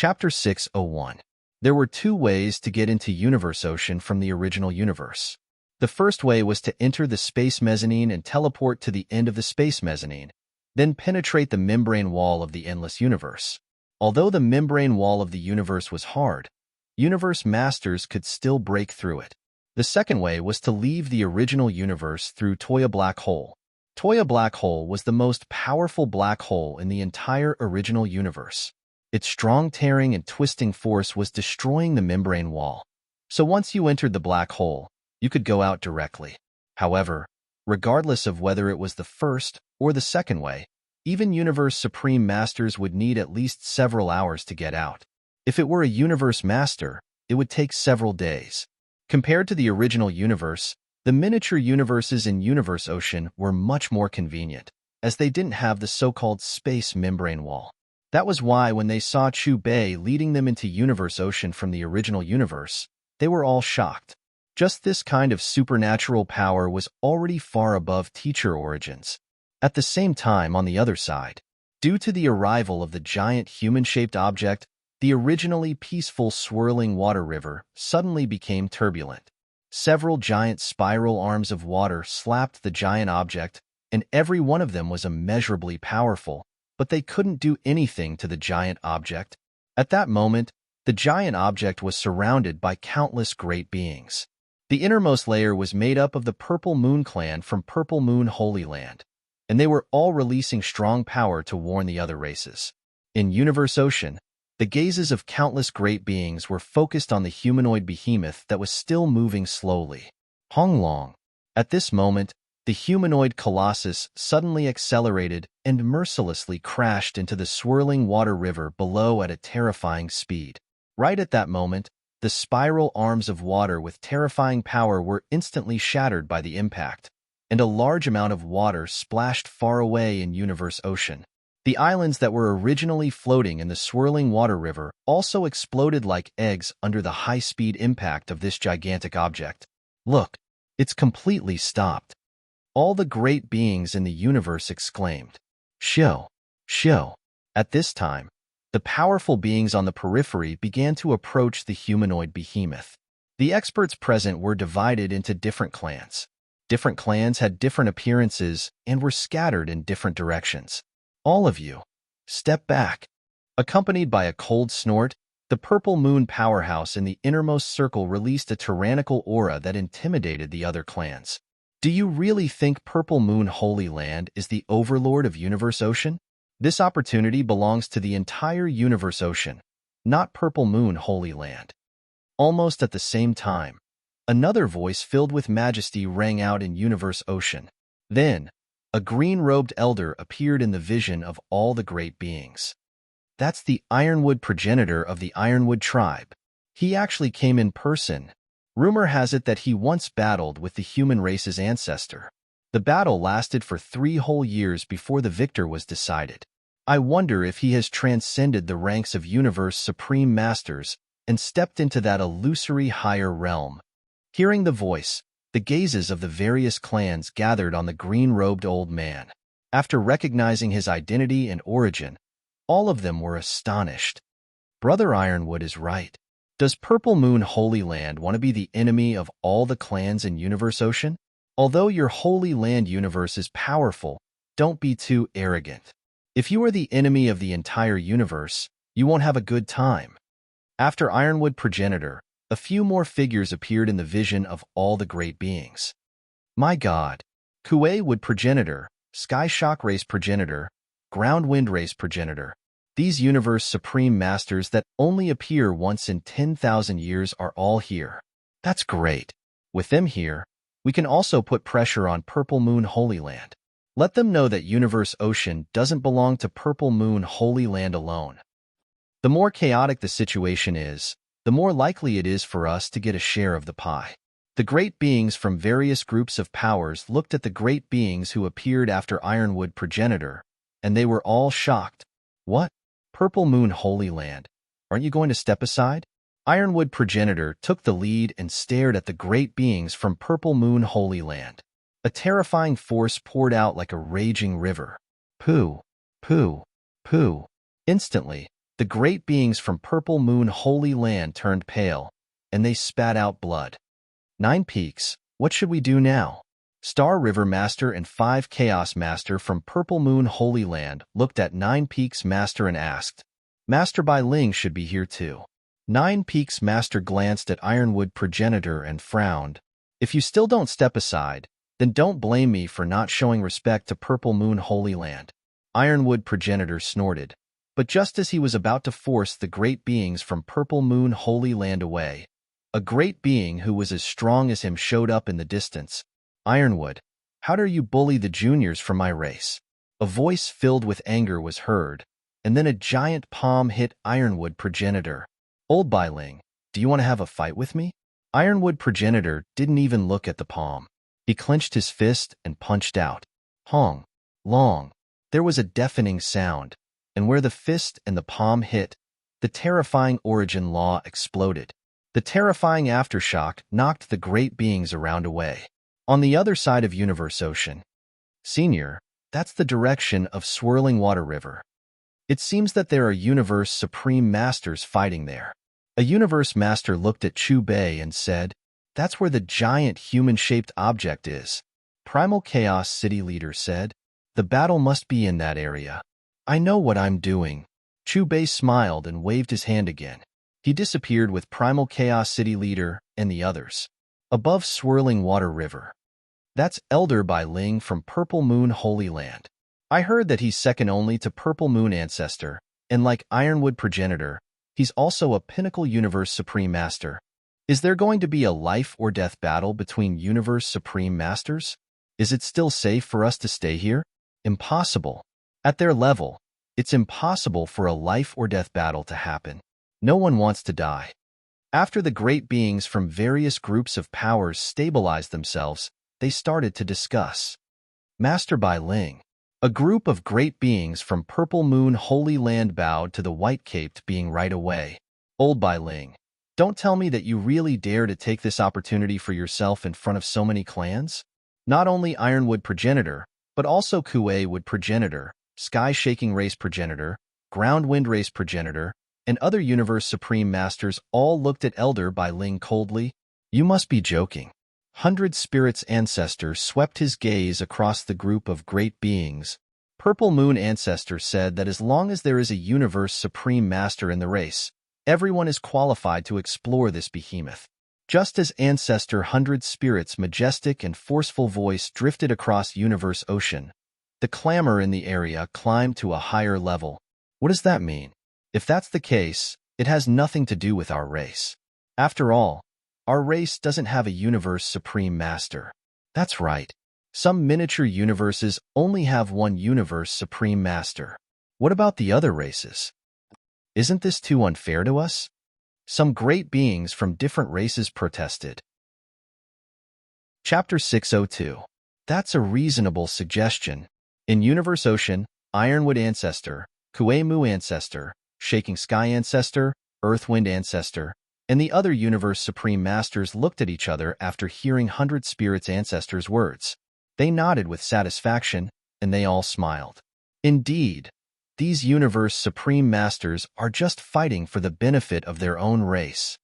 Chapter 601. There were two ways to get into Universe Ocean from the original universe. The first way was to enter the space mezzanine and teleport to the end of the space mezzanine, then penetrate the membrane wall of the endless universe. Although the membrane wall of the universe was hard, universe masters could still break through it. The second way was to leave the original universe through Toya Black Hole. Toya Black Hole was the most powerful black hole in the entire original universe. Its strong tearing and twisting force was destroying the membrane wall. So once you entered the black hole, you could go out directly. However, regardless of whether it was the first or the second way, even Universe Supreme Masters would need at least several hours to get out. If it were a Universe Master, it would take several days. Compared to the original universe, the miniature universes in Universe Ocean were much more convenient, as they didn't have the so-called space membrane wall. That was why when they saw Chu Bei leading them into Universe Ocean from the original universe, they were all shocked. Just this kind of supernatural power was already far above teacher origins. At the same time, on the other side, due to the arrival of the giant human-shaped object, the originally peaceful swirling water river suddenly became turbulent. Several giant spiral arms of water slapped the giant object, and every one of them was immeasurably powerful, but they couldn't do anything to the giant object. At that moment, the giant object was surrounded by countless great beings. The innermost layer was made up of the Purple Moon clan from Purple Moon Holy Land, and they were all releasing strong power to warn the other races. In Universe Ocean, the gazes of countless great beings were focused on the humanoid behemoth that was still moving slowly. Honglong. At this moment, the humanoid colossus suddenly accelerated and mercilessly crashed into the swirling water river below at a terrifying speed. Right at that moment, the spiral arms of water with terrifying power were instantly shattered by the impact, and a large amount of water splashed far away in Universe Ocean. The islands that were originally floating in the swirling water river also exploded like eggs under the high-speed impact of this gigantic object. Look, it's completely stopped. All the great beings in the universe exclaimed, "Show! Show!" At this time, the powerful beings on the periphery began to approach the humanoid behemoth. The experts present were divided into different clans. Different clans had different appearances and were scattered in different directions. All of you, step back. Accompanied by a cold snort, the Purple Moon powerhouse in the innermost circle released a tyrannical aura that intimidated the other clans. Do you really think Purple Moon Holy Land is the overlord of Universe Ocean? This opportunity belongs to the entire Universe Ocean, not Purple Moon Holy Land. Almost at the same time, another voice filled with majesty rang out in Universe Ocean. Then, a green-robed elder appeared in the vision of all the great beings. That's the Ironwood progenitor of the Ironwood tribe. He actually came in person. Rumor has it that he once battled with the human race's ancestor. The battle lasted for 3 whole years before the victor was decided. I wonder if he has transcended the ranks of Universe Supreme Masters and stepped into that illusory higher realm. Hearing the voice, the gazes of the various clans gathered on the green-robed old man. After recognizing his identity and origin, all of them were astonished. Brother Ironwood is right. Does Purple Moon Holy Land want to be the enemy of all the clans in Universe Ocean? Although your Holy Land universe is powerful, don't be too arrogant. If you are the enemy of the entire universe, you won't have a good time. After Ironwood progenitor, a few more figures appeared in the vision of all the great beings. My God! Kuei Wood progenitor, Sky Shock Race progenitor, Ground Wind Race progenitor. These Universe Supreme Masters that only appear once in 10,000 years are all here. That's great. With them here, we can also put pressure on Purple Moon Holy Land. Let them know that Universe Ocean doesn't belong to Purple Moon Holy Land alone. The more chaotic the situation is, the more likely it is for us to get a share of the pie. The great beings from various groups of powers looked at the great beings who appeared after Ironwood progenitor, and they were all shocked. What? Purple Moon Holy Land, aren't you going to step aside? Ironwood progenitor took the lead and stared at the great beings from Purple Moon Holy Land. A terrifying force poured out like a raging river. Pooh, pooh, pooh. Instantly, The great beings from Purple Moon Holy Land turned pale, and they spat out blood. 9 Peaks, what should we do now? Star River Master and 5 Chaos Master from Purple Moon Holy Land looked at 9 Peaks Master and asked, Master Bai Ling should be here too. 9 Peaks Master glanced at Ironwood Progenitor and frowned. If you still don't step aside, then don't blame me for not showing respect to Purple Moon Holy Land. Ironwood Progenitor snorted. But just as he was about to force the great beings from Purple Moon Holy Land away, a great being who was as strong as him showed up in the distance. Ironwood, how dare you bully the juniors from my race? A voice filled with anger was heard, and then a giant palm hit Ironwood Progenitor. Old Bai Ling, do you want to have a fight with me? Ironwood Progenitor didn't even look at the palm. He clenched his fist and punched out. Hong, long. There was a deafening sound, and where the fist and the palm hit, the terrifying origin law exploded. The terrifying aftershock knocked the great beings around away. On the other side of Universe Ocean. Senior, that's the direction of Swirling Water River. It seems that there are Universe Supreme Masters fighting there. A Universe Master looked at Chu Bei and said, that's where the giant human-shaped object is. Primal Chaos City Leader said, the battle must be in that area. I know what I'm doing. Chu Bei smiled and waved his hand again. He disappeared with Primal Chaos City Leader and the others. Above Swirling Water River. That's Elder Bai Ling from Purple Moon Holy Land. I heard that he's second only to Purple Moon Ancestor, and like Ironwood Progenitor, he's also a Pinnacle Universe Supreme Master. Is there going to be a life or death battle between Universe Supreme Masters? Is it still safe for us to stay here? Impossible. At their level, it's impossible for a life or death battle to happen. No one wants to die. After the great beings from various groups of powers stabilized themselves, they started to discuss. Master Bai Ling. A group of great beings from Purple Moon Holy Land bowed to the white-caped being right away. Old Bai Ling, don't tell me that you really dare to take this opportunity for yourself in front of so many clans? Not only Ironwood Progenitor, but also Kuei Wood Progenitor, Sky Shaking Race Progenitor, Ground Wind Race Progenitor, and other Universe Supreme Masters all looked at Elder Bai Ling coldly. You must be joking. 100 Spirits Ancestor swept his gaze across the group of great beings. Purple Moon Ancestor said that as long as there is a Universe Supreme Master in the race, everyone is qualified to explore this behemoth. Just as Ancestor 100 Spirits' majestic and forceful voice drifted across Universe Ocean, the clamor in the area climbed to a higher level. What does that mean? If that's the case, it has nothing to do with our race. After all, our race doesn't have a Universe Supreme Master. That's right. Some miniature universes only have one Universe Supreme Master. What about the other races? Isn't this too unfair to us? Some great beings from different races protested. Chapter 602. That's a reasonable suggestion. In Universe Ocean, Ironwood Ancestor, Kuei Mu Ancestor, Shaking Sky Ancestor, Earthwind Ancestor, and the other Universe Supreme Masters looked at each other after hearing 100 Spirits Ancestors' words. They nodded with satisfaction, and they all smiled. Indeed, these Universe Supreme Masters are just fighting for the benefit of their own race.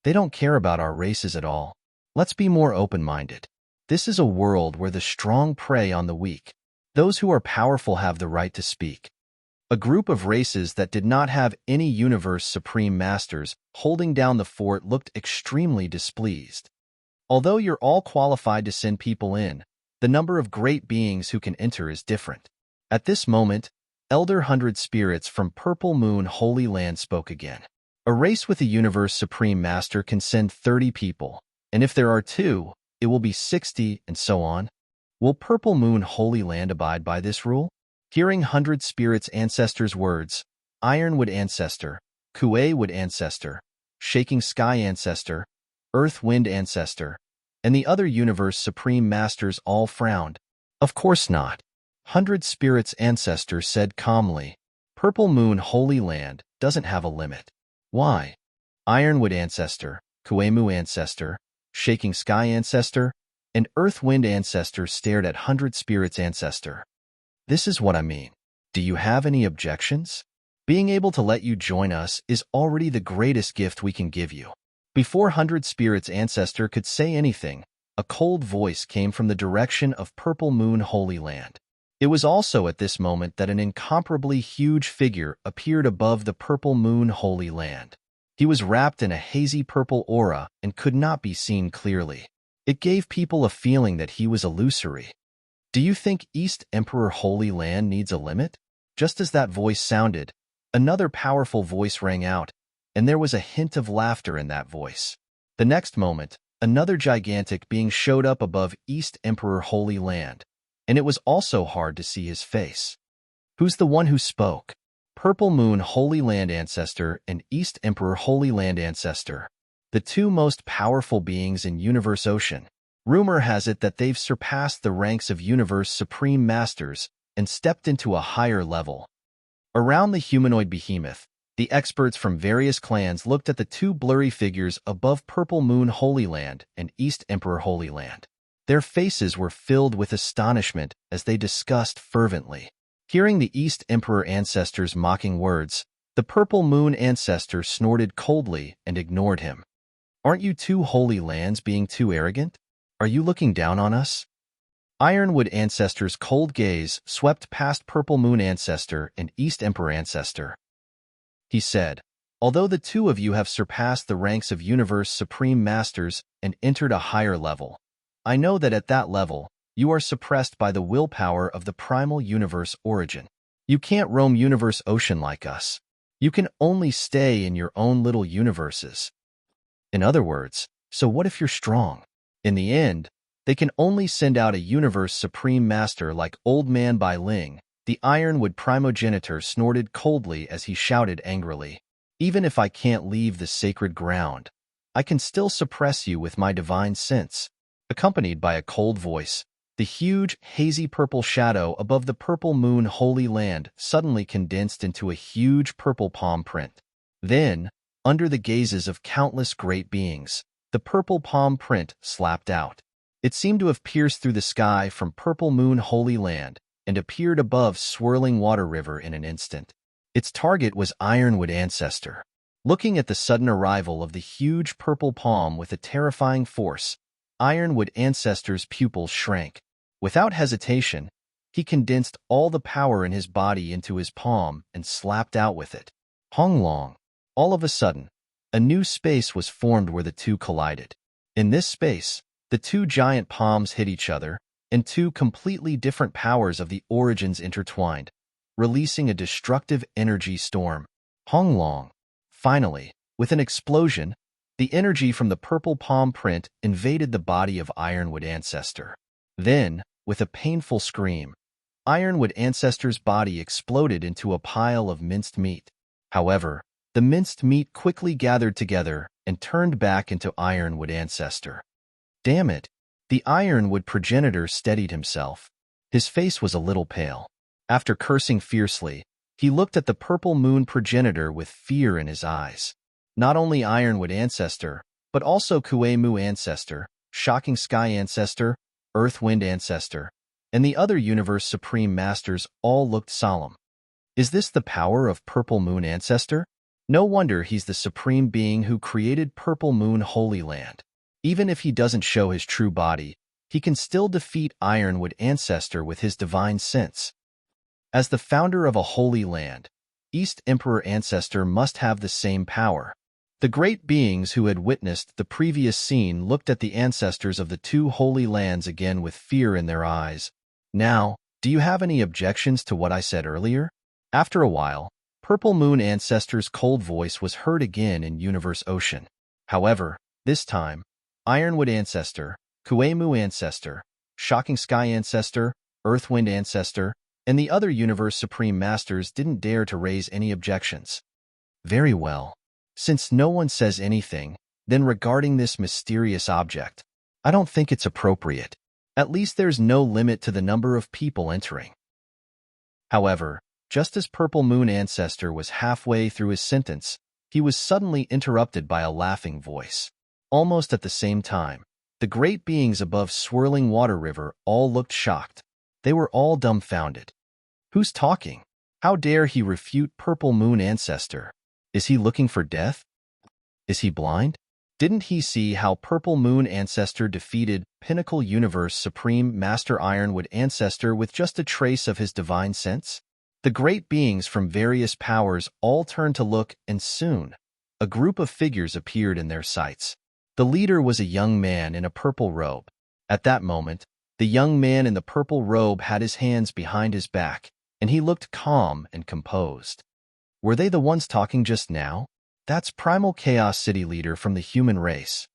They don't care about our races at all. Let's be more open-minded. This is a world where the strong prey on the weak. Those who are powerful have the right to speak. A group of races that did not have any Universe Supreme Masters holding down the fort looked extremely displeased. Although you're all qualified to send people in, the number of great beings who can enter is different. At this moment, Elder 100 Spirits from Purple Moon Holy Land spoke again. A race with a Universe Supreme Master can send 30 people, and if there are 2, it will be 60, and so on. Will Purple Moon Holy Land abide by this rule? Hearing 100 Spirits Ancestors' words, Ironwood Ancestor, Kuei Wood Ancestor, Shaking Sky Ancestor, Earth Wind Ancestor, and the other Universe Supreme Masters all frowned. Of course not. 100 Spirits Ancestor said calmly, Purple Moon Holy Land doesn't have a limit. Why? Ironwood Ancestor, Kuei Mu Ancestor, Shaking Sky Ancestor, and Earth Wind Ancestor stared at 100 Spirits Ancestor. This is what I mean. Do you have any objections? Being able to let you join us is already the greatest gift we can give you." Before Hundred Spirits' ancestor could say anything, a cold voice came from the direction of Purple Moon Holy Land. It was also at this moment that an incomparably huge figure appeared above the Purple Moon Holy Land. He was wrapped in a hazy purple aura and could not be seen clearly. It gave people a feeling that he was illusory. "Do you think East Emperor Holy Land needs a limit?" Just as that voice sounded, another powerful voice rang out, and there was a hint of laughter in that voice. The next moment, another gigantic being showed up above East Emperor Holy Land, and it was also hard to see his face. "Who's the one who spoke?" Purple Moon Holy Land Ancestor and East Emperor Holy Land Ancestor, the two most powerful beings in Universe Ocean. Rumor has it that they've surpassed the ranks of Universe Supreme Masters and stepped into a higher level. Around the humanoid behemoth, the experts from various clans looked at the two blurry figures above Purple Moon Holy Land and East Emperor Holy Land. Their faces were filled with astonishment as they discussed fervently. Hearing the East Emperor Ancestor's mocking words, the Purple Moon Ancestor snorted coldly and ignored him. "Aren't you two Holy Lands being too arrogant? Are you looking down on us?" Ironwood Ancestor's cold gaze swept past Purple Moon Ancestor and East Emperor Ancestor. He said, "Although the two of you have surpassed the ranks of Universe Supreme Masters and entered a higher level, I know that at that level, you are suppressed by the willpower of the primal universe origin. You can't roam Universe Ocean like us. You can only stay in your own little universes. In other words, so what if you're strong? In the end, they can only send out a Universe Supreme Master like Old Man Bai Ling." The Ironwood Primogenitor snorted coldly as he shouted angrily, "Even if I can't leave the sacred ground, I can still suppress you with my divine sense." Accompanied by a cold voice, the huge, hazy purple shadow above the Purple Moon Holy Land suddenly condensed into a huge purple palm print. Then, under the gazes of countless great beings, the purple palm print slapped out. It seemed to have pierced through the sky from Purple Moon Holy Land and appeared above Swirling Water River in an instant. Its target was Ironwood Ancestor. Looking at the sudden arrival of the huge purple palm with a terrifying force, Ironwood Ancestor's pupils shrank. Without hesitation, he condensed all the power in his body into his palm and slapped out with it. Hong Long. All of a sudden, a new space was formed where the two collided. In this space, the two giant palms hit each other, and two completely different powers of the origins intertwined, releasing a destructive energy storm. Hong Long. Finally, with an explosion, the energy from the purple palm print invaded the body of Ironwood Ancestor. Then, with a painful scream, Ironwood Ancestor's body exploded into a pile of minced meat. However, the minced meat quickly gathered together and turned back into Ironwood Ancestor. "Damn it!" The Ironwood progenitor steadied himself. His face was a little pale. After cursing fiercely, he looked at the Purple Moon progenitor with fear in his eyes. Not only Ironwood Ancestor, but also Kuei-Mu Ancestor, Shocking Sky Ancestor, Earthwind Ancestor, and the other Universe Supreme Masters all looked solemn. Is this the power of Purple Moon Ancestor? No wonder he's the supreme being who created Purple Moon Holy Land. Even if he doesn't show his true body, he can still defeat Ironwood Ancestor with his divine sense. As the founder of a holy land, East Emperor Ancestor must have the same power. The great beings who had witnessed the previous scene looked at the ancestors of the two holy lands again with fear in their eyes. "Now, do you have any objections to what I said earlier?" After a while, Purple Moon Ancestor's cold voice was heard again in Universe Ocean. However, this time, Ironwood Ancestor, Kuei-Mu Ancestor, Shocking Sky Ancestor, Earthwind Ancestor, and the other Universe Supreme Masters didn't dare to raise any objections. "Very well. Since no one says anything, then regarding this mysterious object, I don't think it's appropriate. At least there's no limit to the number of people entering." However, just as Purple Moon Ancestor was halfway through his sentence, he was suddenly interrupted by a laughing voice. Almost at the same time, the great beings above Swirling Water River all looked shocked. They were all dumbfounded. "Who's talking?" How dare he refute Purple Moon Ancestor? Is he looking for death? Is he blind? Didn't he see how Purple Moon Ancestor defeated Pinnacle Universe Supreme Master Ironwood Ancestor with just a trace of his divine sense? The great beings from various powers all turned to look, and soon, a group of figures appeared in their sights. The leader was a young man in a purple robe. At that moment, the young man in the purple robe had his hands behind his back, and he looked calm and composed. Were they the ones talking just now? That's Primal Chaos City Leader from the human race.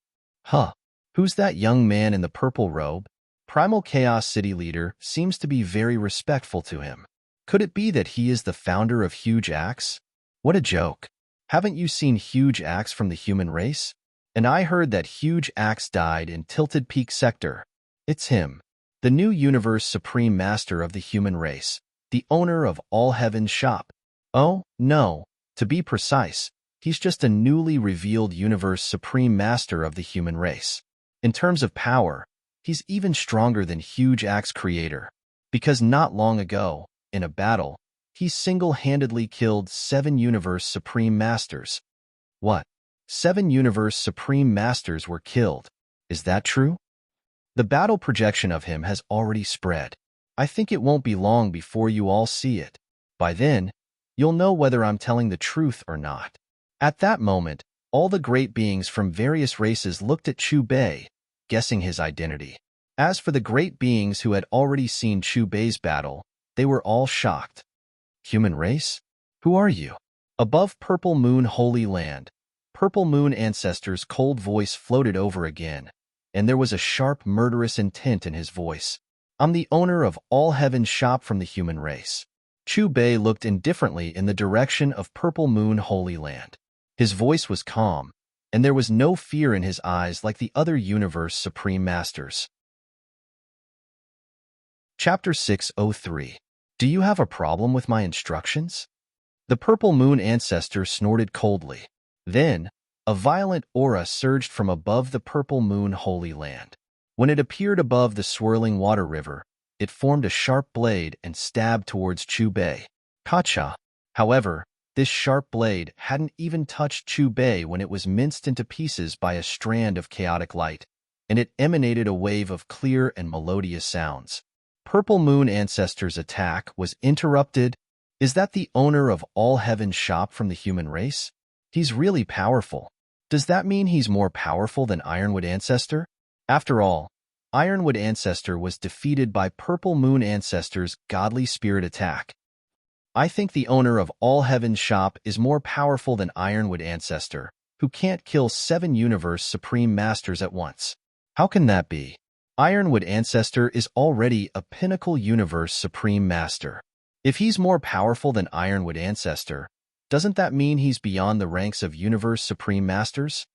Huh. Who's that young man in the purple robe? Primal Chaos City Leader seems to be very respectful to him. Could it be that he is the founder of Huge Axe? What a joke. Haven't you seen Huge Axe from the human race? And I heard that Huge Axe died in Tilted Peak Sector. It's him, the new universe supreme master of the human race, the owner of All Heaven's shop. Oh, no, to be precise, he's just a newly revealed universe supreme master of the human race. In terms of power, he's even stronger than Huge Axe creator, because not long ago, in a battle, he single-handedly killed 7 universe supreme masters. What? 7 universe supreme masters were killed. Is that true? The battle projection of him has already spread. I think it won't be long before you all see it. By then, you'll know whether I'm telling the truth or not. At that moment, all the great beings from various races looked at Chu Bei, guessing his identity. As for the great beings who had already seen Chu Bei's battle, they were all shocked. Human race? Who are you? Above Purple Moon Holy Land, Purple Moon Ancestor's cold voice floated over again, and there was a sharp, murderous intent in his voice. I'm the owner of All Heaven's shop from the human race. Chu Bei looked indifferently in the direction of Purple Moon Holy Land. His voice was calm, and there was no fear in his eyes like the other universe supreme masters. Chapter 603. Do you have a problem with my instructions? The Purple Moon Ancestor snorted coldly. Then, a violent aura surged from above the Purple Moon Holy Land. When it appeared above the swirling water river, it formed a sharp blade and stabbed towards Chu Bei. Gotcha! However, this sharp blade hadn't even touched Chu Bei when it was minced into pieces by a strand of chaotic light, and it emanated a wave of clear and melodious sounds. Purple Moon Ancestor's attack was interrupted. Is that the owner of All Heaven's shop from the human race? He's really powerful. Does that mean he's more powerful than Ironwood Ancestor? After all, Ironwood Ancestor was defeated by Purple Moon Ancestor's godly spirit attack. I think the owner of All Heaven's shop is more powerful than Ironwood Ancestor, who can't kill 7 universe supreme masters at once. How can that be? Ironwood Ancestor is already a Pinnacle Universe Supreme Master. If he's more powerful than Ironwood Ancestor, doesn't that mean he's beyond the ranks of Universe Supreme Masters?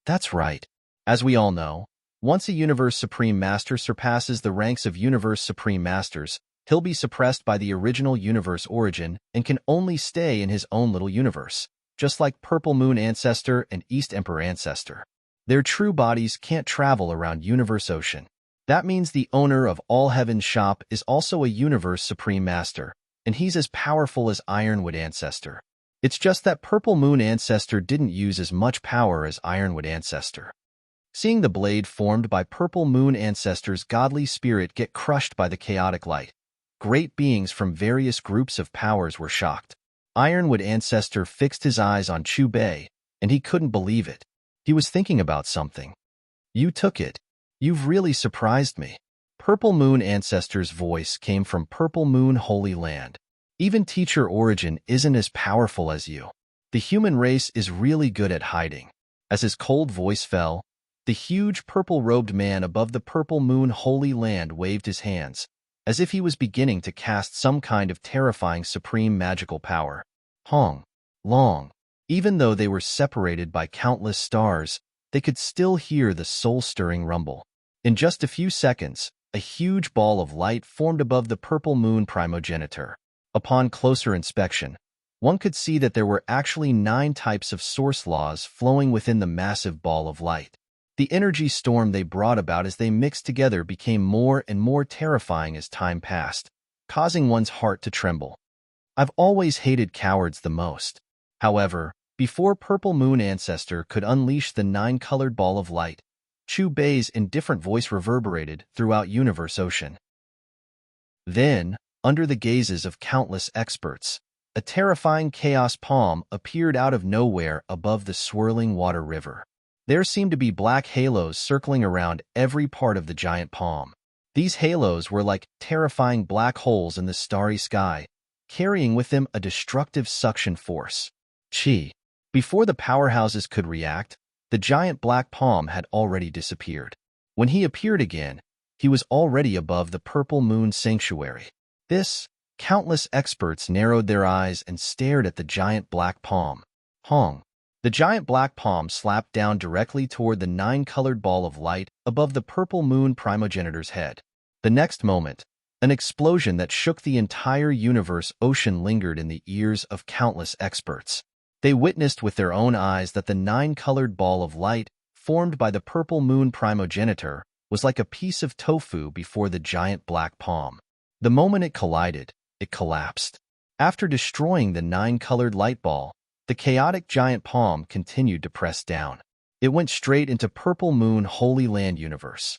That's right. As we all know, once a Universe Supreme Master surpasses the ranks of Universe Supreme Masters, he'll be suppressed by the original universe origin and can only stay in his own little universe, just like Purple Moon Ancestor and East Emperor Ancestor. Their true bodies can't travel around Universe Ocean. That means the owner of All Heaven's shop is also a Universe Supreme Master, and he's as powerful as Ironwood Ancestor. It's just that Purple Moon Ancestor didn't use as much power as Ironwood Ancestor. Seeing the blade formed by Purple Moon Ancestor's godly spirit get crushed by the chaotic light, great beings from various groups of powers were shocked. Ironwood Ancestor fixed his eyes on Chu Bei, and he couldn't believe it. He was thinking about something. You took it. You've really surprised me. Purple Moon Ancestor's voice came from Purple Moon Holy Land. Even Teacher Origin isn't as powerful as you. The human race is really good at hiding. As his cold voice fell, the huge purple-robed man above the Purple Moon Holy Land waved his hands, as if he was beginning to cast some kind of terrifying supreme magical power. Hong, Long. Even though they were separated by countless stars, they could still hear the soul-stirring rumble. In just a few seconds, a huge ball of light formed above the Purple Moon Primogenitor. Upon closer inspection, one could see that there were actually 9 types of source laws flowing within the massive ball of light. The energy storm they brought about as they mixed together became more and more terrifying as time passed, causing one's heart to tremble. I've always hated cowards the most. However, before Purple Moon Ancestor could unleash the nine-colored ball of light, Chu Bei's indifferent voice reverberated throughout Universe Ocean. Then, under the gazes of countless experts, a terrifying chaos palm appeared out of nowhere above the swirling water river. There seemed to be black halos circling around every part of the giant palm. These halos were like terrifying black holes in the starry sky, carrying with them a destructive suction force. Chi. Before the powerhouses could react, the giant black palm had already disappeared. When he appeared again, he was already above the Purple Moon Sanctuary. Countless experts narrowed their eyes and stared at the giant black palm. Hong. The giant black palm slapped down directly toward the nine-colored ball of light above the Purple Moon primogenitor's head. The next moment, an explosion that shook the entire Universe Ocean lingered in the ears of countless experts. They witnessed with their own eyes that the nine-colored ball of light formed by the Purple Moon primogenitor was like a piece of tofu before the giant black palm. The moment it collided, it collapsed. After destroying the nine-colored light ball, the chaotic giant palm continued to press down. It went straight into Purple Moon Holy Land Universe.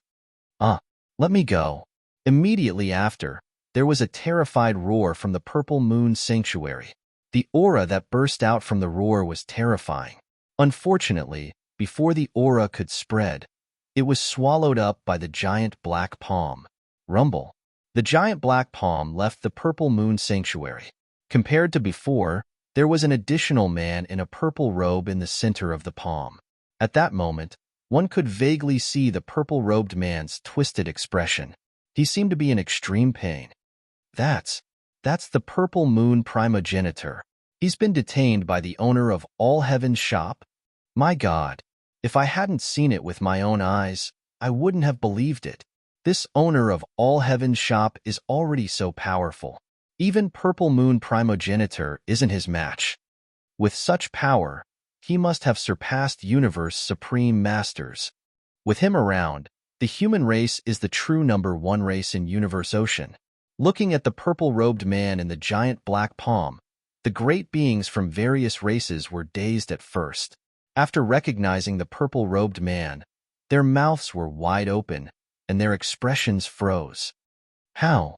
Let me go. Immediately after, there was a terrified roar from the Purple Moon Sanctuary. The aura that burst out from the roar was terrifying. Unfortunately, before the aura could spread, it was swallowed up by the giant black palm. Rumble. The giant black palm left the Purple Moon Sanctuary. Compared to before, there was an additional man in a purple robe in the center of the palm. At that moment, one could vaguely see the purple-robed man's twisted expression. He seemed to be in extreme pain. That's the Purple Moon primogenitor. He's been detained by the owner of All Heaven's shop. My God, if I hadn't seen it with my own eyes, I wouldn't have believed it. This owner of All Heaven's shop is already so powerful. Even Purple Moon primogenitor isn't his match. With such power, he must have surpassed Universe Supreme Masters. With him around, the human race is the true number one race in Universe Ocean. Looking at the purple-robed man in the giant black palm, the great beings from various races were dazed at first. After recognizing the purple-robed man, their mouths were wide open, and their expressions froze. How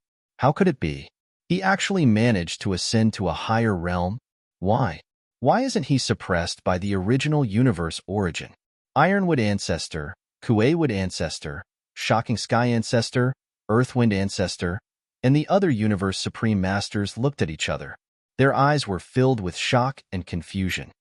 could it be? He actually managed to ascend to a higher realm? Why? Why isn't he suppressed by the original universe origin? Ironwood Ancestor, Kuewood Ancestor, Shocking Sky Ancestor, Earthwind Ancestor, and the other Universe Supreme Masters looked at each other. Their eyes were filled with shock and confusion.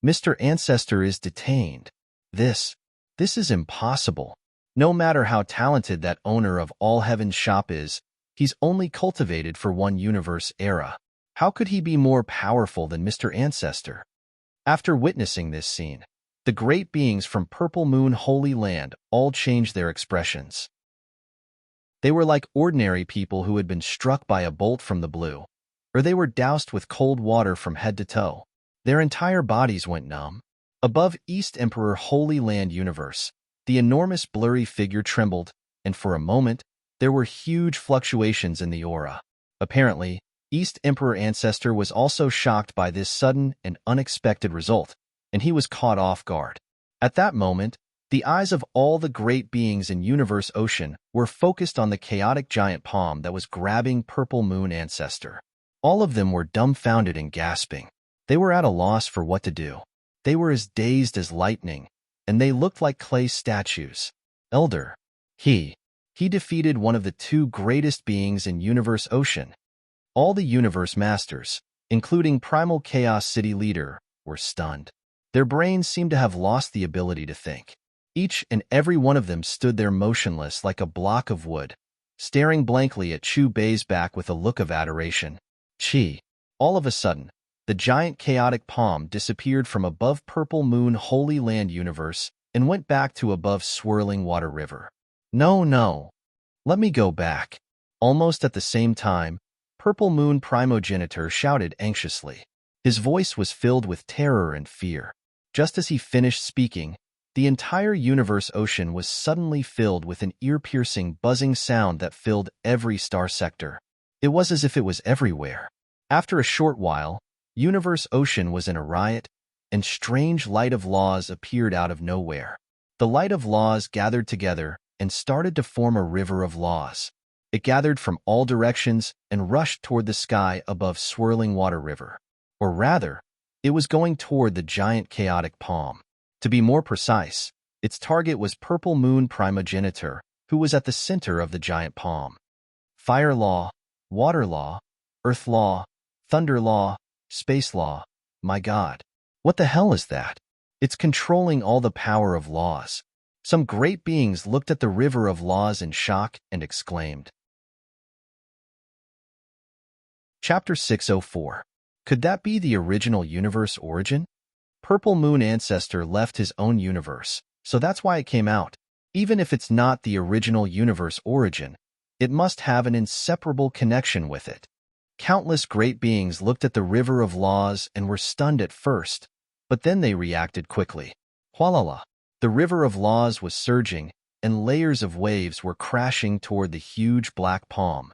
Mr. Ancestor is detained. This is impossible. No matter how talented that owner of All Heaven's shop is, he's only cultivated for one universe era. How could he be more powerful than Mr. Ancestor? After witnessing this scene, the great beings from Purple Moon Holy Land all changed their expressions. They were like ordinary people who had been struck by a bolt from the blue, or they were doused with cold water from head to toe. Their entire bodies went numb. Above East Emperor Holy Land Universe, the enormous blurry figure trembled, and for a moment, there were huge fluctuations in the aura. Apparently, East Emperor Ancestor was also shocked by this sudden and unexpected result, and he was caught off guard. At that moment, the eyes of all the great beings in Universe Ocean were focused on the chaotic giant palm that was grabbing Purple Moon Ancestor. All of them were dumbfounded and gasping. They were at a loss for what to do. They were as dazed as lightning, and they looked like clay statues. Elder. He defeated one of the two greatest beings in Universe Ocean. All the Universe Masters, including Primal Chaos City Leader, were stunned. Their brains seemed to have lost the ability to think. Each and every one of them stood there motionless like a block of wood, staring blankly at Chu Bei's back with a look of adoration. Chi. All of a sudden, the giant chaotic palm disappeared from above Purple Moon Holy Land Universe and went back to above Swirling Water River. No. Let me go back. Almost at the same time, Purple Moon Primogenitor shouted anxiously. His voice was filled with terror and fear. Just as he finished speaking, the entire Universe Ocean was suddenly filled with an ear-piercing buzzing sound that filled every star sector. It was as if it was everywhere. After a short while, Universe Ocean was in a riot, and strange light of laws appeared out of nowhere. The light of laws gathered together and started to form a river of laws. It gathered from all directions and rushed toward the sky above swirling water river. Or rather, it was going toward the giant chaotic palm. To be more precise, its target was Purple Moon Primogenitor, who was at the center of the giant palm. Fire law, water law, earth law, thunder law, space law. My God, what the hell is that? It's controlling all the power of laws. Some great beings looked at the river of laws in shock and exclaimed. Chapter 604. Could that be the original universe origin? Purple Moon Ancestor left his own universe, so that's why it came out. Even if it's not the original universe origin, it must have an inseparable connection with it. Countless great beings looked at the river of laws and were stunned at first, but then they reacted quickly. Hualala. The river of laws was surging, and layers of waves were crashing toward the huge black palm.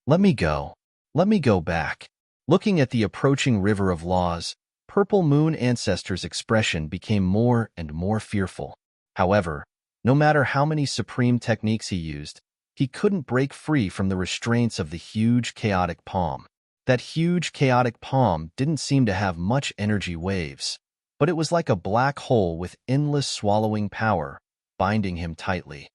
Let me go. Let me go back. Looking at the approaching river of laws, Purple Moon Ancestor's expression became more and more fearful. However, no matter how many supreme techniques he used, he couldn't break free from the restraints of the huge chaotic palm. That huge chaotic palm didn't seem to have much energy waves, but it was like a black hole with endless swallowing power, binding him tightly.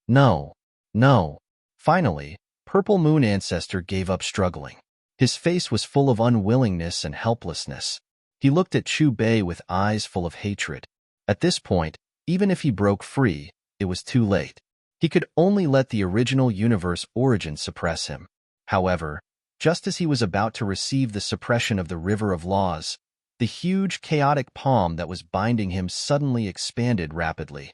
No, no. Finally, Purple Moon Ancestor gave up struggling. His face was full of unwillingness and helplessness. He looked at Chu Bei with eyes full of hatred. At this point, even if he broke free, it was too late. He could only let the original universe origin suppress him. However, just as he was about to receive the suppression of the river of laws, the huge chaotic palm that was binding him suddenly expanded rapidly.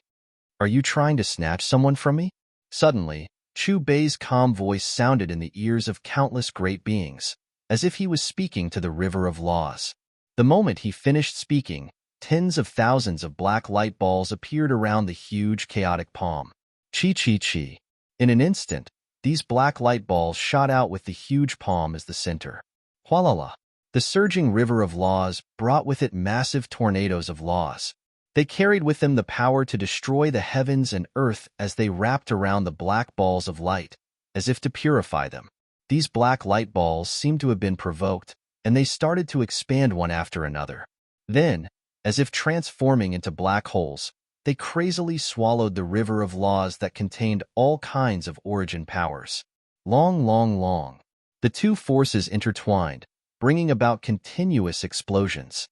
Are you trying to snatch someone from me? Suddenly, Chu Bei's calm voice sounded in the ears of countless great beings, as if he was speaking to the river of laws. The moment he finished speaking, tens of thousands of black light balls appeared around the huge chaotic palm. Chi. In an instant, these black light balls shot out with the huge palm as the center. Hualala. The surging river of laws brought with it massive tornadoes of laws. They carried with them the power to destroy the heavens and earth as they wrapped around the black balls of light, as if to purify them. These black light balls seemed to have been provoked, and they started to expand one after another. Then, as if transforming into black holes, they crazily swallowed the river of laws that contained all kinds of origin powers. Long. The two forces intertwined, bringing about continuous explosions.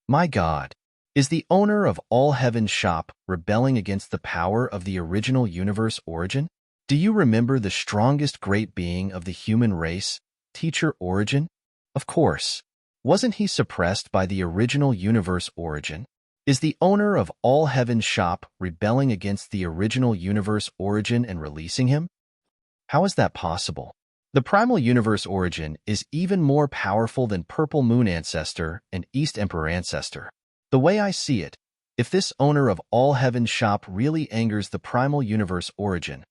My God, is the owner of all heaven's shop rebelling against the power of the original universe origin? Do you remember the strongest great being of the human race, Teacher Origin? Of course. Wasn't he suppressed by the original universe origin? Is the owner of all heaven's shop rebelling against the original universe origin and releasing him? How is that possible? The primal universe origin is even more powerful than Purple Moon Ancestor and East Emperor Ancestor. The way I see it, if this owner of all heaven's shop really angers the primal universe origin,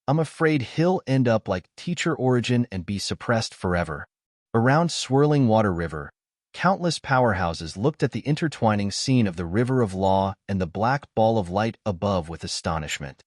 I'm afraid he'll end up like Teacher Origin and be suppressed forever. Around swirling water river, countless powerhouses looked at the intertwining scene of the river of law and the black ball of light above with astonishment.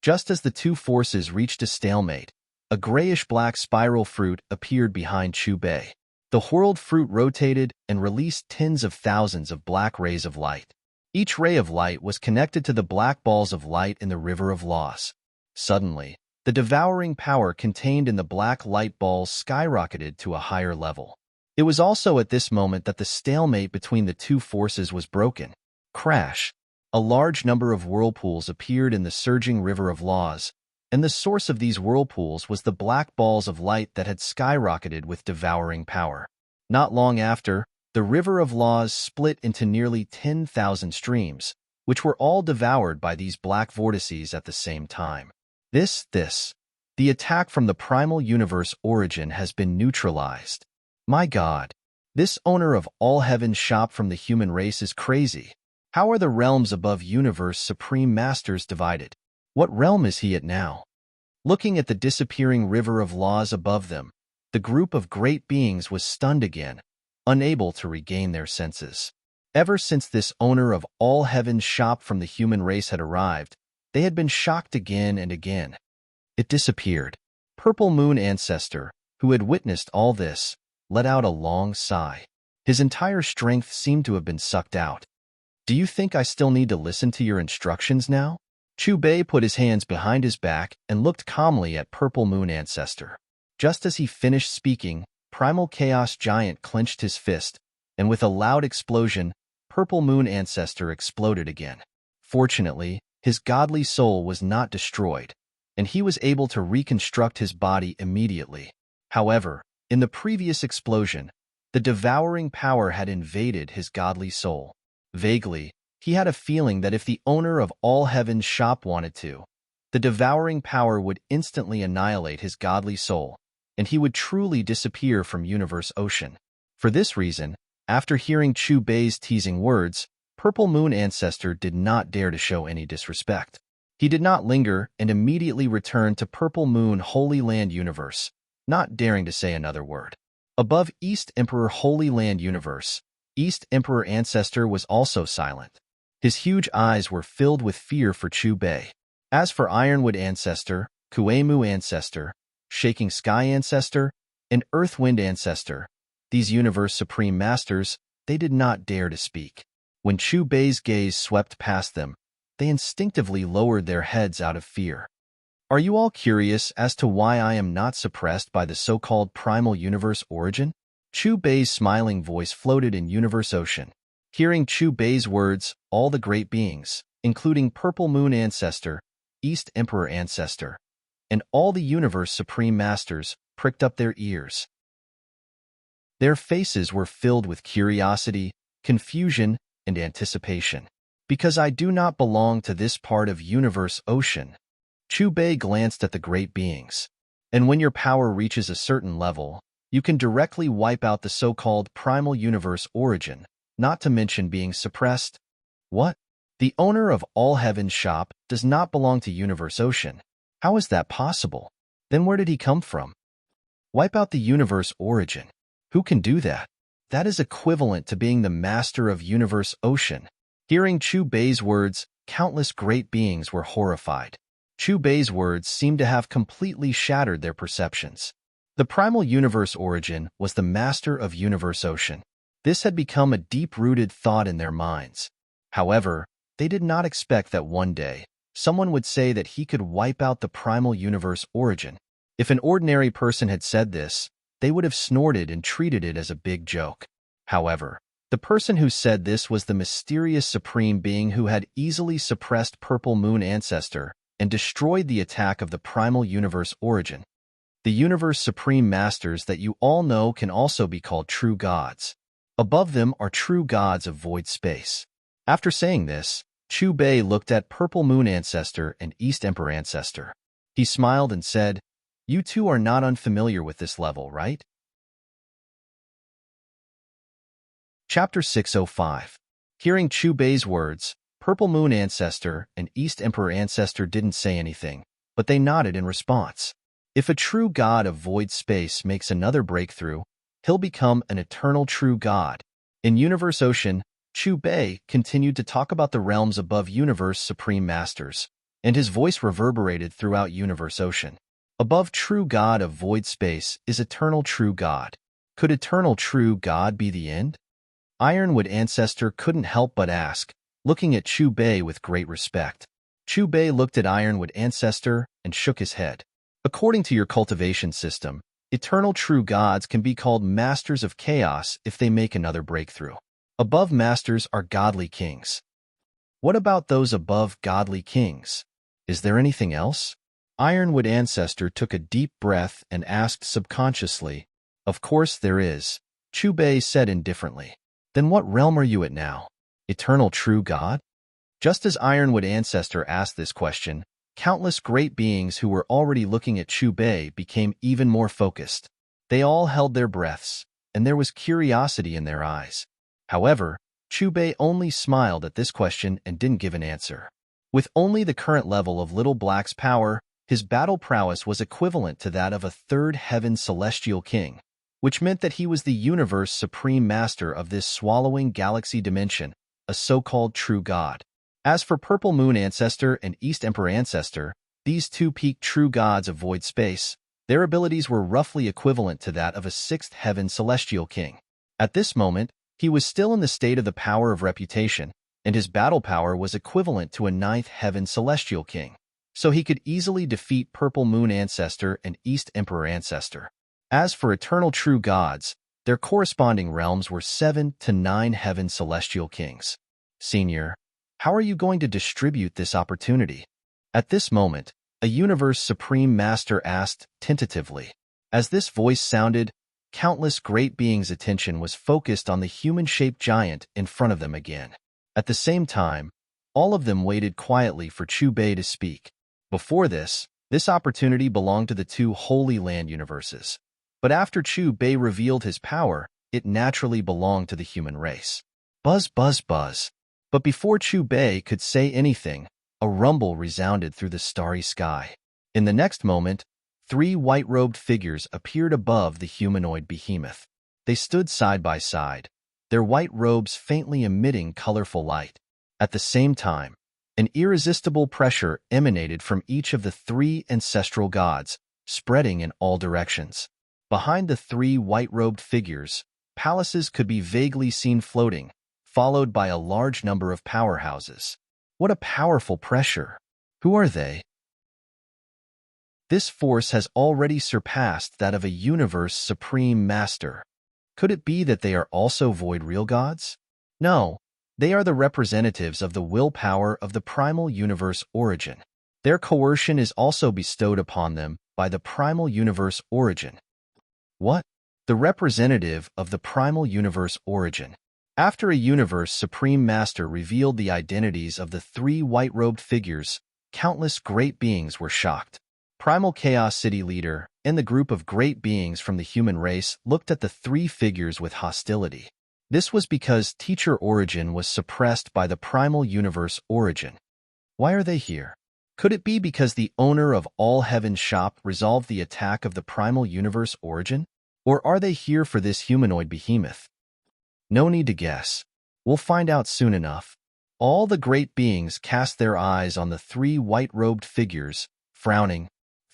Just as the two forces reached a stalemate, a grayish-black spiral fruit appeared behind Chu Bei. The whorled fruit rotated and released tens of thousands of black rays of light. Each ray of light was connected to the black balls of light in the river of laws. Suddenly, the devouring power contained in the black light balls skyrocketed to a higher level. It was also at this moment that the stalemate between the two forces was broken. Crash! A large number of whirlpools appeared in the surging river of laws, and the source of these whirlpools was the black balls of light that had skyrocketed with devouring power. Not long after, the river of laws split into nearly 10,000 streams, which were all devoured by these black vortices at the same time. The attack from the primal universe origin has been neutralized. My God, this owner of all heaven's shop from the human race is crazy. How are the realms above universe supreme masters divided? What realm is he at now? Looking at the disappearing river of laws above them, the group of great beings was stunned again, unable to regain their senses. Ever since this owner of all heaven's shop from the human race had arrived, they had been shocked again and again. It disappeared. Purple Moon Ancestor, who had witnessed all this, let out a long sigh. His entire strength seemed to have been sucked out. Do you think I still need to listen to your instructions now? Chu Bei put his hands behind his back and looked calmly at Purple Moon Ancestor. Just as he finished speaking, Primal Chaos Giant clenched his fist, and with a loud explosion, Purple Moon Ancestor exploded again. Fortunately, his godly soul was not destroyed, and he was able to reconstruct his body immediately. However, in the previous explosion, the devouring power had invaded his godly soul. Vaguely, he had a feeling that if the owner of all heaven's shop wanted to, the devouring power would instantly annihilate his godly soul, and he would truly disappear from Universe Ocean. For this reason, after hearing Chu Bei's teasing words, Purple Moon Ancestor did not dare to show any disrespect. He did not linger and immediately returned to Purple Moon Holy Land Universe, not daring to say another word. Above East Emperor Holy Land Universe, East Emperor Ancestor was also silent. His huge eyes were filled with fear for Chu Bei. As for Ironwood Ancestor, Kuemu Ancestor, Shaking Sky Ancestor, and Earthwind Ancestor, these Universe Supreme Masters, they did not dare to speak. When Chu Bei's gaze swept past them, they instinctively lowered their heads out of fear. Are you all curious as to why I am not suppressed by the so-called primal universe origin? Chu Bei's smiling voice floated in Universe Ocean. Hearing Chu Bei's words, all the great beings, including Purple Moon Ancestor, East Emperor Ancestor, and all the Universe Supreme Masters, pricked up their ears. Their faces were filled with curiosity, confusion, and anticipation. Because I do not belong to this part of Universe Ocean, Chu Bei glanced at the great beings. And when your power reaches a certain level, you can directly wipe out the so-called primal universe origin, not to mention being suppressed. What? The owner of all heaven's shop does not belong to Universe Ocean. How is that possible? Then where did he come from? Wipe out the universe origin. Who can do that? That is equivalent to being the master of Universe Ocean. Hearing Chu Bei's words, countless great beings were horrified. Chu Bei's words seemed to have completely shattered their perceptions. The primal universe origin was the master of Universe Ocean. This had become a deep-rooted thought in their minds. However, they did not expect that one day, someone would say that he could wipe out the primal universe origin. If an ordinary person had said this, they would have snorted and treated it as a big joke. However, the person who said this was the mysterious supreme being who had easily suppressed Purple Moon Ancestor and destroyed the attack of the primal universe origin. The Universe Supreme Masters that you all know can also be called true gods. Above them are true gods of void space. After saying this, Chu Bei looked at Purple Moon Ancestor and East Emperor Ancestor. He smiled and said, "You two are not unfamiliar with this level, right?" Chapter 605. Hearing Chu Bei's words, Purple Moon Ancestor and East Emperor Ancestor didn't say anything, but they nodded in response. If a true god of void space makes another breakthrough, he'll become an eternal true god. In Universe Ocean, Chu Bei continued to talk about the realms above Universe Supreme Masters, and his voice reverberated throughout Universe Ocean. Above true god of void space is eternal true god. Could eternal true god be the end? Ironwood Ancestor couldn't help but ask, looking at Chu Bei with great respect. Chu Bei looked at Ironwood Ancestor and shook his head. According to your cultivation system, eternal true gods can be called masters of chaos if they make another breakthrough. Above masters are godly kings. What about those above godly kings? Is there anything else? Ironwood Ancestor took a deep breath and asked subconsciously. Of course there is, Chu Bei said indifferently. Then what realm are you at now? Eternal true god? Just as Ironwood Ancestor asked this question, countless great beings who were already looking at Chu Bei became even more focused. They all held their breaths, and there was curiosity in their eyes. However, Chu Bei only smiled at this question and didn't give an answer. With only the current level of Little Black's power, His battle prowess was equivalent to that of a third heaven celestial king, which meant that he was the universe's supreme master of this swallowing galaxy dimension, a so-called true god. As for Purple Moon Ancestor and East Emperor Ancestor, these two peak true gods of void space, their abilities were roughly equivalent to that of a sixth heaven celestial king. At this moment, he was still in the state of the power of reputation, and his battle power was equivalent to a ninth heaven celestial king. So he could easily defeat Purple Moon Ancestor and East Emperor Ancestor. As for eternal true gods, their corresponding realms were 7 to 9 heaven celestial kings. Senior, how are you going to distribute this opportunity? At this moment, a universe supreme master asked tentatively. As this voice sounded, countless great beings' attention was focused on the human-shaped giant in front of them again. At the same time, all of them waited quietly for Chu Bei to speak. Before this opportunity belonged to the two Holy Land universes. But after Chu Bei revealed his power, it naturally belonged to the human race. Buzz, buzz, buzz. But before Chu Bei could say anything, a rumble resounded through the starry sky. In the next moment, 3 white-robed figures appeared above the humanoid behemoth. They stood side by side, their white robes faintly emitting colorful light. At the same time, an irresistible pressure emanated from each of the 3 ancestral gods, spreading in all directions. Behind the 3 white-robed figures, palaces could be vaguely seen floating, followed by a large number of powerhouses. What a powerful pressure! Who are they? This force has already surpassed that of a universe supreme master. Could it be that they are also void real gods? No, they are the representatives of the willpower of the primal universe origin. Their coercion is also bestowed upon them by the primal universe origin. What? The representative of the primal universe origin. After a universe supreme master revealed the identities of the 3 white-robed figures, countless great beings were shocked. Primal Chaos City leader and the group of great beings from the human race looked at the 3 figures with hostility. This was because Teacher Origin was suppressed by the primal universe origin. Why are they here? Could it be because the owner of All Heaven's shop resolved the attack of the primal universe origin? Or are they here for this humanoid behemoth? No need to guess. We'll find out soon enough. All the great beings cast their eyes on the 3 white-robed figures, frowning.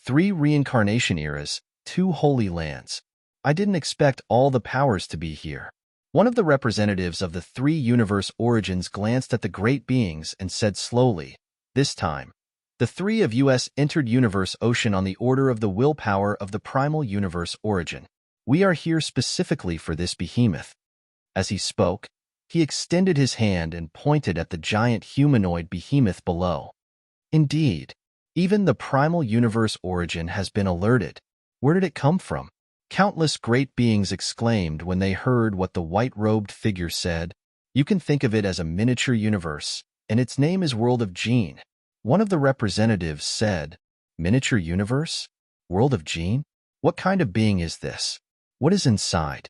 3 reincarnation eras, 2 holy lands. I didn't expect all the powers to be here. One of the representatives of the 3 universe origins glanced at the great beings and said slowly, "This time, the 3 of us entered universe ocean on the order of the willpower of the primal universe origin. We are here specifically for this behemoth." As he spoke, he extended his hand and pointed at the giant humanoid behemoth below. Indeed, even the primal universe origin has been alerted. Where did it come from? Countless great beings exclaimed when they heard what the white-robed figure said. You can think of it as a miniature universe, and its name is World of Gene. One of the representatives said, "Miniature universe? World of Gene? What kind of being is this? What is inside?"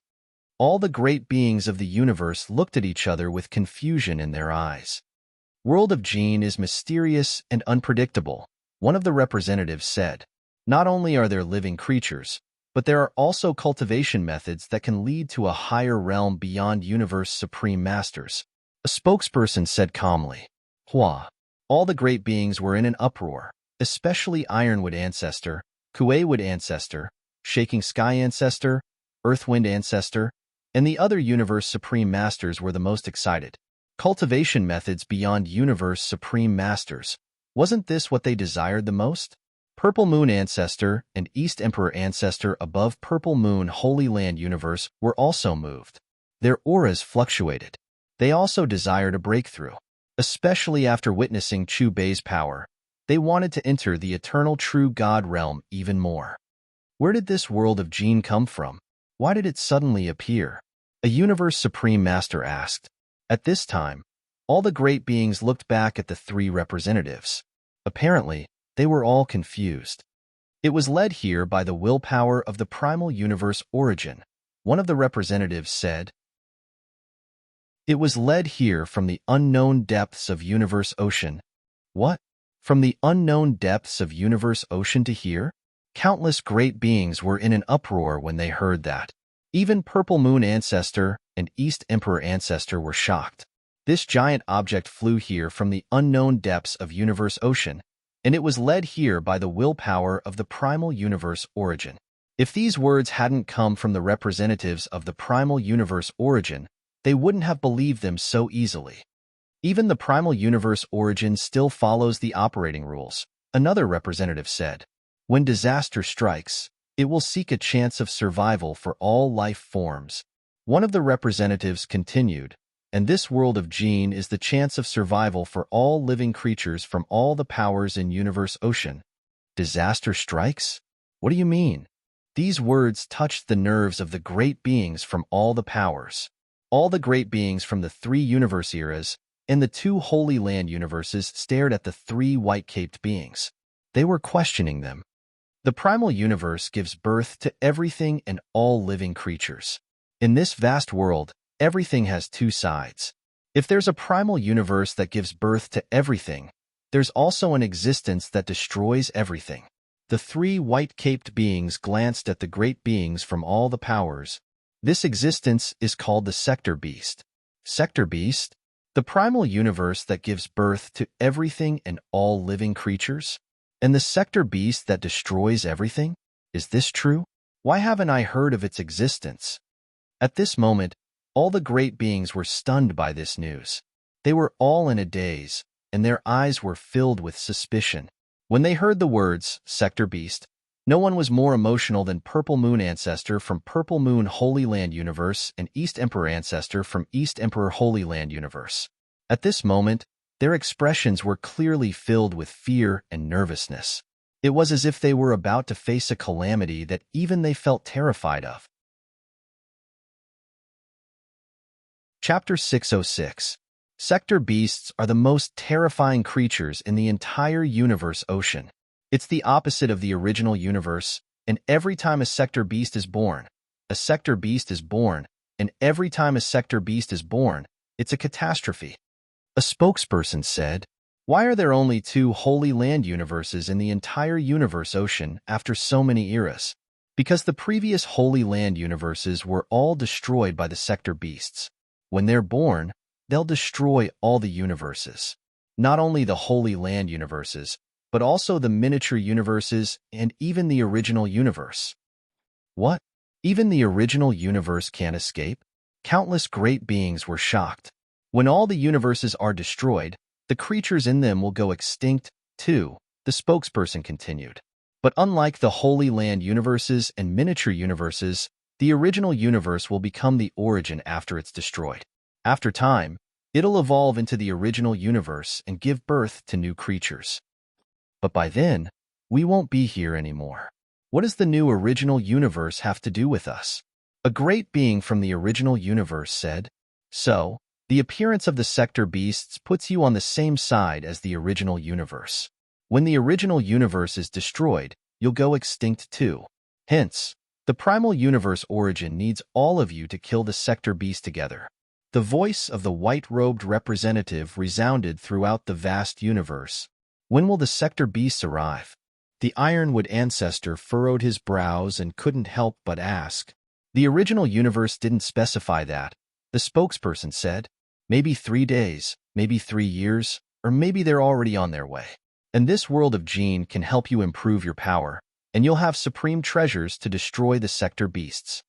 All the great beings of the universe looked at each other with confusion in their eyes. World of Gene is mysterious and unpredictable, one of the representatives said. Not only are there living creatures, but there are also cultivation methods that can lead to a higher realm beyond universe supreme masters. A spokesperson said calmly. Hua. All the great beings were in an uproar, especially Ironwood Ancestor, Kuewood Ancestor, Shaking Sky Ancestor, Earthwind Ancestor, and the other universe supreme masters were the most excited. Cultivation methods beyond universe supreme masters. Wasn't this what they desired the most? Purple Moon Ancestor and East Emperor Ancestor above Purple Moon Holy Land universe were also moved. Their auras fluctuated. They also desired a breakthrough. Especially after witnessing Chu Bei's power, they wanted to enter the eternal true God realm even more. Where did this world of Gene come from? Why did it suddenly appear? A universe supreme master asked. At this time, all the great beings looked back at the 3 representatives. Apparently, they were all confused. It was led here by the willpower of the primal universe origin, one of the representatives said. It was led here from the unknown depths of universe ocean. What? From the unknown depths of universe ocean to here? Countless great beings were in an uproar when they heard that. Even Purple Moon Ancestor and East Emperor Ancestor were shocked. This giant object flew here from the unknown depths of universe ocean, and it was led here by the willpower of the primal universe origin. If these words hadn't come from the representatives of the primal universe origin, they wouldn't have believed them so easily. Even the primal universe origin still follows the operating rules, another representative said. When disaster strikes, it will seek a chance of survival for all life forms. One of the representatives continued, and this world of Gene is the chance of survival for all living creatures from all the powers in universe ocean. Disaster strikes? What do you mean? These words touched the nerves of the great beings from all the powers. All the great beings from the 3 universe eras and the 2 Holy Land universes stared at the 3 white-caped beings. They were questioning them. The primal universe gives birth to everything and all living creatures. In this vast world, everything has 2 sides. If there's a primal universe that gives birth to everything, there's also an existence that destroys everything. The 3 white-caped beings glanced at the great beings from all the powers. This existence is called the Sector Beast. Sector Beast? The primal universe that gives birth to everything and all living creatures? And the Sector Beast that destroys everything? Is this true? Why haven't I heard of its existence? At this moment, all the great beings were stunned by this news. They were all in a daze, and their eyes were filled with suspicion. When they heard the words, Sector Beast, no one was more emotional than Purple Moon Ancestor from Purple Moon Holy Land Universe and East Emperor Ancestor from East Emperor Holy Land Universe. At this moment, their expressions were clearly filled with fear and nervousness. It was as if they were about to face a calamity that even they felt terrified of. Chapter 606. Sector Beasts are the most terrifying creatures in the entire universe ocean. It's the opposite of the original universe, and every time a Sector Beast is born, a Sector Beast is born, and every time a Sector Beast is born, it's a catastrophe. A spokesperson said, "Why are there only 2 Holy Land universes in the entire universe ocean after so many eras? Because the previous Holy Land universes were all destroyed by the Sector Beasts. When they're born, they'll destroy all the universes. Not only the Holy Land universes, but also the miniature universes and even the original universe." What? Even the original universe can't escape? Countless great beings were shocked. When all the universes are destroyed, the creatures in them will go extinct, too, the spokesperson continued. But unlike the Holy Land universes and miniature universes, the original universe will become the origin after it's destroyed. After time, it'll evolve into the original universe and give birth to new creatures. But by then, we won't be here anymore. What does the new original universe have to do with us? A great being from the original universe said, "So, the appearance of the Sector Beasts puts you on the same side as the original universe. When the original universe is destroyed, you'll go extinct too. Hence, the primal universe origin needs all of you to kill the Sector Beast together." The voice of the white-robed representative resounded throughout the vast universe. When will the Sector Beasts arrive? The Ironwood Ancestor furrowed his brows and couldn't help but ask. The original universe didn't specify that, the spokesperson said. Maybe 3 days, maybe 3 years, or maybe they're already on their way. And this world of Gene can help you improve your power, and you'll have supreme treasures to destroy the Sector Beasts.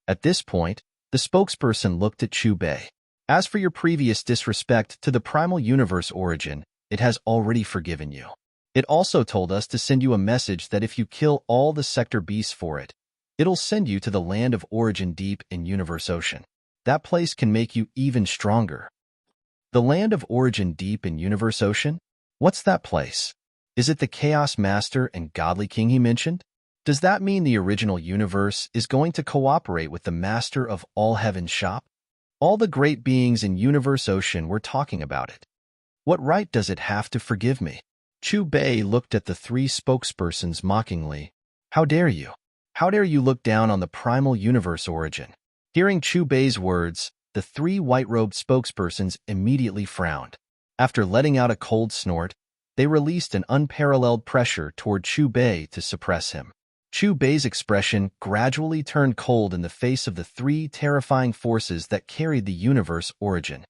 At this point, the spokesperson looked at Chu Bei. As for your previous disrespect to the primal universe origin, it has already forgiven you. It also told us to send you a message that if you kill all the Sector Beasts for it, it'll send you to the land of origin deep in universe ocean. That place can make you even stronger. The land of origin deep in universe ocean? What's that place? Is it the Chaos Master and Godly King he mentioned? Does that mean the original universe is going to cooperate with the Master of all Heaven's shop? All the great beings in universe ocean were talking about it. What right does it have to forgive me? Chu Bei looked at the 3 spokespersons mockingly. How dare you? How dare you look down on the primal universe origin? Hearing Chu Bei's words, the 3 white-robed spokespersons immediately frowned. After letting out a cold snort, they released an unparalleled pressure toward Chu Bei to suppress him. Chu Bei's expression gradually turned cold in the face of the three terrifying forces that carried the universe origin.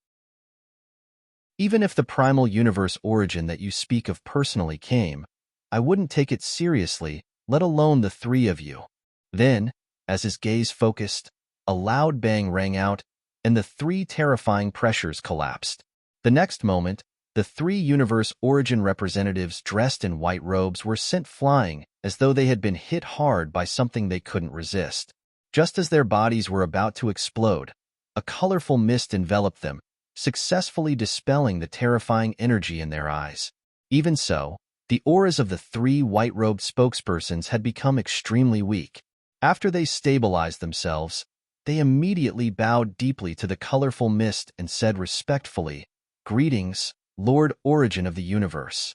Even if the primal universe origin that you speak of personally came, I wouldn't take it seriously, let alone the three of you. Then, as his gaze focused, a loud bang rang out, and the three terrifying pressures collapsed. The next moment, the three universe origin representatives dressed in white robes were sent flying as though they had been hit hard by something they couldn't resist. Just as their bodies were about to explode, a colorful mist enveloped them, successfully dispelling the terrifying energy in their eyes. Even so, the auras of the three white-robed spokespersons had become extremely weak. After they stabilized themselves, they immediately bowed deeply to the colorful mist and said respectfully, "Greetings, Lord Origin of the Universe."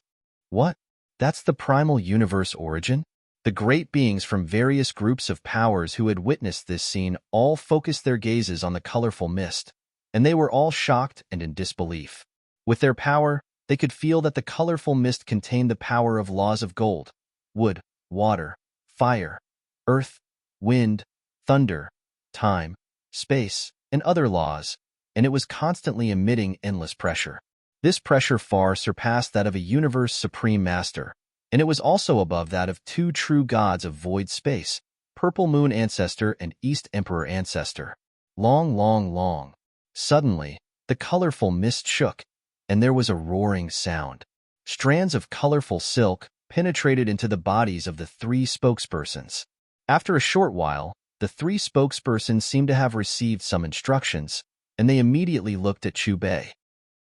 What? That's the primal universe origin? The great beings from various groups of powers who had witnessed this scene all focused their gazes on the colorful mist, and they were all shocked and in disbelief. With their power, they could feel that the colorful mist contained the power of laws of gold, wood, water, fire, earth, wind, thunder, time, space, and other laws, and it was constantly emitting endless pressure. This pressure far surpassed that of a universe supreme master, and it was also above that of two true gods of void space, Purple Moon Ancestor and East Emperor Ancestor. Long. Suddenly, the colorful mist shook, and there was a roaring sound. Strands of colorful silk penetrated into the bodies of the three spokespersons. After a short while, the three spokespersons seemed to have received some instructions, and they immediately looked at Chu Bei.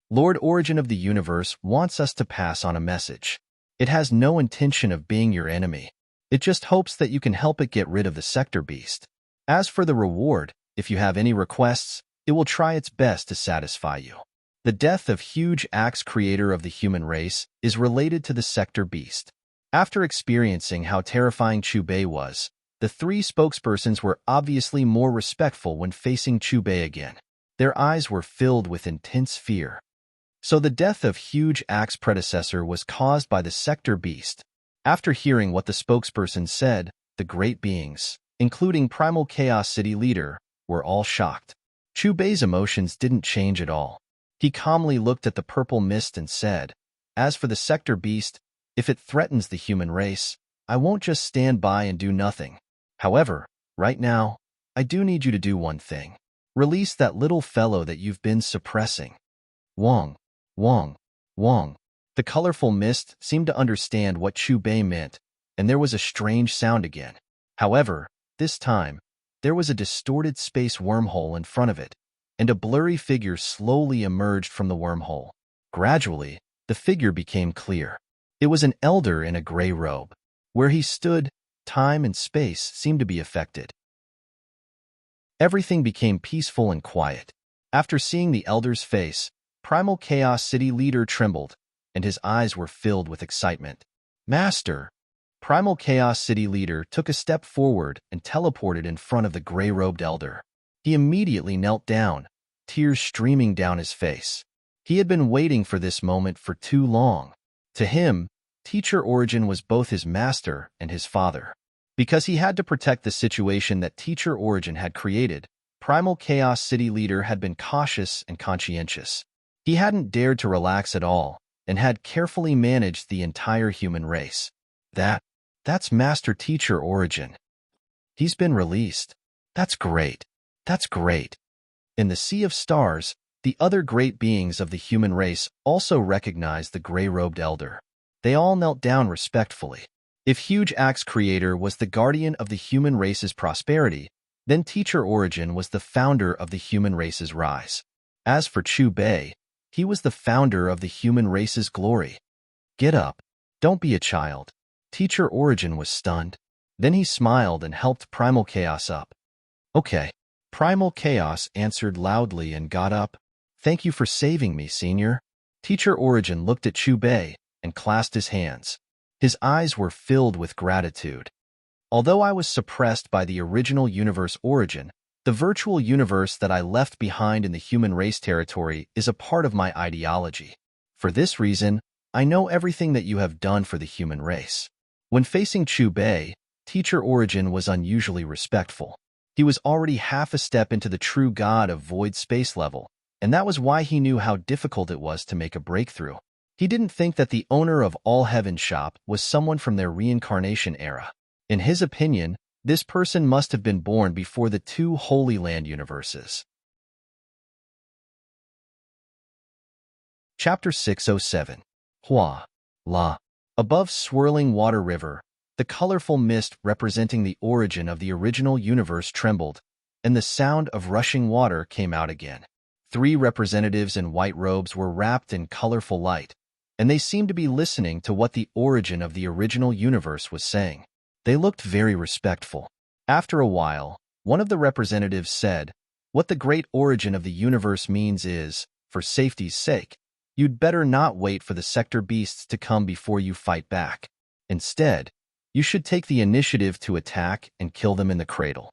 Lord Origin of the Universe wants us to pass on a message. It has no intention of being your enemy. It just hopes that you can help it get rid of the Sector Beast. As for the reward, if you have any requests, it will try its best to satisfy you. The death of Huge Axe, creator of the human race, is related to the Sector Beast. After experiencing how terrifying Chu Bei was, the three spokespersons were obviously more respectful when facing Chu Bei again. Their eyes were filled with intense fear. So the death of Huge Axe predecessor was caused by the Sector Beast. After hearing what the spokesperson said, the great beings, including Primal Chaos City leader, were all shocked. Chu Bei's emotions didn't change at all. He calmly looked at the purple mist and said, "As for the Sector Beast, if it threatens the human race, I won't just stand by and do nothing. However, right now, I do need you to do one thing. Release that little fellow that you've been suppressing." Wong. The colorful mist seemed to understand what Chu Bei meant, and there was a strange sound again. However, this time, there was a distorted space wormhole in front of it, and a blurry figure slowly emerged from the wormhole. Gradually, the figure became clear. It was an elder in a gray robe. Where he stood, time and space seemed to be affected. Everything became peaceful and quiet. After seeing the elder's face, Primal Chaos City leader trembled, and his eyes were filled with excitement. "Master!" Primal Chaos City leader took a step forward and teleported in front of the gray-robed elder. He immediately knelt down, tears streaming down his face. He had been waiting for this moment for too long. To him, Teacher Origin was both his master and his father. Because he had to protect the situation that Teacher Origin had created, Primal Chaos City leader had been cautious and conscientious. He hadn't dared to relax at all, and had carefully managed the entire human race. That's Master Teacher Origin. He's been released. That's great. In the sea of stars, the other great beings of the human race also recognized the gray-robed elder. They all knelt down respectfully. If Huge Axe Creator was the guardian of the human race's prosperity, then Teacher Origin was the founder of the human race's rise. As for Chu Bei, he was the founder of the human race's glory. "Get up. Don't be a child." Teacher Origin was stunned. Then he smiled and helped Primal Chaos up. "Okay." Primal Chaos answered loudly and got up. "Thank you for saving me, Senior." Teacher Origin looked at Chu Bei and clasped his hands. His eyes were filled with gratitude. "Although I was suppressed by the original universe Origin, the virtual universe that I left behind in the human race territory is a part of my ideology. For this reason, I know everything that you have done for the human race. When facing Chu Bei, Teacher Origin was unusually respectful. He was already half a step into the true god of void space level, and that was why he knew how difficult it was to make a breakthrough. He didn't think that the owner of All Heaven Shop was someone from their reincarnation era. In his opinion, this person must have been born before the two Holy Land universes. Chapter 607. Hua. La. Above swirling water river, the colorful mist representing the origin of the original universe trembled, and the sound of rushing water came out again. 3 representatives in white robes were wrapped in colorful light, and they seemed to be listening to what the origin of the original universe was saying. They looked very respectful. After a while, one of the representatives said, "What the great origin of the universe means is, for safety's sake, you'd better not wait for the sector beasts to come before you fight back. Instead, you should take the initiative to attack and kill them in the cradle."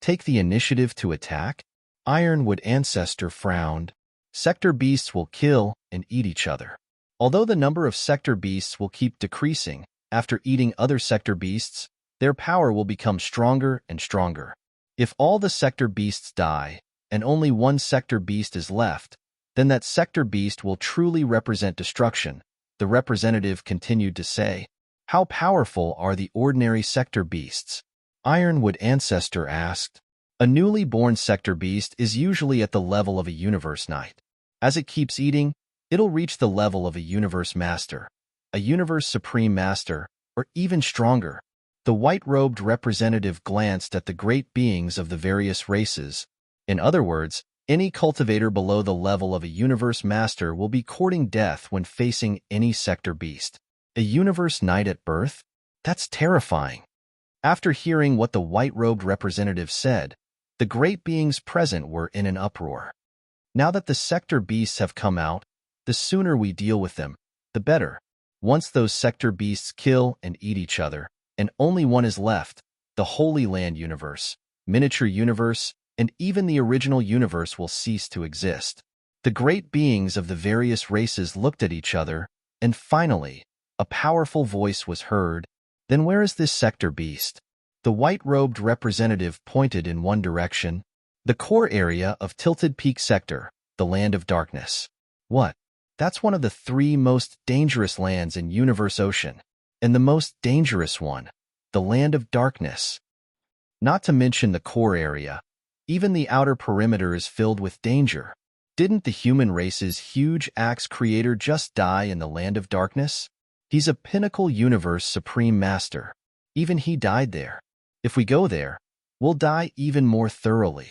Take the initiative to attack? Ironwood Ancestor frowned. Sector beasts will kill and eat each other. Although the number of sector beasts will keep decreasing, after eating other sector beasts, their power will become stronger and stronger. If all the sector beasts die, and only one sector beast is left, then that sector beast will truly represent destruction, the representative continued to say. How powerful are the ordinary sector beasts? Ironwood Ancestor asked. A newly born sector beast is usually at the level of a universe knight. As it keeps eating, it'll reach the level of a universe master, a universe supreme master, or even stronger. The white-robed representative glanced at the great beings of the various races. In other words, any cultivator below the level of a universe master will be courting death when facing any sector beast. A universe knight at birth? That's terrifying. After hearing what the white-robed representative said, the great beings present were in an uproar. Now that the sector beasts have come out, the sooner we deal with them, the better. Once those sector beasts kill and eat each other, and only one is left, the Holy Land universe, miniature universe, and even the original universe will cease to exist. The great beings of the various races looked at each other, and finally, a powerful voice was heard. Then where is this sector beast? The white-robed representative pointed in one direction. The core area of Tilted Peak Sector, the Land of Darkness. What? That's one of the 3 most dangerous lands in Universe Ocean. And the most dangerous one, the Land of Darkness. Not to mention the core area. Even the outer perimeter is filled with danger. Didn't the human race's huge axe creator just die in the Land of Darkness? He's a pinnacle universe supreme master. Even he died there. If we go there, we'll die even more thoroughly.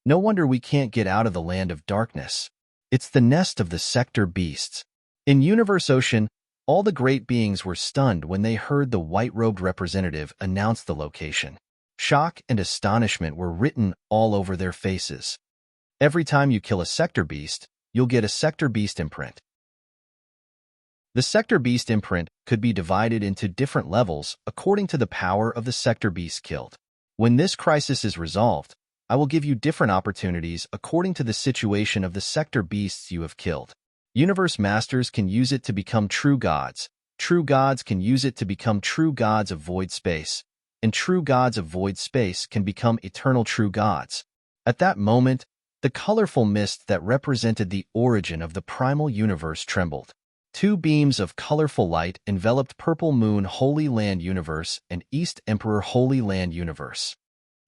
No wonder we can't get out of the Land of Darkness. It's the nest of the sector beasts. In Universe Ocean, all the great beings were stunned when they heard the white-robed representative announce the location. Shock and astonishment were written all over their faces. Every time you kill a sector beast, you'll get a sector beast imprint. The sector beast imprint could be divided into different levels according to the power of the sector beast killed. When this crisis is resolved, I will give you different opportunities according to the situation of the sector beasts you have killed. Universe masters can use it to become true gods. True gods can use it to become true gods of void space. And true gods of void space can become eternal true gods. At that moment, the colorful mist that represented the origin of the primal universe trembled. 2 beams of colorful light enveloped Purple Moon Holy Land Universe and East Emperor Holy Land Universe.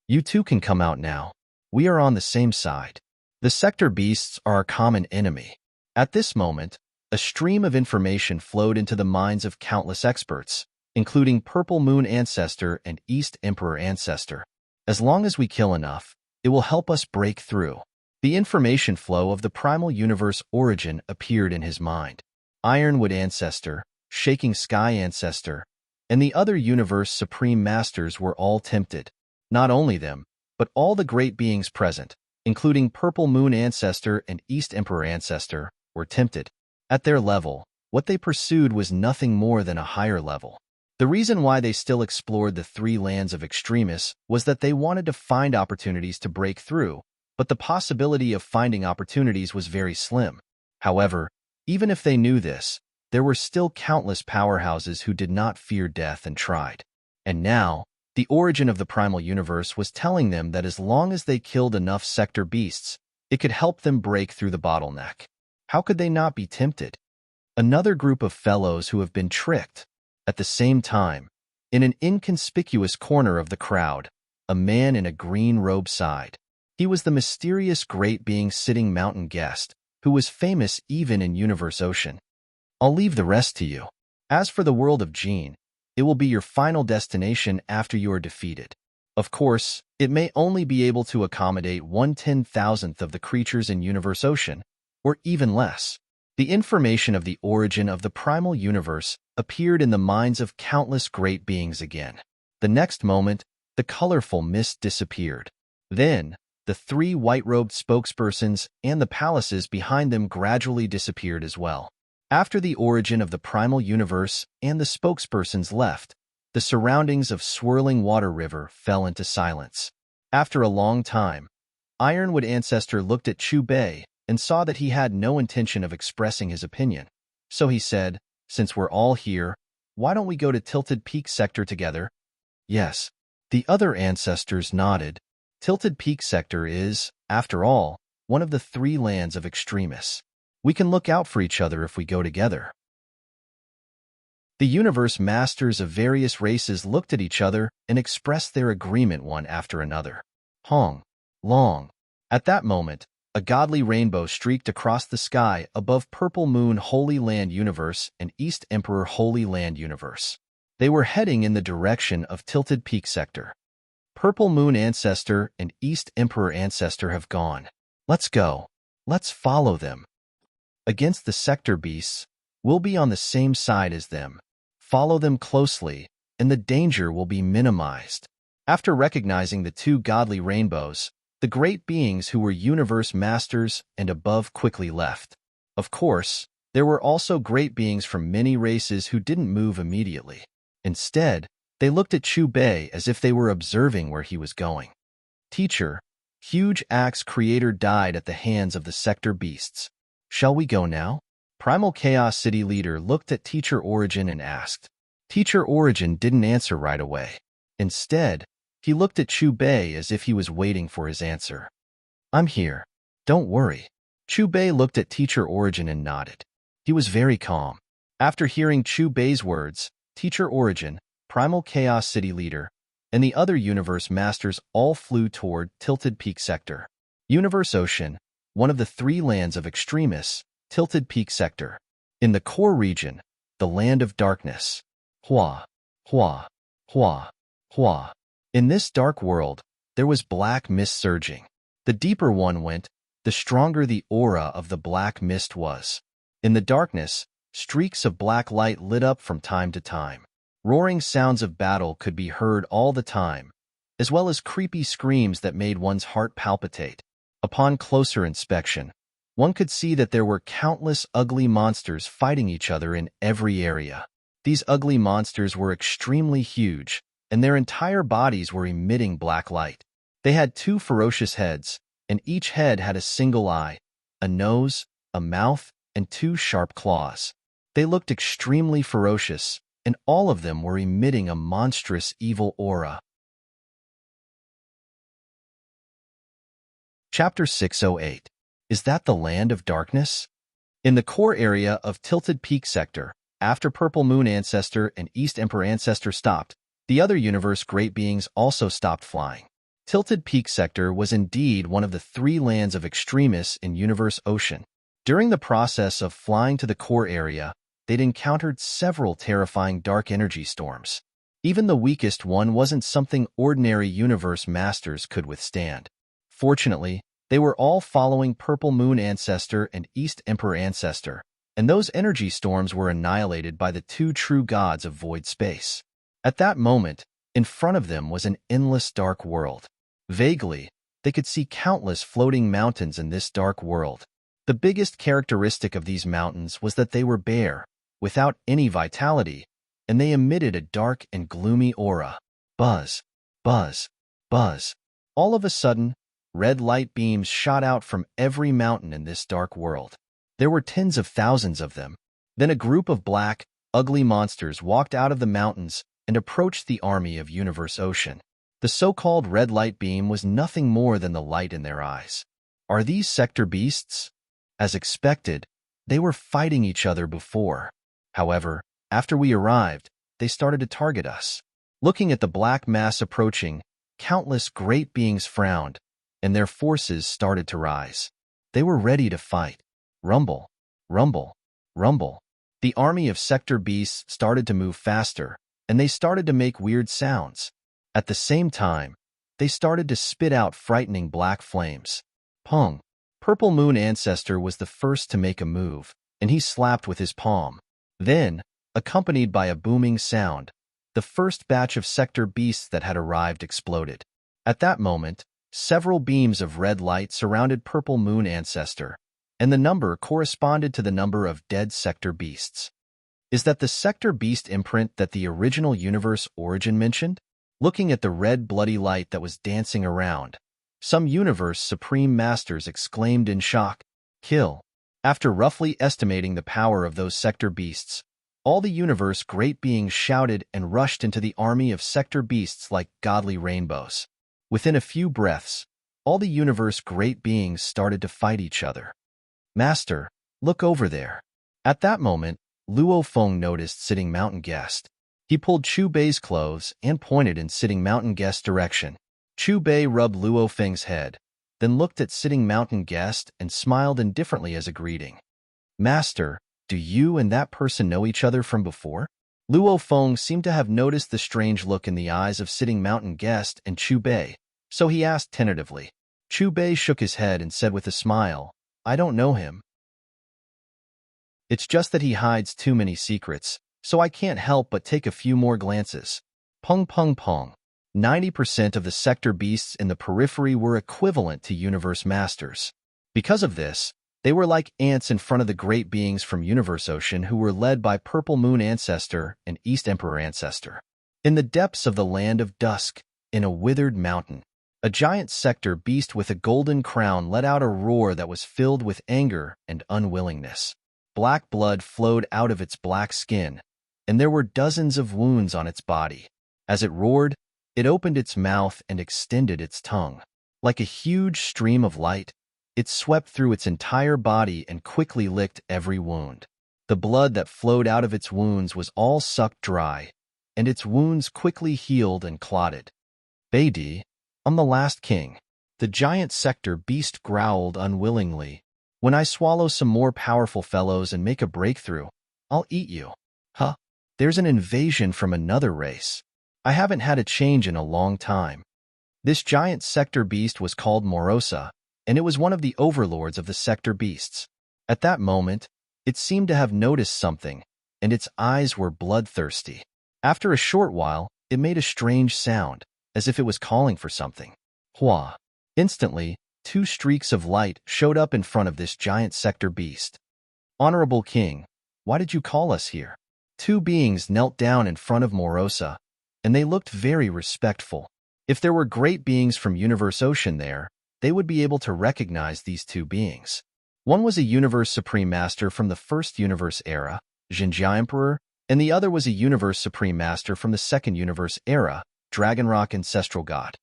You two can come out now. We are on the same side. The sector beasts are our common enemy. At this moment, a stream of information flowed into the minds of countless experts, including Purple Moon Ancestor and East Emperor Ancestor. As long as we kill enough, it will help us break through. The information flow of the primal universe origin appeared in his mind. Ironwood Ancestor, Shaking Sky Ancestor, and the other universe supreme masters were all tempted. Not only them, but all the great beings present, including Purple Moon Ancestor and East Emperor Ancestor, were tempted. At their level, what they pursued was nothing more than a higher level. The reason why they still explored the 3 lands of extremists was that they wanted to find opportunities to break through, but the possibility of finding opportunities was very slim. However, even if they knew this, there were still countless powerhouses who did not fear death and tried. And now, the origin of the primal universe was telling them that as long as they killed enough sector beasts, it could help them break through the bottleneck. How could they not be tempted? Another group of fellows who have been tricked. At the same time, in an inconspicuous corner of the crowd, a man in a green robe sighed. He was the mysterious great being sitting mountain guest, who was famous even in Universe Ocean. I'll leave the rest to you. As for the world of Gene, it will be your final destination after you are defeated. Of course, it may only be able to accommodate 1/10,000th of the creatures in Universe Ocean, or even less. The information of the origin of the primal universe appeared in the minds of countless great beings again. The next moment, the colorful mist disappeared. Then, the three white-robed spokespersons and the palaces behind them gradually disappeared as well. After the origin of the primal universe and the spokespersons left, the surroundings of swirling water river fell into silence. After a long time, Ironwood Ancestor looked at Chu Bei and saw that he had no intention of expressing his opinion. So he said, "Since we're all here, why don't we go to Tilted Peak Sector together?" "Yes." The other ancestors nodded. Tilted Peak Sector is, after all, one of the three lands of extremists. We can look out for each other if we go together. The universe masters of various races looked at each other and expressed their agreement one after another. Hong, long. At that moment, a godly rainbow streaked across the sky above Purple Moon Holy Land Universe and East Emperor Holy Land Universe. They were heading in the direction of Tilted Peak Sector. Purple Moon Ancestor and East Emperor Ancestor have gone. Let's go. Let's follow them. Against the sector beasts, we'll be on the same side as them. Follow them closely, and the danger will be minimized. After recognizing the two godly rainbows, the great beings who were universe masters and above quickly left. Of course, there were also great beings from many races who didn't move immediately. Instead, they looked at Chu Bei as if they were observing where he was going. Teacher, huge axe creator died at the hands of the sector beasts. Shall we go now? Primal Chaos City leader looked at Teacher Origin and asked. Teacher Origin didn't answer right away. Instead, he looked at Chu Bei as if he was waiting for his answer. I'm here. Don't worry. Chu Bei looked at Teacher Origin and nodded. He was very calm. After hearing Chu Bei's words, Teacher Origin, Primal Chaos City leader, and the other universe masters all flew toward Tilted Peak Sector. Universe Ocean, one of the three lands of extremists, Tilted Peak Sector. In the core region, the land of darkness. Hua, hua, hua, hua. In this dark world, there was black mist surging. The deeper one went, the stronger the aura of the black mist was. In the darkness, streaks of black light lit up from time to time. Roaring sounds of battle could be heard all the time, as well as creepy screams that made one's heart palpitate. Upon closer inspection, one could see that there were countless ugly monsters fighting each other in every area. These ugly monsters were extremely huge, and their entire bodies were emitting black light. They had two ferocious heads, and each head had a single eye, a nose, a mouth, and two sharp claws. They looked extremely ferocious, and all of them were emitting a monstrous evil aura. Chapter 608. Is that the land of darkness? In the core area of Tilted Peak Sector, after Purple Moon Ancestor and East Emperor Ancestor stopped, the other universe great beings also stopped flying. Tilted Peak Sector was indeed one of the three lands of extremists in Universe Ocean. During the process of flying to the core area, they'd encountered several terrifying dark energy storms. Even the weakest one wasn't something ordinary universe masters could withstand. Fortunately, they were all following Purple Moon Ancestor and East Emperor Ancestor, and those energy storms were annihilated by the two true gods of void space. At that moment, in front of them was an endless dark world. Vaguely, they could see countless floating mountains in this dark world. The biggest characteristic of these mountains was that they were bare, without any vitality, and they emitted a dark and gloomy aura. Buzz, buzz, buzz. All of a sudden, red light beams shot out from every mountain in this dark world. There were tens of thousands of them. Then a group of black, ugly monsters walked out of the mountains and approached the army of Universe Ocean. The so-called red light beam was nothing more than the light in their eyes. Are these sector beasts? As expected, they were fighting each other before. However, after we arrived, they started to target us. Looking at the black mass approaching, countless great beings frowned, and their forces started to rise. They were ready to fight. Rumble, rumble, rumble. The army of sector beasts started to move faster, and they started to make weird sounds. At the same time, they started to spit out frightening black flames. Pong. Purple Moon Ancestor was the first to make a move, and he slapped with his palm. Then, accompanied by a booming sound, the first batch of sector beasts that had arrived exploded. At that moment, several beams of red light surrounded Purple Moon Ancestor, and the number corresponded to the number of dead sector beasts. Is that the sector beast imprint that the original universe origin mentioned? Looking at the red bloody light that was dancing around, some universe supreme masters exclaimed in shock, "Kill." After roughly estimating the power of those sector beasts, all the universe great beings shouted and rushed into the army of sector beasts like godly rainbows. Within a few breaths, all the universe great beings started to fight each other. "Master, look over there." At that moment, Luo Feng noticed Sitting Mountain Guest. He pulled Chu Bei's clothes and pointed in Sitting Mountain Guest's direction. Chu Bei rubbed Luo Feng's head, then looked at Sitting Mountain Guest and smiled indifferently as a greeting. "Master, do you and that person know each other from before?" Luo Feng seemed to have noticed the strange look in the eyes of Sitting Mountain Guest and Chu Bei, so he asked tentatively. Chu Bei shook his head and said with a smile, "I don't know him. It's just that he hides too many secrets, so I can't help but take a few more glances." Pung pung pung. 90% of the sector beasts in the periphery were equivalent to universe masters. Because of this, they were like ants in front of the great beings from Universe Ocean who were led by Purple Moon Ancestor and East Emperor Ancestor. In the depths of the Land of Dusk, in a withered mountain, a giant sector beast with a golden crown let out a roar that was filled with anger and unwillingness. Black blood flowed out of its black skin, and there were dozens of wounds on its body. As it roared, it opened its mouth and extended its tongue. Like a huge stream of light, it swept through its entire body and quickly licked every wound. The blood that flowed out of its wounds was all sucked dry, and its wounds quickly healed and clotted. "Beidi, I'm the last king." The giant sector beast growled unwillingly. "When I swallow some more powerful fellows and make a breakthrough, I'll eat you." "Huh? There's an invasion from another race. I haven't had a change in a long time." This giant sector beast was called Morosa, and it was one of the overlords of the sector beasts. At that moment, it seemed to have noticed something, and its eyes were bloodthirsty. After a short while, it made a strange sound, as if it was calling for something. Hua! Instantly, two streaks of light showed up in front of this giant sector beast. "Honorable King, why did you call us here?" Two beings knelt down in front of Morosa, and they looked very respectful. If there were great beings from Universe Ocean there, they would be able to recognize these two beings. One was a Universe Supreme Master from the First Universe Era, Xinjia Emperor, and the other was a Universe Supreme Master from the Second Universe Era, Dragon Rock Ancestral God.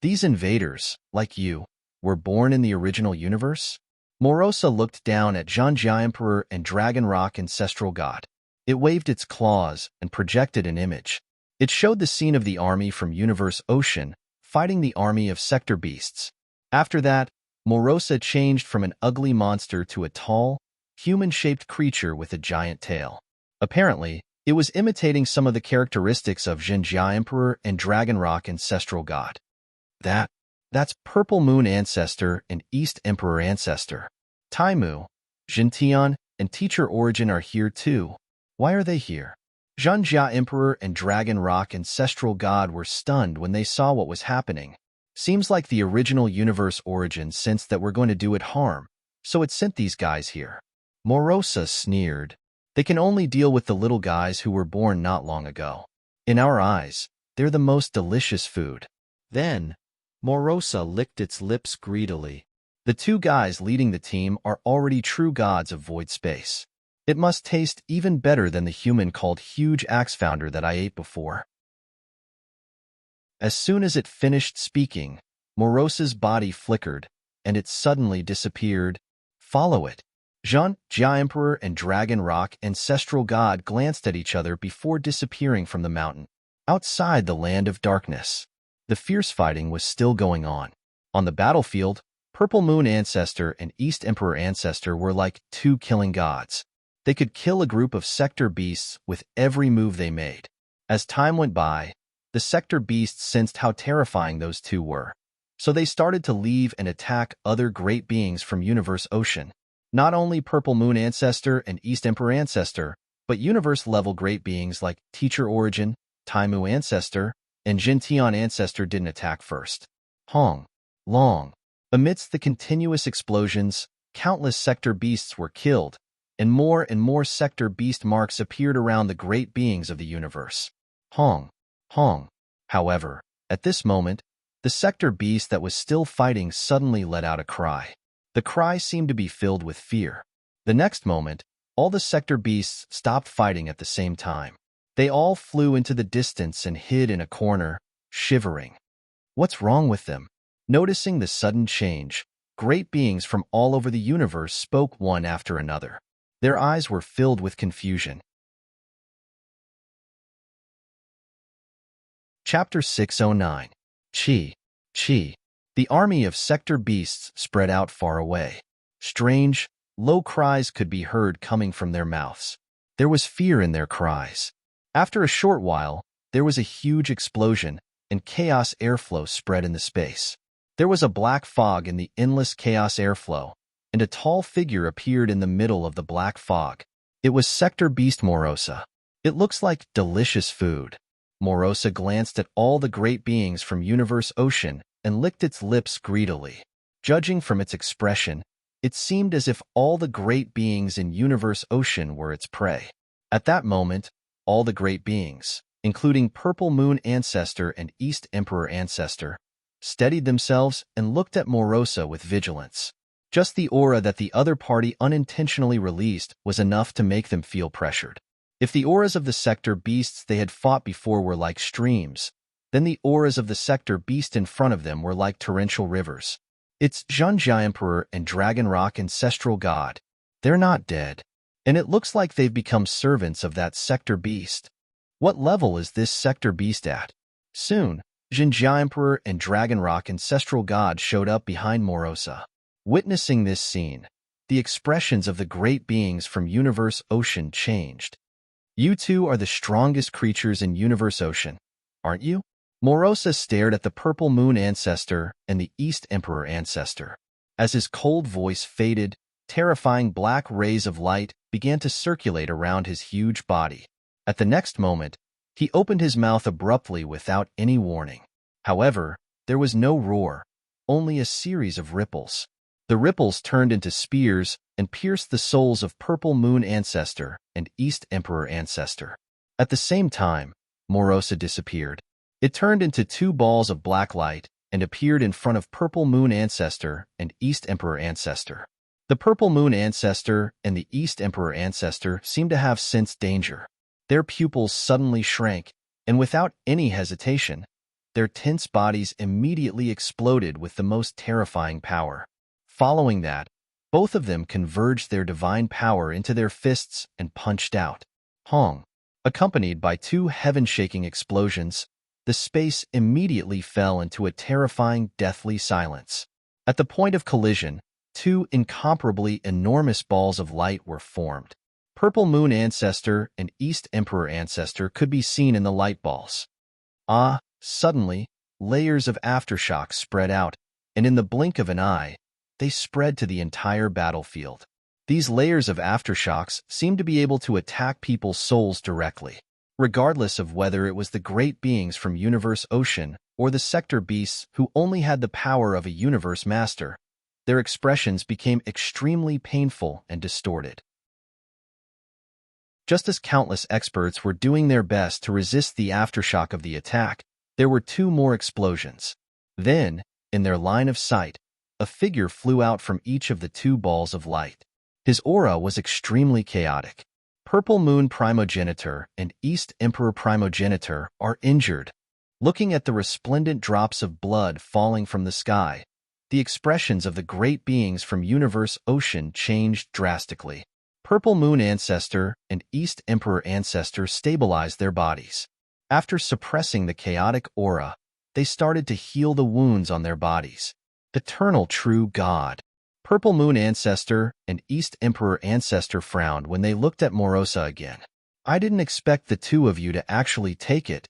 These invaders, like you, were born in the original universe? Morosa looked down at Xinjia Emperor and Dragon Rock Ancestral God. It waved its claws and projected an image. It showed the scene of the army from Universe Ocean fighting the army of sector beasts. After that, Morosa changed from an ugly monster to a tall, human-shaped creature with a giant tail. Apparently, it was imitating some of the characteristics of Xinjia Emperor and Dragon Rock Ancestral God. That's Purple Moon Ancestor and East Emperor Ancestor. Taimu, Jintian, and Teacher Origin are here too. Why are they here? Xinjia Emperor and Dragon Rock Ancestral God were stunned when they saw what was happening. Seems like the original universe origin sensed that we're going to do it harm, so it sent these guys here. Morosa sneered. They can only deal with the little guys who were born not long ago. In our eyes, they're the most delicious food. Then, Morosa licked its lips greedily. The two guys leading the team are already true gods of void space. It must taste even better than the human called huge axe founder that I ate before. As soon as it finished speaking, Morosa's body flickered, and it suddenly disappeared. Follow it. Jean, Emperor and Dragon Rock ancestral god glanced at each other before disappearing from the mountain. Outside the land of darkness, the fierce fighting was still going on. On the battlefield, Purple Moon Ancestor and East Emperor Ancestor were like two killing gods. They could kill a group of sector beasts with every move they made. As time went by, the sector beasts sensed how terrifying those two were, so they started to leave and attack other great beings from Universe Ocean. Not only Purple Moon Ancestor and East Emperor Ancestor, but universe-level great beings like Teacher Origin, Taimu Ancestor, and Jintian Ancestor didn't attack first. Long. Amidst the continuous explosions, countless sector beasts were killed, and more sector beast marks appeared around the great beings of the universe. However, at this moment, the sector beast that was still fighting suddenly let out a cry. The cry seemed to be filled with fear. The next moment, all the sector beasts stopped fighting at the same time. They all flew into the distance and hid in a corner, shivering. What's wrong with them? Noticing the sudden change, great beings from all over the universe spoke one after another. Their eyes were filled with confusion. Chapter 609. Chi. The army of sector beasts spread out far away. Strange, low cries could be heard coming from their mouths. There was fear in their cries. After a short while, there was a huge explosion, and chaos airflow spread in the space. There was a black fog in the endless chaos airflow, and a tall figure appeared in the middle of the black fog. It was Sector Beast Morosa. It looks like delicious food. Morosa glanced at all the great beings from Universe Ocean and licked its lips greedily. Judging from its expression, it seemed as if all the great beings in Universe Ocean were its prey. At that moment, all the great beings, including Purple Moon Ancestor and East Emperor Ancestor, steadied themselves and looked at Morosa with vigilance. Just the aura that the other party unintentionally released was enough to make them feel pressured. If the auras of the sector beasts they had fought before were like streams, then the auras of the sector beast in front of them were like torrential rivers. It's Zhanjia Emperor and Dragon Rock ancestral god. They're not dead, and it looks like they've become servants of that sector beast. What level is this sector beast at? Soon, Zhanjia Emperor and Dragon Rock ancestral god showed up behind Morosa. Witnessing this scene, the expressions of the great beings from Universe Ocean changed. You two are the strongest creatures in Universe Ocean, aren't you? Morosa stared at the Purple Moon Ancestor and the East Emperor Ancestor. As his cold voice faded, terrifying black rays of light began to circulate around his huge body. At the next moment, he opened his mouth abruptly without any warning. However, there was no roar, only a series of ripples. The ripples turned into spears and pierced the souls of Purple Moon Ancestor and East Emperor Ancestor. At the same time, Morosa disappeared. It turned into two balls of black light and appeared in front of Purple Moon Ancestor and East Emperor Ancestor. The Purple Moon Ancestor and the East Emperor Ancestor seemed to have sensed danger. Their pupils suddenly shrank, and without any hesitation, their tense bodies immediately exploded with the most terrifying power. Following that, both of them converged their divine power into their fists and punched out. Hong. Accompanied by two heaven-shaking explosions, the space immediately fell into a terrifying, deathly silence. At the point of collision, two incomparably enormous balls of light were formed. Purple Moon Ancestor and East Emperor Ancestor could be seen in the light balls. Suddenly, layers of aftershocks spread out, and in the blink of an eye, they spread to the entire battlefield. These layers of aftershocks seemed to be able to attack people's souls directly. Regardless of whether it was the great beings from Universe Ocean or the sector beasts who only had the power of a universe master, their expressions became extremely painful and distorted. Just as countless experts were doing their best to resist the aftershock of the attack, there were two more explosions. Then, in their line of sight, a figure flew out from each of the two balls of light. His aura was extremely chaotic. Purple Moon Primogenitor and East Emperor Primogenitor are injured. Looking at the resplendent drops of blood falling from the sky, the expressions of the great beings from Universe Ocean changed drastically. Purple Moon Ancestor and East Emperor Ancestor stabilized their bodies. After suppressing the chaotic aura, they started to heal the wounds on their bodies. Eternal True God. Purple Moon Ancestor and East Emperor Ancestor frowned when they looked at Morosa again. I didn't expect the two of you to actually take it.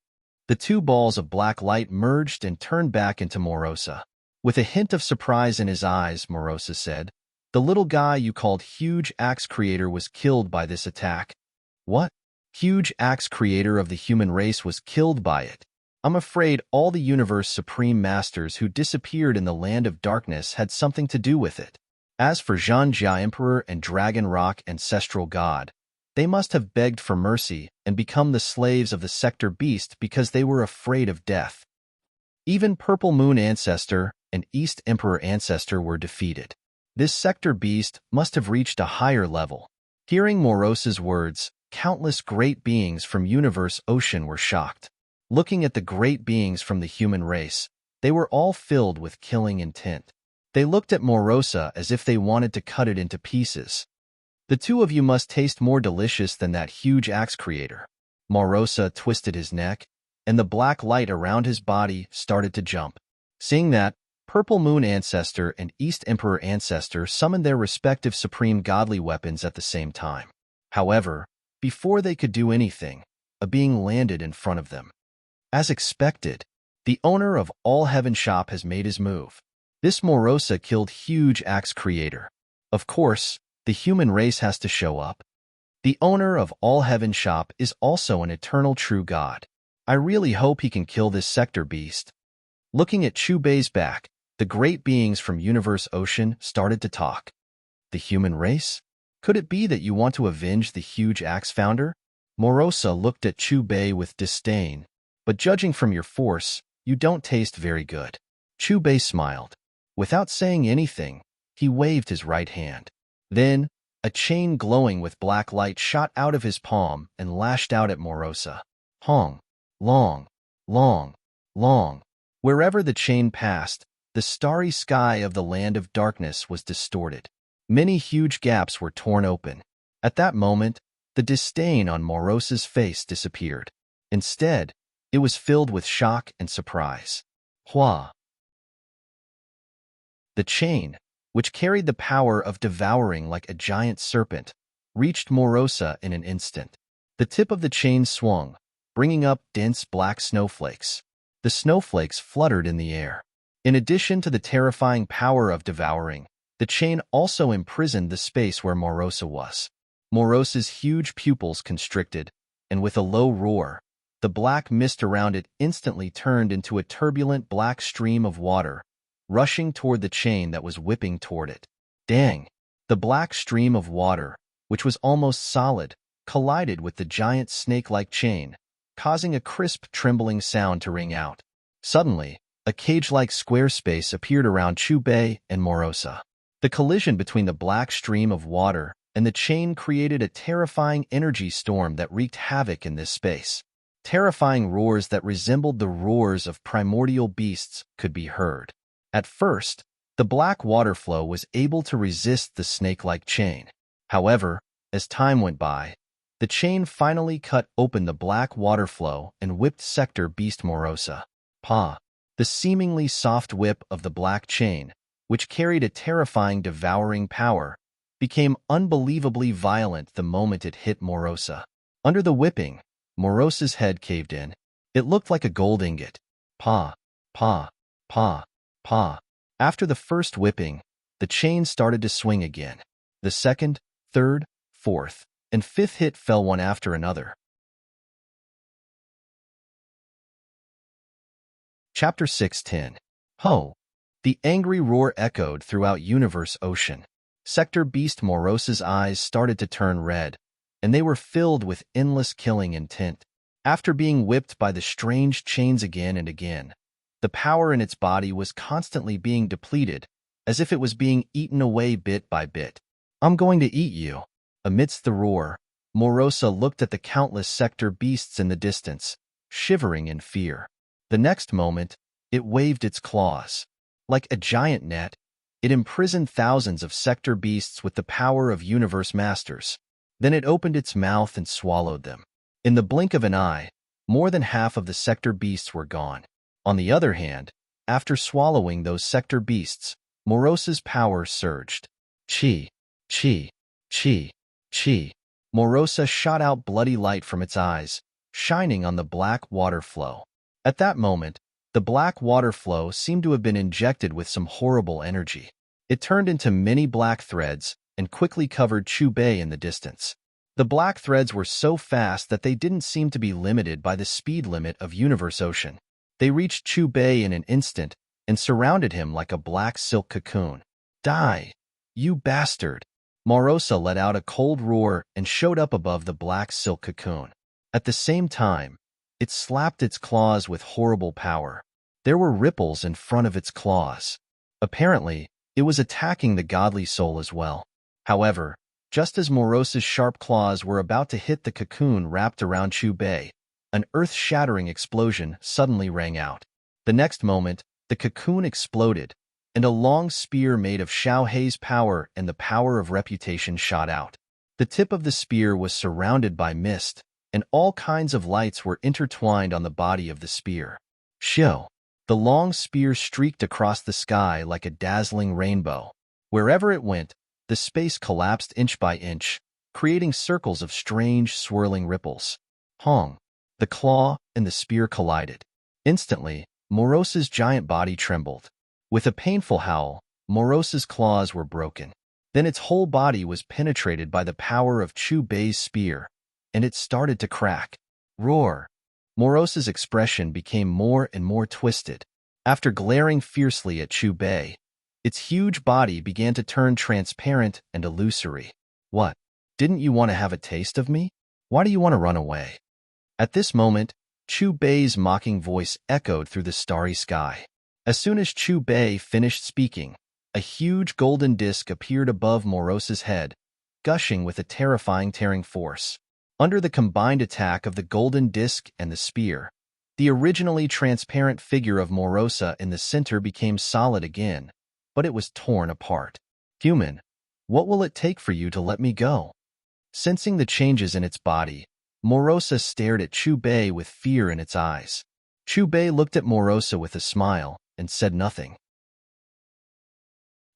The two balls of black light merged and turned back into Morosa. With a hint of surprise in his eyes, Morosa said, "The little guy you called Huge Axe Creator was killed by this attack." "What? Huge Axe Creator of the human race was killed by it? I'm afraid all the universe supreme masters who disappeared in the land of darkness had something to do with it. As for Zhanjia Emperor and Dragon Rock Ancestral God, they must have begged for mercy and become the slaves of the Sector Beast because they were afraid of death. Even Purple Moon Ancestor and East Emperor Ancestor were defeated. This Sector Beast must have reached a higher level." Hearing Morosa's words, countless great beings from Universe Ocean were shocked. Looking at the great beings from the human race, they were all filled with killing intent. They looked at Morosa as if they wanted to cut it into pieces. "The two of you must taste more delicious than that Huge Axe Creator." Morosa twisted his neck, and the black light around his body started to jump. Seeing that, Purple Moon Ancestor and East Emperor Ancestor summoned their respective supreme godly weapons at the same time. However, before they could do anything, a being landed in front of them. As expected, the owner of All Heaven Shop has made his move. This Morosa killed Huge Axe Creator. Of course, the human race has to show up. The owner of All Heaven Shop is also an eternal true God. I really hope he can kill this Sector Beast. Looking at Chubei's back, the great beings from Universe Ocean started to talk. The human race? Could it be that you want to avenge the Huge Axe Founder? Morosa looked at Chubei with disdain. But judging from your force, you don't taste very good. Chubei smiled. Without saying anything, he waved his right hand. Then, a chain glowing with black light shot out of his palm and lashed out at Morosa. Hong, long, long, long. Wherever the chain passed, the starry sky of the land of darkness was distorted. Many huge gaps were torn open. At that moment, the disdain on Morosa's face disappeared. Instead, it was filled with shock and surprise. Hua! The chain, which carried the power of devouring like a giant serpent, reached Morosa in an instant. The tip of the chain swung, bringing up dense black snowflakes. The snowflakes fluttered in the air. In addition to the terrifying power of devouring, the chain also imprisoned the space where Morosa was. Morosa's huge pupils constricted, and with a low roar, the black mist around it instantly turned into a turbulent black stream of water, rushing toward the chain that was whipping toward it. Dang! The black stream of water, which was almost solid, collided with the giant snake-like chain, causing a crisp, trembling sound to ring out. Suddenly, a cage-like square space appeared around Chubei and Morosa. The collision between the black stream of water and the chain created a terrifying energy storm that wreaked havoc in this space. Terrifying roars that resembled the roars of primordial beasts could be heard. At first, the black water flow was able to resist the snake-like chain. However, as time went by, the chain finally cut open the black water flow and whipped Sector Beast Morosa. Pa! The seemingly soft whip of the black chain, which carried a terrifying devouring power, became unbelievably violent the moment it hit Morosa. Under the whipping, Morosa's head caved in. It looked like a gold ingot. Pa! Pa! Pa! Pa! After the first whipping, the chain started to swing again. The second, third, fourth, and fifth hit fell one after another. Chapter 6:10. Ho! The angry roar echoed throughout Universe Ocean. Sector Beast Morosa's eyes started to turn red, and they were filled with endless killing intent. After being whipped by the strange chains again and again, the power in its body was constantly being depleted, as if it was being eaten away bit by bit. I'm going to eat you. Amidst the roar, Morosa looked at the countless sector beasts in the distance, shivering in fear. The next moment, it waved its claws. Like a giant net, it imprisoned thousands of sector beasts with the power of universe masters. Then it opened its mouth and swallowed them. In the blink of an eye, more than half of the sector beasts were gone. On the other hand, after swallowing those sector beasts, Morosa's power surged. Chi, chi, chi, chi. Morosa shot out bloody light from its eyes, shining on the black water flow. At that moment, the black water flow seemed to have been injected with some horrible energy. It turned into many black threads and quickly covered Chubei in the distance. The black threads were so fast that they didn't seem to be limited by the speed limit of Universe Ocean. They reached Chubei in an instant and surrounded him like a black silk cocoon. Die, you bastard! Morosa let out a cold roar and showed up above the black silk cocoon. At the same time, it slapped its claws with horrible power. There were ripples in front of its claws. Apparently, it was attacking the godly soul as well. However, just as Morosa's sharp claws were about to hit the cocoon wrapped around Chubei, an earth-shattering explosion suddenly rang out. The next moment, the cocoon exploded, and a long spear made of Xiaohei's power and the power of reputation shot out. The tip of the spear was surrounded by mist, and all kinds of lights were intertwined on the body of the spear. Shio! The long spear streaked across the sky like a dazzling rainbow. Wherever it went, the space collapsed inch by inch, creating circles of strange, swirling ripples. Hong! The claw and the spear collided. Instantly, Morosa's giant body trembled. With a painful howl, Morosa's claws were broken. Then its whole body was penetrated by the power of Chubei's spear, and it started to crack. Roar! Morosa's expression became more and more twisted. After glaring fiercely at Chubei, its huge body began to turn transparent and illusory. What? Didn't you want to have a taste of me? Why do you want to run away? At this moment, Chubei's mocking voice echoed through the starry sky. As soon as Chubei finished speaking, a huge golden disk appeared above Morosa's head, gushing with a terrifying tearing force. Under the combined attack of the golden disk and the spear, the originally transparent figure of Morosa in the center became solid again, but it was torn apart. Human, what will it take for you to let me go? Sensing the changes in its body, Morosa stared at Chubei with fear in its eyes. Chubei looked at Morosa with a smile and said nothing.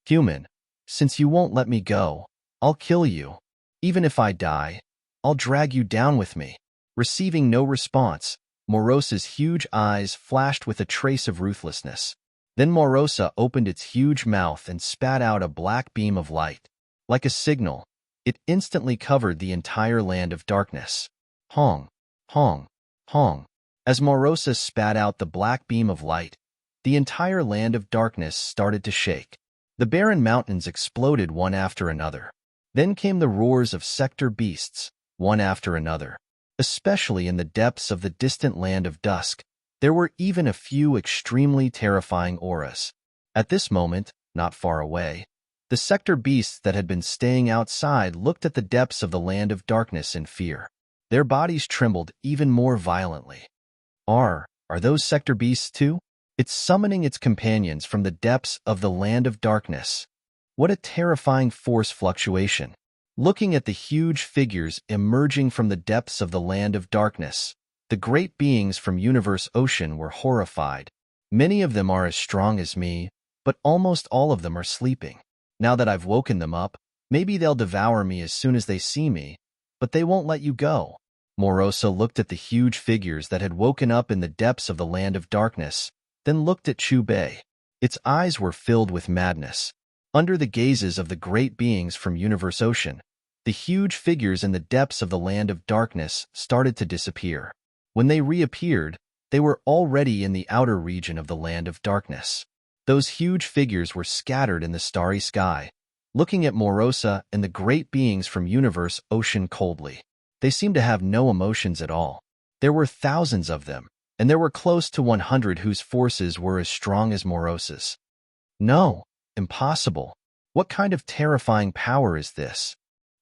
Human, since you won't let me go, I'll kill you. Even if I die, I'll drag you down with me. Receiving no response, Morosa's huge eyes flashed with a trace of ruthlessness. Then Morosa opened its huge mouth and spat out a black beam of light. Like a signal, it instantly covered the entire land of darkness. Hong, Hong, Hong. As Morosa spat out the black beam of light, the entire land of darkness started to shake. The barren mountains exploded one after another. Then came the roars of sector beasts, one after another. Especially in the depths of the distant land of dusk, there were even a few extremely terrifying auras. At this moment, not far away, the sector beasts that had been staying outside looked at the depths of the land of darkness in fear. Their bodies trembled even more violently. Are those sector beasts too? It's summoning its companions from the depths of the land of darkness. What a terrifying force fluctuation. Looking at the huge figures emerging from the depths of the land of darkness, the great beings from Universe Ocean were horrified. Many of them are as strong as me, but almost all of them are sleeping. Now that I've woken them up, maybe they'll devour me as soon as they see me, but they won't let you go. Morosa looked at the huge figures that had woken up in the depths of the land of darkness, then looked at Chubei. Its eyes were filled with madness. Under the gazes of the great beings from Universe Ocean, the huge figures in the depths of the land of darkness started to disappear. When they reappeared, they were already in the outer region of the land of darkness. Those huge figures were scattered in the starry sky, looking at Morosa and the great beings from Universe Ocean coldly. They seemed to have no emotions at all. There were thousands of them, and there were close to 100 whose forces were as strong as Morosa's. No, impossible. What kind of terrifying power is this?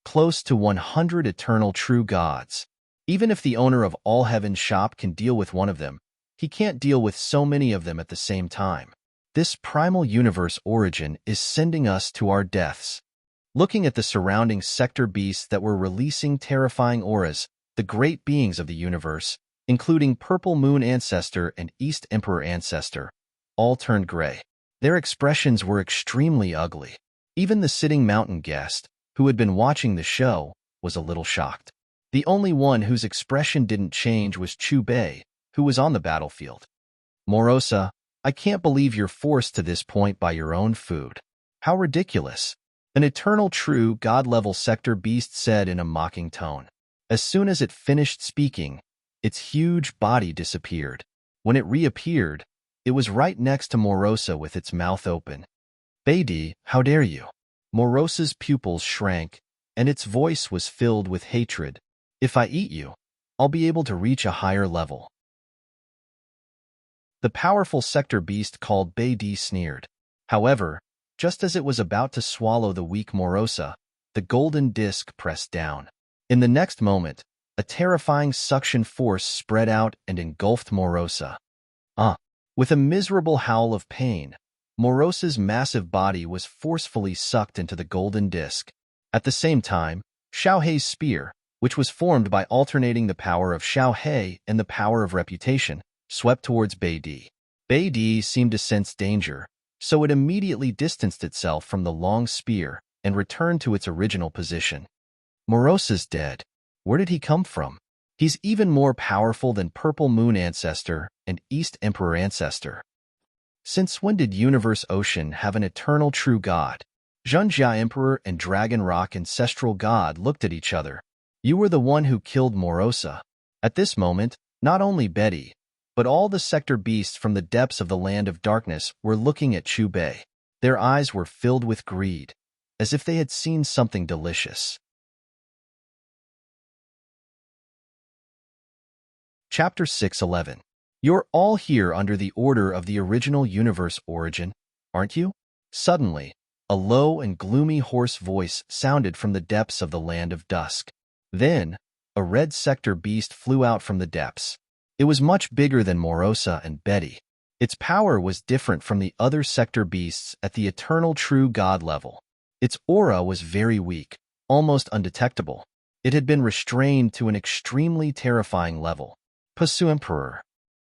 Close to 100 eternal true gods. Even if the owner of all heaven's shop can deal with one of them, he can't deal with so many of them at the same time. This primal universe origin is sending us to our deaths. Looking at the surrounding sector beasts that were releasing terrifying auras, the great beings of the universe, including Purple Moon Ancestor and East Emperor Ancestor, all turned gray. Their expressions were extremely ugly. Even the sitting mountain guest, who had been watching the show, was a little shocked. The only one whose expression didn't change was Chu Bei, who was on the battlefield. Morosa, I can't believe you're forced to this point by your own food. How ridiculous. An eternal true god-level sector beast said in a mocking tone. As soon as it finished speaking, its huge body disappeared. When it reappeared, it was right next to Morosa with its mouth open. Beidi, how dare you? Morosa's pupils shrank, and its voice was filled with hatred. If I eat you, I'll be able to reach a higher level. The powerful sector beast called Beidi sneered. However, just as it was about to swallow the weak Morosa, the golden disc pressed down. In the next moment, a terrifying suction force spread out and engulfed Morosa. With a miserable howl of pain, Morosa's massive body was forcefully sucked into the golden disc. At the same time, Xiaohei's spear, which was formed by alternating the power of Xiaohei and the power of reputation, swept towards Beidi. Beidi seemed to sense danger, so it immediately distanced itself from the long spear and returned to its original position. Morosa's dead. Where did he come from? He's even more powerful than Purple Moon Ancestor and East Emperor Ancestor. Since when did Universe Ocean have an eternal true god? Zhenjia Emperor and Dragon Rock Ancestral God looked at each other. You were the one who killed Morosa. At this moment, not only Betty, but all the sector beasts from the depths of the Land of Darkness were looking at Chu Bei. Their eyes were filled with greed, as if they had seen something delicious. Chapter 6:11. You're all here under the order of the original universe origin, aren't you? Suddenly, a low and gloomy hoarse voice sounded from the depths of the Land of Dusk. Then, a red sector beast flew out from the depths. It was much bigger than Morosa and Betty. Its power was different from the other sector beasts at the eternal true god level. Its aura was very weak, almost undetectable. It had been restrained to an extremely terrifying level. Pasu Emperor,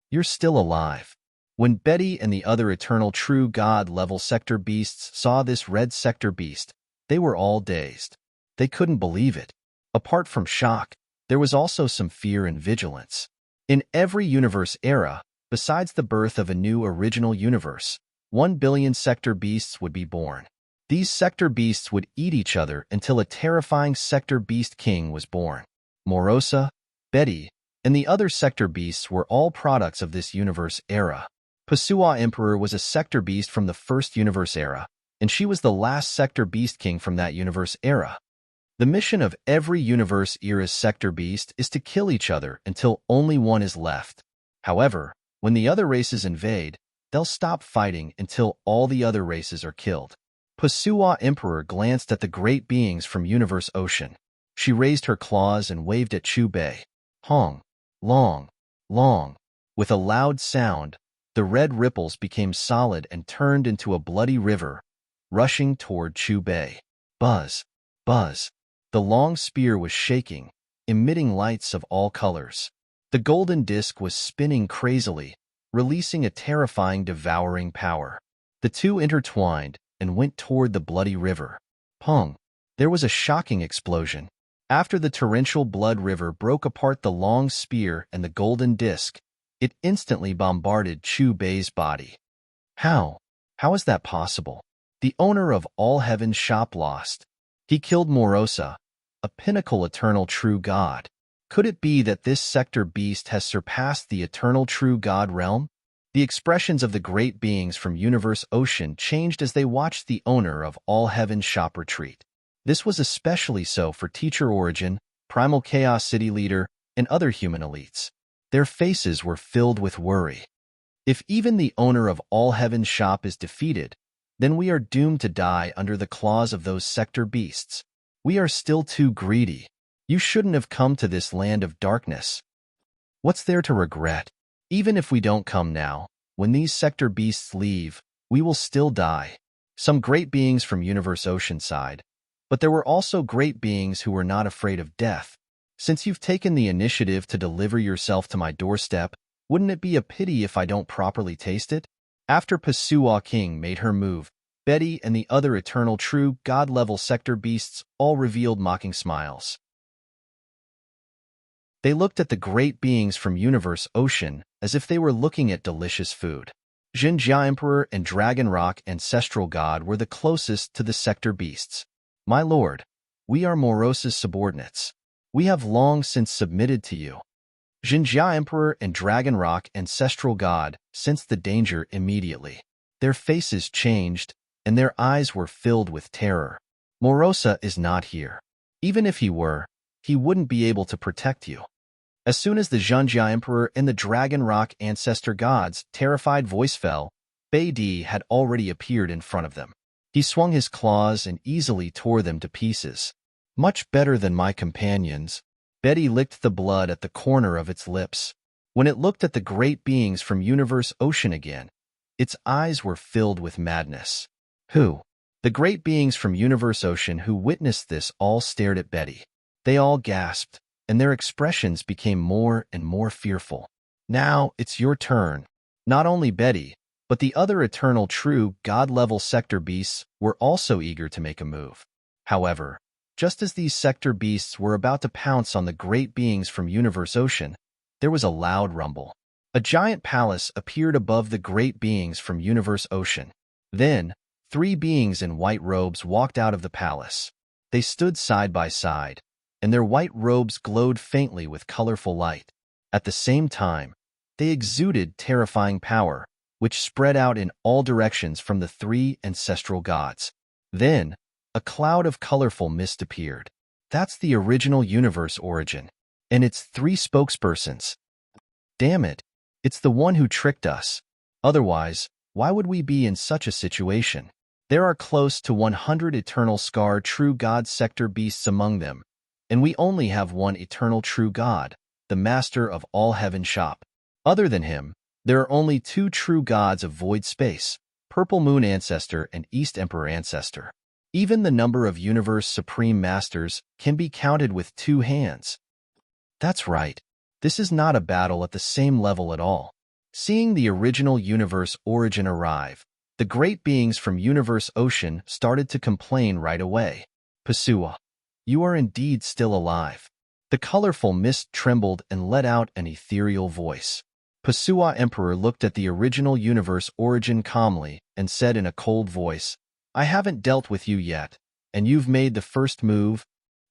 you're still alive. When Betty and the other eternal true god-level sector beasts saw this red sector beast, they were all dazed. They couldn't believe it. Apart from shock, there was also some fear and vigilance. In every universe era, besides the birth of a new original universe, 1 billion sector beasts would be born. These sector beasts would eat each other until a terrifying sector beast king was born. Morosa, Betty, and the other sector beasts were all products of this universe era. Pasua Emperor was a sector beast from the first universe era, and she was the last sector beast king from that universe era. The mission of every universe era's sector beast is to kill each other until only one is left. However, when the other races invade, they'll stop fighting until all the other races are killed. Pasua Emperor glanced at the great beings from Universe Ocean. She raised her claws and waved at Chu Bei. Hong. Long, long. With a loud sound, the red ripples became solid and turned into a bloody river, rushing toward Chu Bei. Buzz, buzz. The long spear was shaking, emitting lights of all colors. The golden disc was spinning crazily, releasing a terrifying devouring power. The two intertwined and went toward the bloody river. Pong! There was a shocking explosion. After the torrential blood river broke apart the long spear and the golden disc, it instantly bombarded Chu Bei's body. How? How is that possible? The owner of all heaven's shop lost. He killed Morosa, a pinnacle eternal true god. Could it be that this sector beast has surpassed the eternal true god realm? The expressions of the great beings from Universe Ocean changed as they watched the owner of all heaven's shop retreat. This was especially so for Teacher Origin, Primal Chaos City Leader, and other human elites. Their faces were filled with worry. If even the owner of all heaven's shop is defeated, then we are doomed to die under the claws of those sector beasts. We are still too greedy. You shouldn't have come to this land of darkness. What's there to regret? Even if we don't come now, when these sector beasts leave, we will still die. Some great beings from Universe Ocean sighed, but there were also great beings who were not afraid of death. Since you've taken the initiative to deliver yourself to my doorstep, wouldn't it be a pity if I don't properly taste it? After Pasua King made her move, Betty and the other eternal true god-level sector beasts all revealed mocking smiles. They looked at the great beings from Universe Ocean as if they were looking at delicious food. Jinjia Emperor and Dragon Rock Ancestral God were the closest to the sector beasts. My lord, we are Moros's subordinates. We have long since submitted to you. Jinjia Emperor and Dragon Rock Ancestral God sensed the danger immediately. Their faces changed, and their eyes were filled with terror. Morosa is not here. Even if he were, he wouldn't be able to protect you. As soon as the Jinjia Emperor and the Dragon Rock Ancestor God's terrified voice fell, Bei Di had already appeared in front of them. He swung his claws and easily tore them to pieces. Much better than my companions. Betty licked the blood at the corner of its lips. When it looked at the great beings from Universe Ocean again, its eyes were filled with madness. Who? The great beings from Universe Ocean who witnessed this all stared at Betty. They all gasped, and their expressions became more and more fearful. Now it's your turn. Not only Betty, but the other eternal true god-level sector beasts were also eager to make a move. However, just as these sector beasts were about to pounce on the great beings from Universe Ocean, there was a loud rumble. A giant palace appeared above the great beings from Universe Ocean. Then, 3 beings in white robes walked out of the palace. They stood side by side, and their white robes glowed faintly with colorful light. At the same time, they exuded terrifying power, which spread out in all directions from the 3 ancestral gods. Then, a cloud of colorful mist appeared. That's the original universe origin, and its 3 spokespersons. Damn it, it's the one who tricked us. Otherwise, why would we be in such a situation? There are close to 100 eternal scar true god sector beasts among them, and we only have one eternal true god, the master of all heaven shop. Other than him, there are only 2 true gods of void space, Purple Moon Ancestor and East Emperor Ancestor. Even the number of universe supreme masters can be counted with 2 hands. That's right. This is not a battle at the same level at all. Seeing the original universe origin arrive, the great beings from Universe Ocean started to complain right away. Pasua, you are indeed still alive. The colorful mist trembled and let out an ethereal voice. Pasua Emperor looked at the original universe origin calmly and said in a cold voice, I haven't dealt with you yet, and you've made the first move.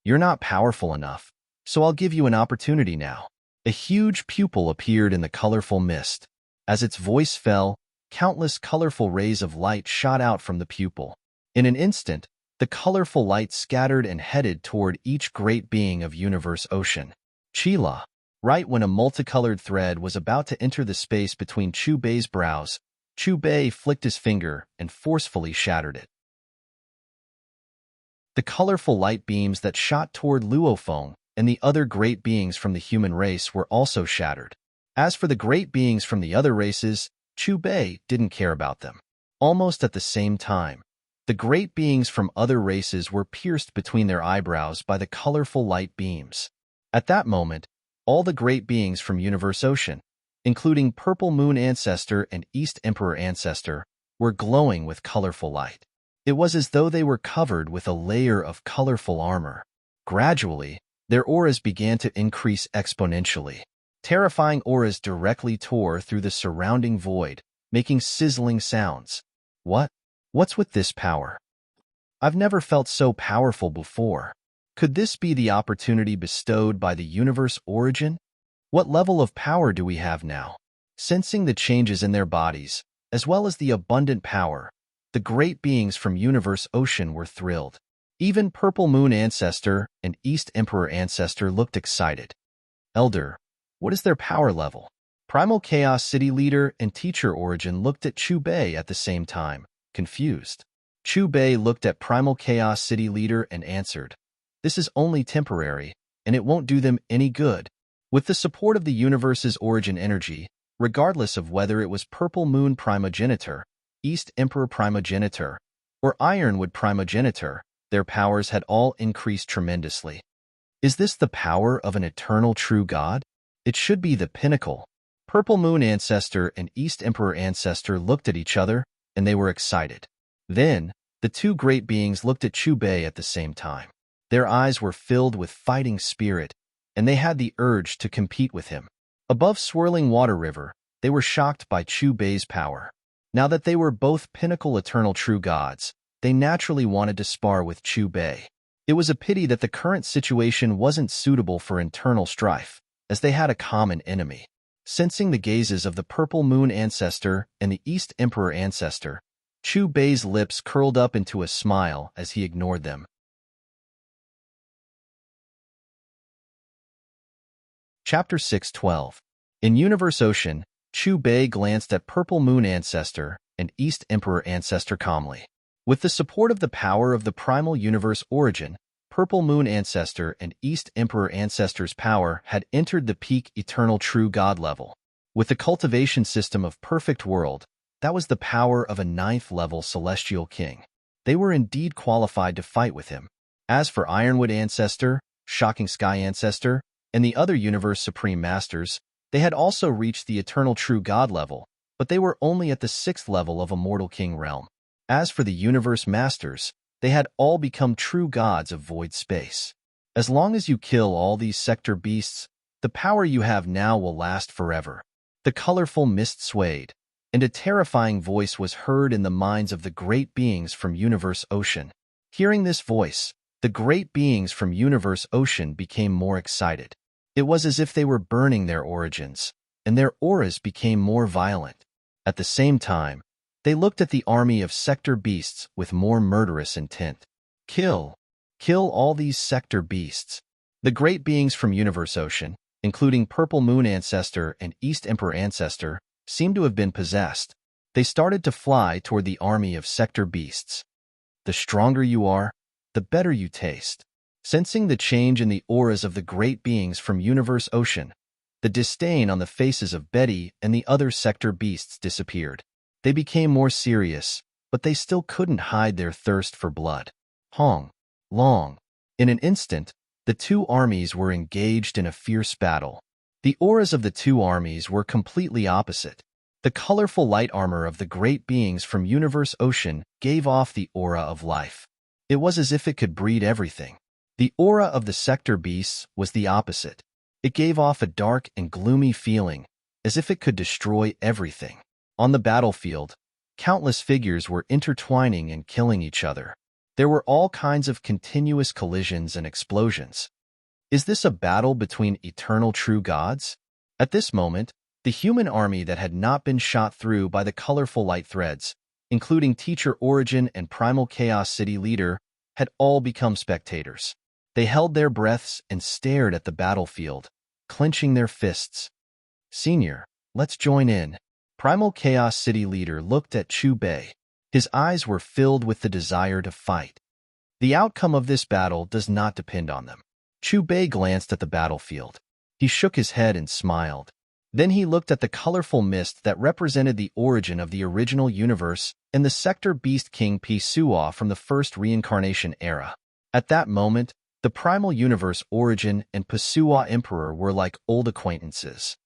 You're not powerful enough, so I'll give you an opportunity now. A huge pupil appeared in the colorful mist. As its voice fell, countless colorful rays of light shot out from the pupil. In an instant, the colorful light scattered and headed toward each great being of Universe Ocean. Chila. Right when a multicolored thread was about to enter the space between Chu Bei's brows, Chu Bei flicked his finger and forcefully shattered it. The colorful light beams that shot toward Luofeng and the other great beings from the human race were also shattered. As for the great beings from the other races, Chu Bei didn't care about them. Almost at the same time, the great beings from other races were pierced between their eyebrows by the colorful light beams. At that moment, all the great beings from Universe Ocean, including Purple Moon Ancestor and East Emperor Ancestor, were glowing with colorful light. It was as though they were covered with a layer of colorful armor. Gradually, their auras began to increase exponentially. Terrifying auras directly tore through the surrounding void, making sizzling sounds. What's with this power? I've never felt so powerful before. Could this be the opportunity bestowed by the universe origin? What level of power do we have now? Sensing the changes in their bodies, as well as the abundant power, the great beings from Universe Ocean were thrilled. Even Purple Moon Ancestor and East Emperor Ancestor looked excited. Elder, what is their power level? Primal Chaos City Leader and Teacher Origin looked at Chu Bei at the same time, confused. Chu Bei looked at Primal Chaos City leader and answered, "This is only temporary, and it won't do them any good." With the support of the universe's origin energy, regardless of whether it was Purple Moon Primogenitor, East Emperor Primogenitor, or Ironwood Primogenitor, their powers had all increased tremendously. Is this the power of an eternal true god? It should be the pinnacle. Purple Moon Ancestor and East Emperor Ancestor looked at each other, and they were excited. Then, the two great beings looked at Chu Bei at the same time. Their eyes were filled with fighting spirit, and they had the urge to compete with him. Above swirling water river, they were shocked by Chu Bei's power. Now that they were both pinnacle eternal true gods, they naturally wanted to spar with Chu Bei. It was a pity that the current situation wasn't suitable for internal strife, as they had a common enemy. Sensing the gazes of the Purple Moon Ancestor and the East Emperor Ancestor, Chu Bei's lips curled up into a smile as he ignored them. Chapter 6:12. In Universe Ocean, Chu Bei glanced at Purple Moon Ancestor and East Emperor Ancestor calmly. With the support of the power of the primal universe origin, Purple Moon Ancestor and East Emperor Ancestor's power had entered the peak eternal true god level. With the cultivation system of perfect world, that was the power of a 9th level celestial king. They were indeed qualified to fight with him. As for Ironwood Ancestor, Shocking Sky Ancestor, and the other universe supreme masters, they had also reached the eternal true god level, but they were only at the 6th level of Immortal King realm. As for the universe masters, they had all become true gods of void space. As long as you kill all these sector beasts, the power you have now will last forever. The colorful mist swayed, and a terrifying voice was heard in the minds of the great beings from Universe Ocean. Hearing this voice, the great beings from Universe Ocean became more excited. It was as if they were burning their origins, and their auras became more violent. At the same time, they looked at the army of sector beasts with more murderous intent. Kill all these sector beasts. The great beings from Universe Ocean, including Purple Moon Ancestor and East Emperor Ancestor, seemed to have been possessed. They started to fly toward the army of sector beasts. The stronger you are, the better you taste. Sensing the change in the auras of the great beings from Universe Ocean, the disdain on the faces of Betty and the other sector beasts disappeared. They became more serious, but they still couldn't hide their thirst for blood. Hong, Long. In an instant, the two armies were engaged in a fierce battle. The auras of the two armies were completely opposite. The colorful light armor of the great beings from Universe Ocean gave off the aura of life. It was as if it could breed everything. The aura of the sector beasts was the opposite. It gave off a dark and gloomy feeling, as if it could destroy everything. On the battlefield, countless figures were intertwining and killing each other. There were all kinds of continuous collisions and explosions. Is this a battle between eternal true gods? At this moment, the human army that had not been shot through by the colorful light threads, including Teacher Origin and Primal Chaos City Leader, had all become spectators. They held their breaths and stared at the battlefield, clenching their fists. "Senior, let's join in." Primal Chaos City Leader looked at Chu Bei. His eyes were filled with the desire to fight. The outcome of this battle does not depend on them. Chu Bei glanced at the battlefield. He shook his head and smiled. Then he looked at the colorful mist that represented the origin of the original universe and the sector beast king Pisua from the first reincarnation era. At that moment, the primal universe origin and Pisua Emperor were like old acquaintances.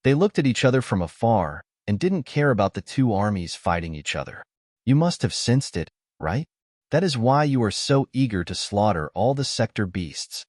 They looked at each other from afar and didn't care about the two armies fighting each other. You must have sensed it, right? That is why you are so eager to slaughter all the sector beasts.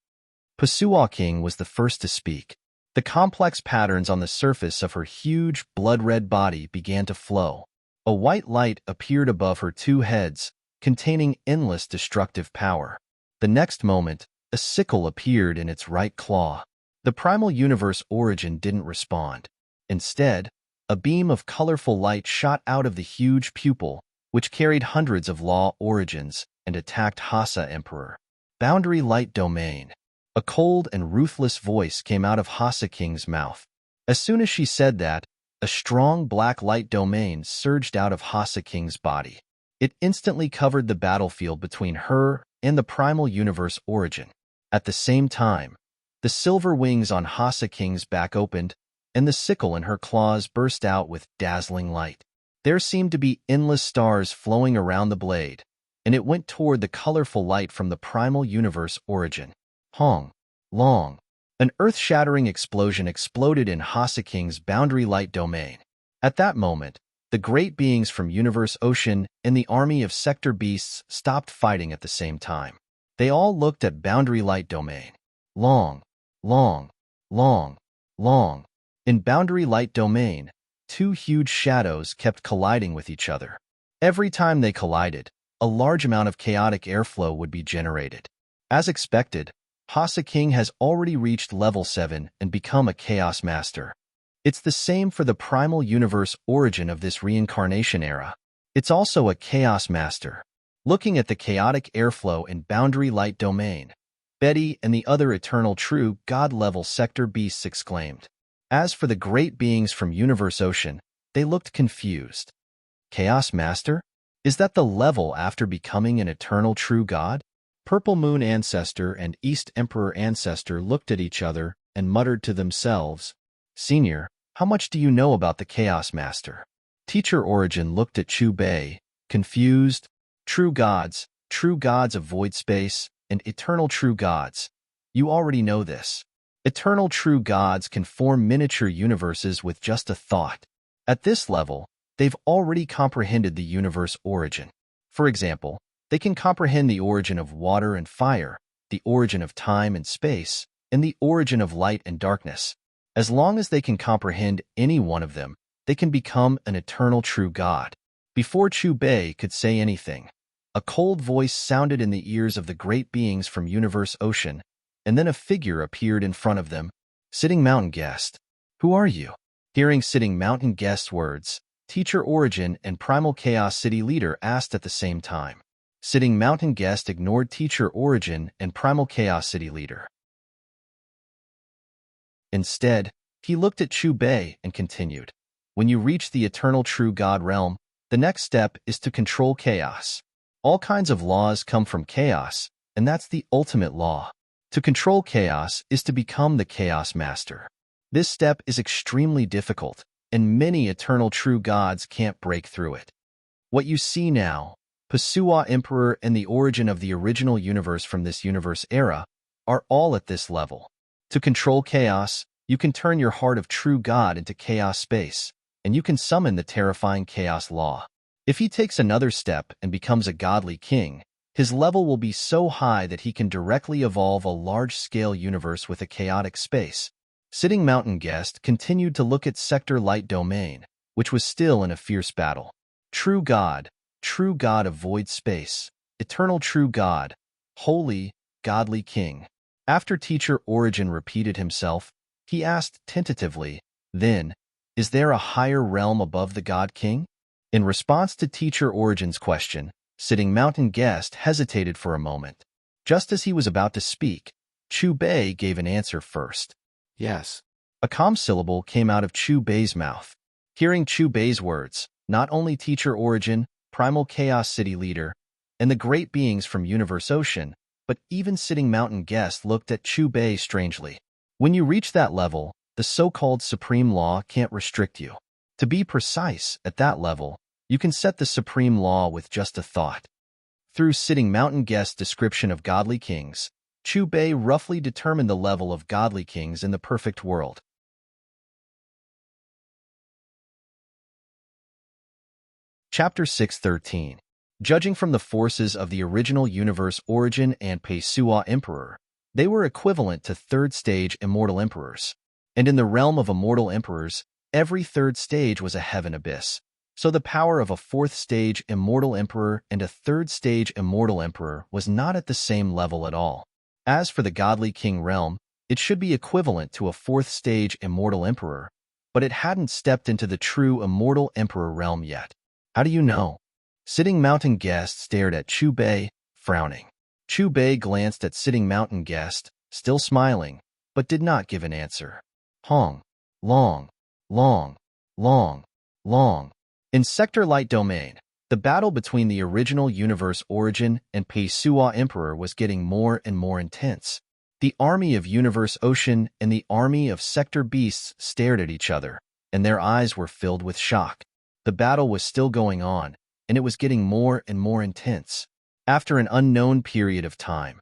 Pisua King was the first to speak. The complex patterns on the surface of her huge, blood-red body began to flow. A white light appeared above her two heads, containing endless destructive power. The next moment, a sickle appeared in its right claw. The primal universe origin didn't respond. Instead, a beam of colorful light shot out of the huge pupil, which carried hundreds of law origins, and attacked Hassa Emperor. Boundary Light Domain. A cold and ruthless voice came out of Hassa King's mouth. As soon as she said that, a strong black light domain surged out of Hasa King's body. It instantly covered the battlefield between her and the primal universe origin. At the same time, the silver wings on Hasa King's back opened, and the sickle in her claws burst out with dazzling light. There seemed to be endless stars flowing around the blade, and it went toward the colorful light from the primal universe origin. Hong, long. An earth-shattering explosion exploded in Hasa King's boundary light domain. At that moment, the great beings from Universe Ocean and the army of sector beasts stopped fighting at the same time. They all looked at boundary light domain. Long, long, long, long. In boundary light domain, two huge shadows kept colliding with each other. Every time they collided, a large amount of chaotic airflow would be generated. As expected, Hasa King has already reached level 7 and become a Chaos Master. It's the same for the primal universe origin of this reincarnation era. It's also a Chaos Master. Looking at the chaotic airflow in boundary light domain, Betty and the other eternal true God-level sector beasts exclaimed. As for the great beings from Universe Ocean, they looked confused. Chaos Master? Is that the level after becoming an eternal true God? Purple Moon Ancestor and East Emperor Ancestor looked at each other and muttered to themselves, Senior, how much do you know about the Chaos Master? Teacher Origin looked at Chu Bei, confused. True gods of void space, and eternal true gods. You already know this. Eternal true gods can form miniature universes with just a thought. At this level, they've already comprehended the universe origin. For example, they can comprehend the origin of water and fire, the origin of time and space, and the origin of light and darkness. As long as they can comprehend any one of them, they can become an eternal true god. Before Chu Bei could say anything, a cold voice sounded in the ears of the great beings from Universe Ocean, and then a figure appeared in front of them. Sitting Mountain Guest. Who are you? Hearing Sitting Mountain Guest's words, Teacher Origin and Primal Chaos City Leader asked at the same time. Sitting Mountain Guest ignored Teacher Origin and Primal Chaos City Leader. Instead, he looked at Chu Bei and continued. When you reach the Eternal True God realm, the next step is to control chaos. All kinds of laws come from chaos, and that's the ultimate law. To control chaos is to become the Chaos Master. This step is extremely difficult, and many eternal true gods can't break through it. What you see now, Pasua Emperor and the origin of the original universe from this universe era, are all at this level. To control chaos, you can turn your heart of true God into chaos space, and you can summon the terrifying chaos law. If he takes another step and becomes a godly king, his level will be so high that he can directly evolve a large-scale universe with a chaotic space. Sitting Mountain Guest continued to look at Sector Light Domain, which was still in a fierce battle. True God of void space, eternal true God, holy, godly king. After Teacher Origin repeated himself, he asked tentatively, then, is there a higher realm above the God King? In response to Teacher Origin's question, Sitting Mountain Guest hesitated for a moment. Just as he was about to speak, Chu Bei gave an answer first. Yes. A calm syllable came out of Chu Bei's mouth. Hearing Chu Bei's words, not only Teacher Origin, Primal Chaos City Leader, and the great beings from Universe Ocean, but even Sitting Mountain Guest looked at Chu Bei strangely. When you reach that level, the so-called supreme law can't restrict you. To be precise, at that level, you can set the supreme law with just a thought. Through Sitting Mountain Guest's description of godly kings, Chu Bei roughly determined the level of godly kings in the perfect world. Chapter 613. Judging from the forces of the original universe origin and Pasua Emperor, they were equivalent to third-stage immortal emperors. And in the realm of immortal emperors, every third stage was a heaven abyss. So the power of a fourth-stage immortal emperor and a third-stage immortal emperor was not at the same level at all. As for the godly king realm, it should be equivalent to a fourth-stage immortal emperor, but it hadn't stepped into the true immortal emperor realm yet. How do you know? Sitting Mountain Guest stared at Chu Bei, frowning. Chu Bei glanced at Sitting Mountain Guest, still smiling, but did not give an answer. Hong, long, long, long, long. In Sector Light Domain, the battle between the original universe origin and Pessoa Emperor was getting more and more intense. The army of Universe Ocean and the army of Sector Beasts stared at each other, and their eyes were filled with shock. The battle was still going on, and it was getting more and more intense. After an unknown period of time,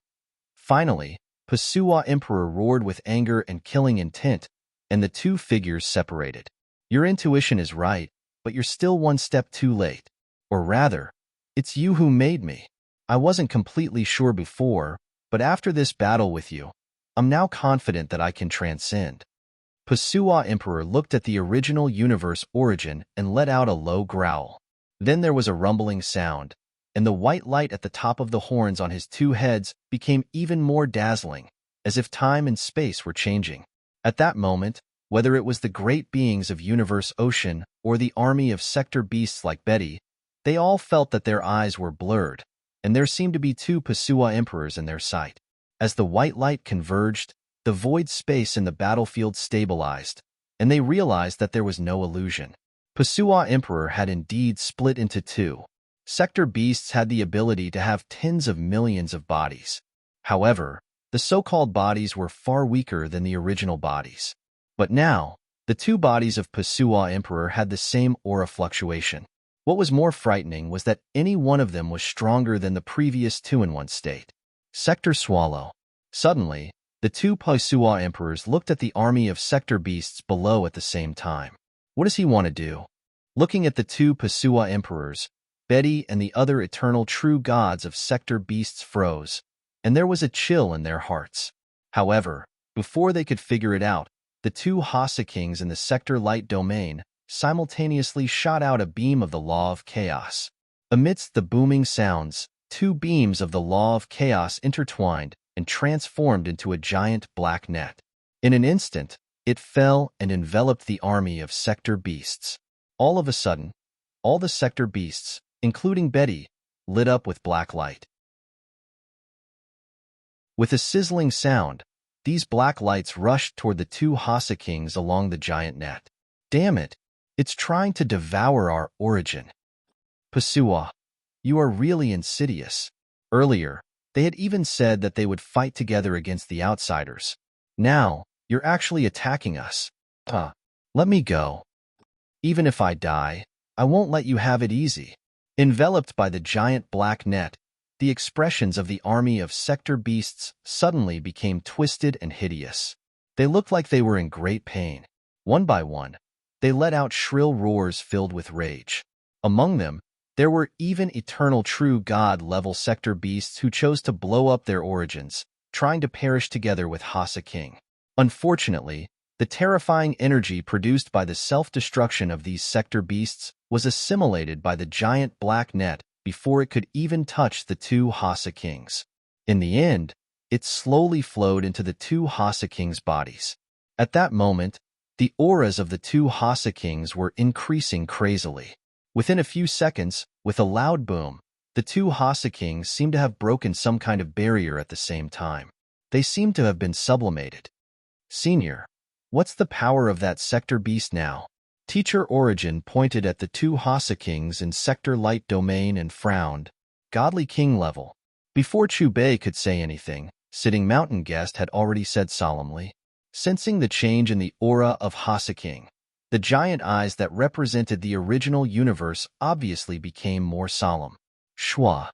finally, Pessoa Emperor roared with anger and killing intent, and the two figures separated. Your intuition is right, but you're still one step too late. Or rather, it's you who made me. I wasn't completely sure before, but after this battle with you, I'm now confident that I can transcend. Pessoa Emperor looked at the original universe origin and let out a low growl. Then there was a rumbling sound, and the white light at the top of the horns on his two heads became even more dazzling, as if time and space were changing. At that moment, whether it was the great beings of Universe Ocean or the army of Sector Beasts like Betty, they all felt that their eyes were blurred, and there seemed to be two Pessoa Emperors in their sight. As the white light converged, the void space in the battlefield stabilized, and they realized that there was no illusion. Pessoa Emperor had indeed split into two. Sector Beasts had the ability to have tens of millions of bodies. However, the so-called bodies were far weaker than the original bodies. But now, the two bodies of Pessoa Emperor had the same aura fluctuation. What was more frightening was that any one of them was stronger than the previous two-in-one state. Sector Swallow. Suddenly, the two Pessoa Emperors looked at the army of Sector Beasts below at the same time. What does he want to do? Looking at the two Pessoa Emperors, Betty and the other eternal true gods of Sector Beasts froze, and there was a chill in their hearts. However, before they could figure it out, the two Hasa Kings in the Sector Light Domain simultaneously shot out a beam of the Law of Chaos. Amidst the booming sounds, two beams of the Law of Chaos intertwined and transformed into a giant black net. In an instant, it fell and enveloped the army of Sector Beasts. All of a sudden, all the Sector Beasts, including Betty, lit up with black light. With a sizzling sound, these black lights rushed toward the two Hasa Kings along the giant net. Damn it! It's trying to devour our origin. Pessoa, you are really insidious. Earlier, they had even said that they would fight together against the outsiders. Now, you're actually attacking us. Let me go. Even if I die, I won't let you have it easy. Enveloped by the giant black net, the expressions of the army of Sector Beasts suddenly became twisted and hideous. They looked like they were in great pain. One by one, they let out shrill roars filled with rage. Among them, there were even eternal true god-level Sector Beasts who chose to blow up their origins, trying to perish together with Hasa King. Unfortunately, the terrifying energy produced by the self-destruction of these Sector Beasts was assimilated by the giant black net before it could even touch the two Hasa Kings. In the end, it slowly flowed into the two Hasa Kings' bodies. At that moment, the auras of the two Hasa Kings were increasing crazily. Within a few seconds, with a loud boom, the two Hasa Kings seemed to have broken some kind of barrier at the same time. They seemed to have been sublimated. Senior, what's the power of that Sector Beast now? Teacher Origin pointed at the two Hasa Kings in Sector Light Domain and frowned. Godly King level. Before Chubei could say anything, Sitting Mountain Guest had already said solemnly. Sensing the change in the aura of Hasa King, the giant eyes that represented the original universe obviously became more solemn. Shwa.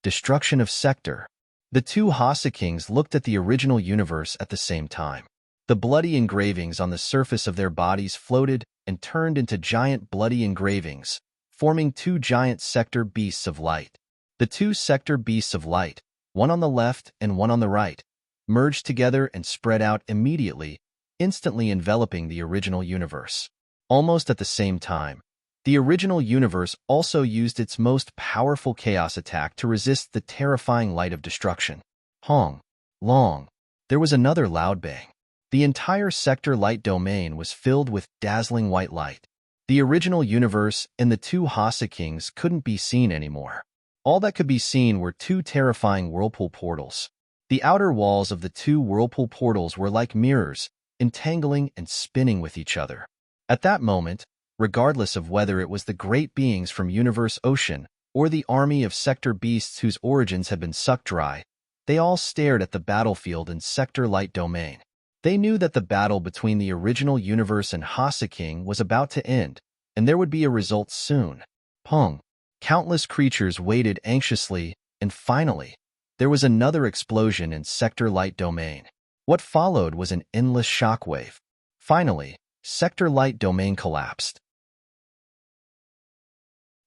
Destruction of Sector. The two Hasa Kings looked at the original universe at the same time. The bloody engravings on the surface of their bodies floated and turned into giant bloody engravings, forming two giant Sector Beasts of Light. The two Sector Beasts of Light, one on the left and one on the right, merged together and spread out immediately, instantly enveloping the original universe. Almost at the same time, the original universe also used its most powerful chaos attack to resist the terrifying light of destruction. Hong. Long. There was another loud bang. The entire Sector Light Domain was filled with dazzling white light. The original universe and the two Hasa Kings couldn't be seen anymore. All that could be seen were two terrifying whirlpool portals. The outer walls of the two whirlpool portals were like mirrors, entangling and spinning with each other. At that moment, regardless of whether it was the great beings from Universe Ocean or the army of sector beasts whose origins had been sucked dry. They all stared at the battlefield in Sector Light Domain. They knew that the battle between the original universe and Hasa King was about to end, and there would be a result soon. Pong. Countless creatures waited anxiously, and finally, there was another explosion in Sector Light Domain. What followed was an endless shockwave. Finally, Sector Light Domain collapsed.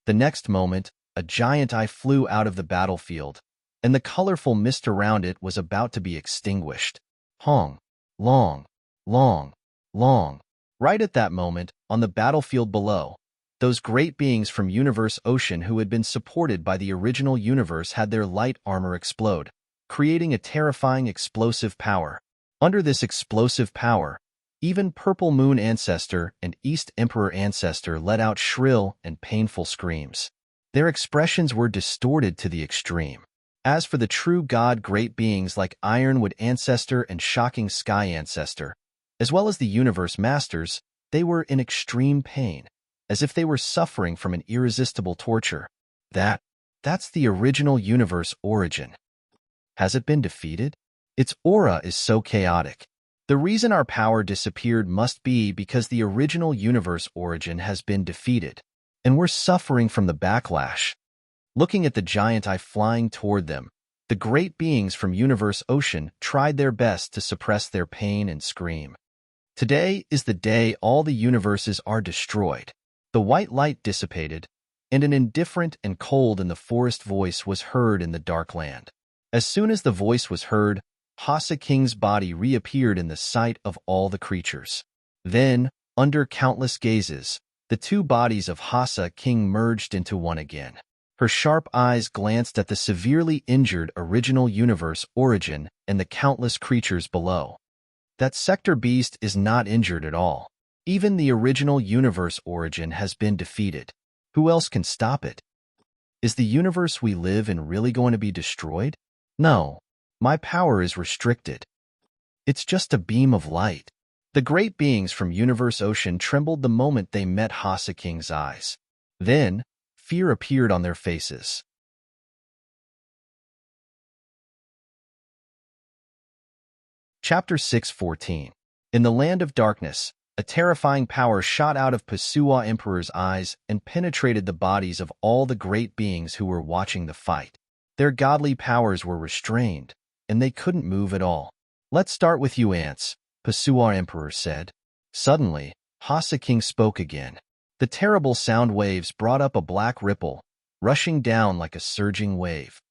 The next moment, a giant eye flew out of the battlefield, and the colorful mist around it was about to be extinguished. Hong. Long. Long. Long. Right at that moment, on the battlefield below, those great beings from Universe Ocean who had been supported by the original universe had their light armor explode, creating a terrifying explosive power. Under this explosive power, even Purple Moon Ancestor and East Emperor Ancestor let out shrill and painful screams. Their expressions were distorted to the extreme. As for the true God great beings like Ironwood Ancestor and Shocking Sky Ancestor, as well as the Universe Masters, they were in extreme pain, as if they were suffering from an irresistible torture. That's the original universe origin. Has it been defeated? Its aura is so chaotic. The reason our power disappeared must be because the original universe origin has been defeated, and we're suffering from the backlash. Looking at the giant eye flying toward them, the great beings from Universe Ocean tried their best to suppress their pain and scream. Today is the day all the universes are destroyed. The white light dissipated, and an indifferent and cold in the forest voice was heard in the dark land. As soon as the voice was heard, Hasa King's body reappeared in the sight of all the creatures. Then, under countless gazes, the two bodies of Hasa King merged into one again. Her sharp eyes glanced at the severely injured original universe origin and the countless creatures below. That sector beast is not injured at all. Even the original universe origin has been defeated. Who else can stop it? Is the universe we live in really going to be destroyed? No. My power is restricted. It's just a beam of light. The great beings from Universe Ocean trembled the moment they met Hasa King's eyes. Then, fear appeared on their faces. Chapter 6:14. In the Land of Darkness, a terrifying power shot out of Pasua Emperor's eyes and penetrated the bodies of all the great beings who were watching the fight. Their godly powers were restrained, and they couldn't move at all. "Let's start with you ants," Pasua Emperor said. Suddenly, Hasa King spoke again. The terrible sound waves brought up a black ripple, rushing down like a surging wave.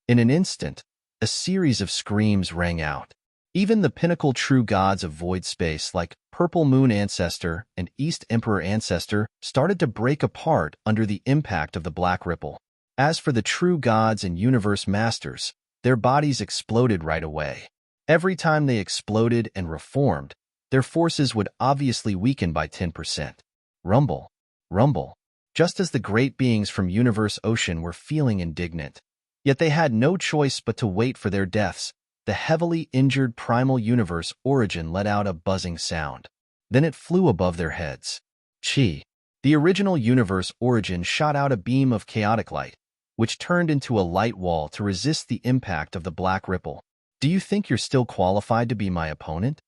In an instant, a series of screams rang out. Even the pinnacle true gods of void space like Purple Moon Ancestor and East Emperor Ancestor started to break apart under the impact of the black ripple. As for the true gods and universe masters, their bodies exploded right away. Every time they exploded and reformed, their forces would obviously weaken by 10%. Rumble, rumble, just as the great beings from Universe Ocean were feeling indignant. Yet they had no choice but to wait for their deaths. The heavily injured primal universe origin let out a buzzing sound. Then it flew above their heads. Chi. The original universe origin shot out a beam of chaotic light, which turned into a light wall to resist the impact of the black ripple. "Do you think you're still qualified to be my opponent?"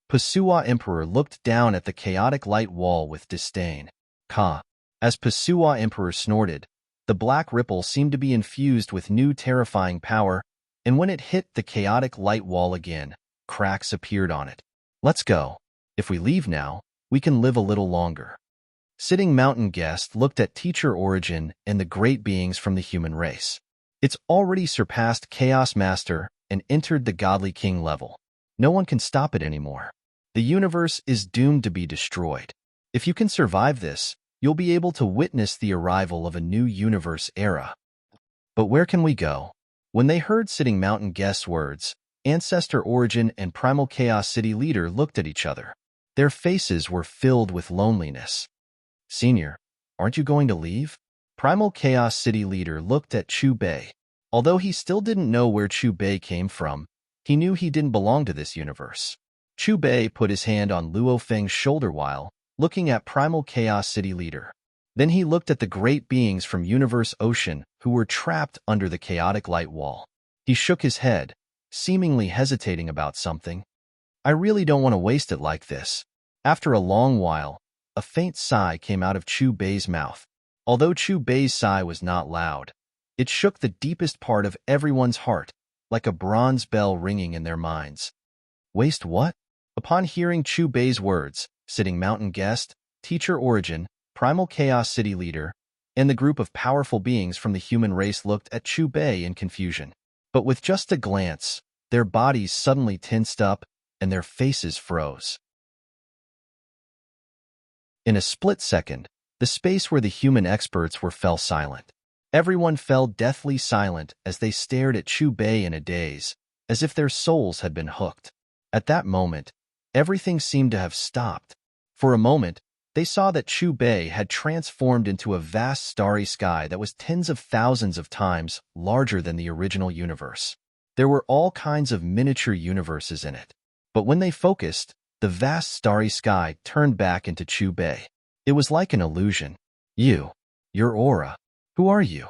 Pasua Emperor looked down at the chaotic light wall with disdain. Ka. As Pasua Emperor snorted, the black ripple seemed to be infused with new terrifying power, and when it hit the chaotic light wall again, cracks appeared on it. "Let's go. If we leave now, we can live a little longer." Sitting Mountain Guest looked at Teacher Origin and the great beings from the human race. It's already surpassed Chaos Master and entered the Godly King level. No one can stop it anymore. The universe is doomed to be destroyed. If you can survive this, you'll be able to witness the arrival of a new universe era. But where can we go? When they heard Sitting Mountain Guest's words, Ancestor Origin and Primal Chaos City Leader looked at each other. Their faces were filled with loneliness. "Senior, aren't you going to leave?" Primal Chaos City Leader looked at Chu Bei. Although he still didn't know where Chu Bei came from, he knew he didn't belong to this universe. Chu Bei put his hand on Luo Feng's shoulder while, looking at Primal Chaos City Leader. Then he looked at the great beings from Universe Ocean who were trapped under the chaotic light wall. He shook his head, seemingly hesitating about something. I really don't want to waste it like this. After a long while, a faint sigh came out of Chu Bei's mouth. Although Chu Bei's sigh was not loud, it shook the deepest part of everyone's heart, like a bronze bell ringing in their minds. Waste what? Upon hearing Chu Bei's words, Sitting Mountain Guest, Teacher Origin, Primal Chaos City Leader, and the group of powerful beings from the human race looked at Chu Bei in confusion. But with just a glance, their bodies suddenly tensed up and their faces froze. In a split second, the space where the human experts were fell silent. Everyone fell deathly silent as they stared at Chu Bei in a daze, as if their souls had been hooked. At that moment, everything seemed to have stopped. For a moment, they saw that Chu Bei had transformed into a vast starry sky that was tens of thousands of times larger than the original universe. There were all kinds of miniature universes in it. But when they focused, the vast starry sky turned back into Chu Bei. It was like an illusion. Your aura. Who are you?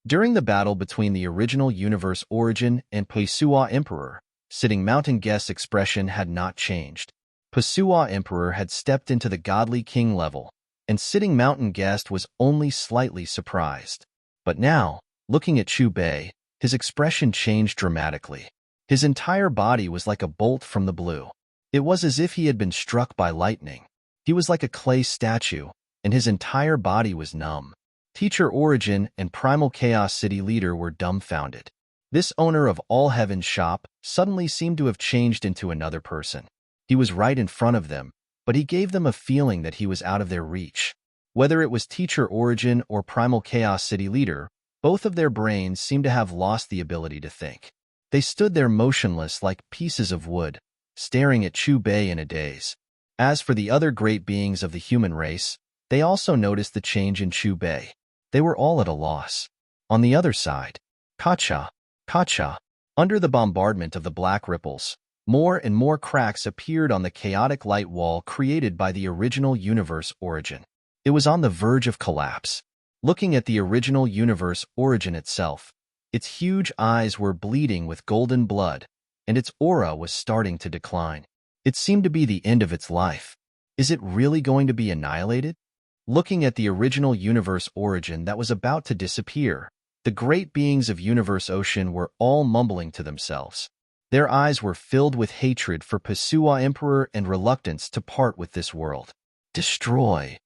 During the battle between the original universe Origin and Pasua Emperor, Sitting Mountain Guest's expression had not changed. Pasua Emperor had stepped into the godly king level, and Sitting Mountain Guest was only slightly surprised. But now, looking at Chu Bei, his expression changed dramatically. His entire body was like a bolt from the blue. It was as if he had been struck by lightning. He was like a clay statue, and his entire body was numb. Teacher Origin and Primal Chaos City Leader were dumbfounded. This owner of All Heaven's shop suddenly seemed to have changed into another person. He was right in front of them, but he gave them a feeling that he was out of their reach. Whether it was Teacher Origin or Primal Chaos City Leader, both of their brains seemed to have lost the ability to think. They stood there motionless like pieces of wood, staring at Chu Bei in a daze. As for the other great beings of the human race, they also noticed the change in Chu Bei. They were all at a loss. On the other side, Kacha. Under the bombardment of the black ripples, more and more cracks appeared on the chaotic light wall created by the original universe Origin. It was on the verge of collapse. Looking at the original universe Origin itself, its huge eyes were bleeding with golden blood, and its aura was starting to decline. It seemed to be the end of its life. Is it really going to be annihilated? Looking at the original universe Origin that was about to disappear, the great beings of Universe Ocean were all mumbling to themselves. Their eyes were filled with hatred for Pasua Emperor and reluctance to part with this world. Destroy.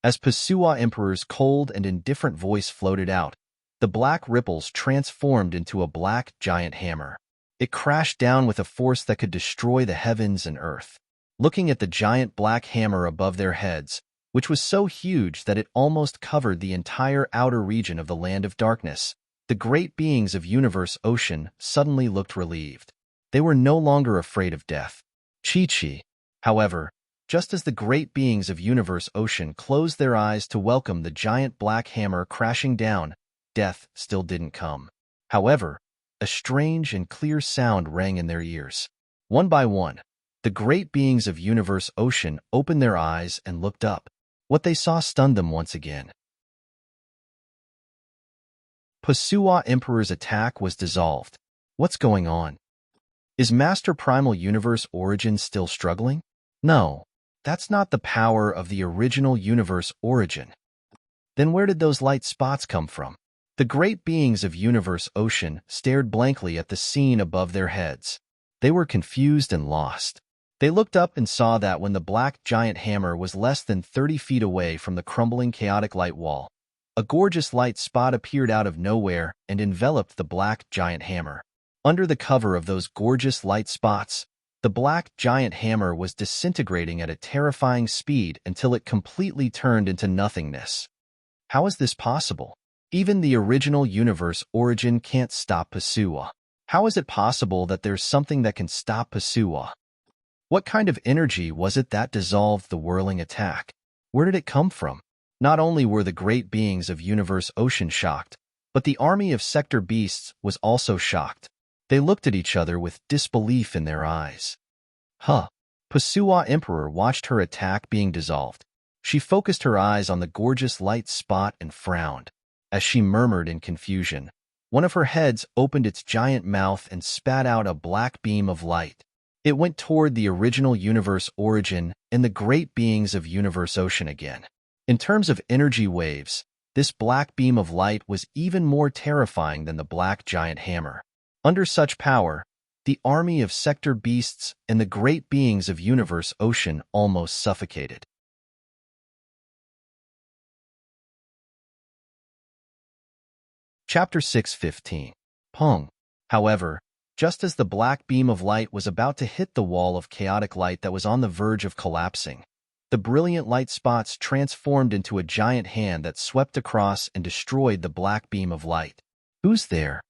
As Pasua Emperor's cold and indifferent voice floated out, the black ripples transformed into a black giant hammer. It crashed down with a force that could destroy the heavens and earth. Looking at the giant black hammer above their heads, which was so huge that it almost covered the entire outer region of the Land of Darkness, the great beings of Universe Ocean suddenly looked relieved. They were no longer afraid of death. Chi-Chi. However, just as the great beings of Universe Ocean closed their eyes to welcome the giant black hammer crashing down, death still didn't come. However, a strange and clear sound rang in their ears. One by one, the great beings of Universe Ocean opened their eyes and looked up. What they saw stunned them once again. Pasua Emperor's attack was dissolved. What's going on? Is Master Primal Universe Origin still struggling? No, that's not the power of the original Universe Origin. Then where did those light spots come from? The great beings of Universe Ocean stared blankly at the scene above their heads. They were confused and lost. They looked up and saw that when the black giant hammer was less than 30 feet away from the crumbling chaotic light wall, a gorgeous light spot appeared out of nowhere and enveloped the black giant hammer. Under the cover of those gorgeous light spots, the black giant hammer was disintegrating at a terrifying speed until it completely turned into nothingness. How is this possible? Even the original universe Origin can't stop Pasua. How is it possible that there's something that can stop Pasua? What kind of energy was it that dissolved the whirling attack? Where did it come from? Not only were the great beings of Universe Ocean shocked, but the army of Sector Beasts was also shocked. They looked at each other with disbelief in their eyes. Pasua Emperor watched her attack being dissolved. She focused her eyes on the gorgeous light spot and frowned. As she murmured in confusion, one of her heads opened its giant mouth and spat out a black beam of light. It went toward the original universe origin and the great beings of universe ocean again. In terms of energy waves, this black beam of light was even more terrifying than the black giant hammer. Under such power, the army of sector beasts and the great beings of universe ocean almost suffocated. Chapter 6:15. Pung. However, just as the black beam of light was about to hit the wall of chaotic light that was on the verge of collapsing, the brilliant light spots transformed into a giant hand that swept across and destroyed the black beam of light. "Who's there?"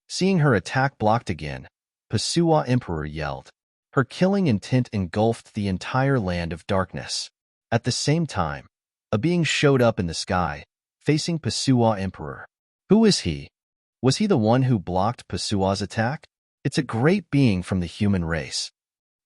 Seeing her attack blocked again, Pasua Emperor yelled. Her killing intent engulfed the entire land of darkness. At the same time, a being showed up in the sky, facing Pasua Emperor. Who is he? Was he the one who blocked Pasua's attack? It's a great being from the human race.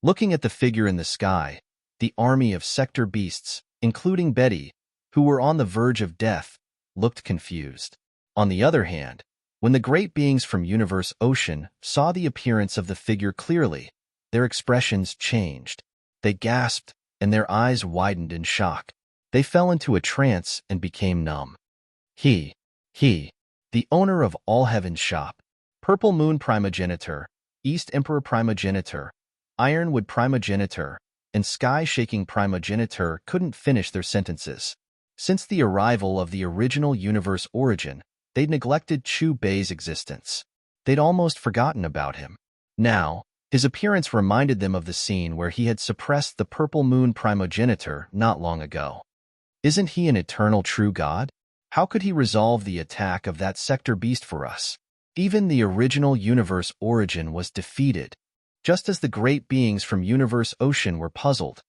Looking at the figure in the sky, the army of sector beasts, including Betty, who were on the verge of death, looked confused. On the other hand, when the great beings from Universe Ocean saw the appearance of the figure clearly, their expressions changed. They gasped, and their eyes widened in shock. They fell into a trance and became numb. He, the owner of All Heaven's shop, Purple Moon Primogenitor, East Emperor Primogenitor, Ironwood Primogenitor, and Sky-Shaking Primogenitor couldn't finish their sentences. Since the arrival of the original universe origin, they'd neglected Chu Bei's existence. They'd almost forgotten about him. Now, his appearance reminded them of the scene where he had suppressed the Purple Moon Primogenitor not long ago. Isn't he an eternal true god? How could he resolve the attack of that sector beast for us? Even the original universe origin was defeated. Just as the great beings from Universe Ocean were puzzled,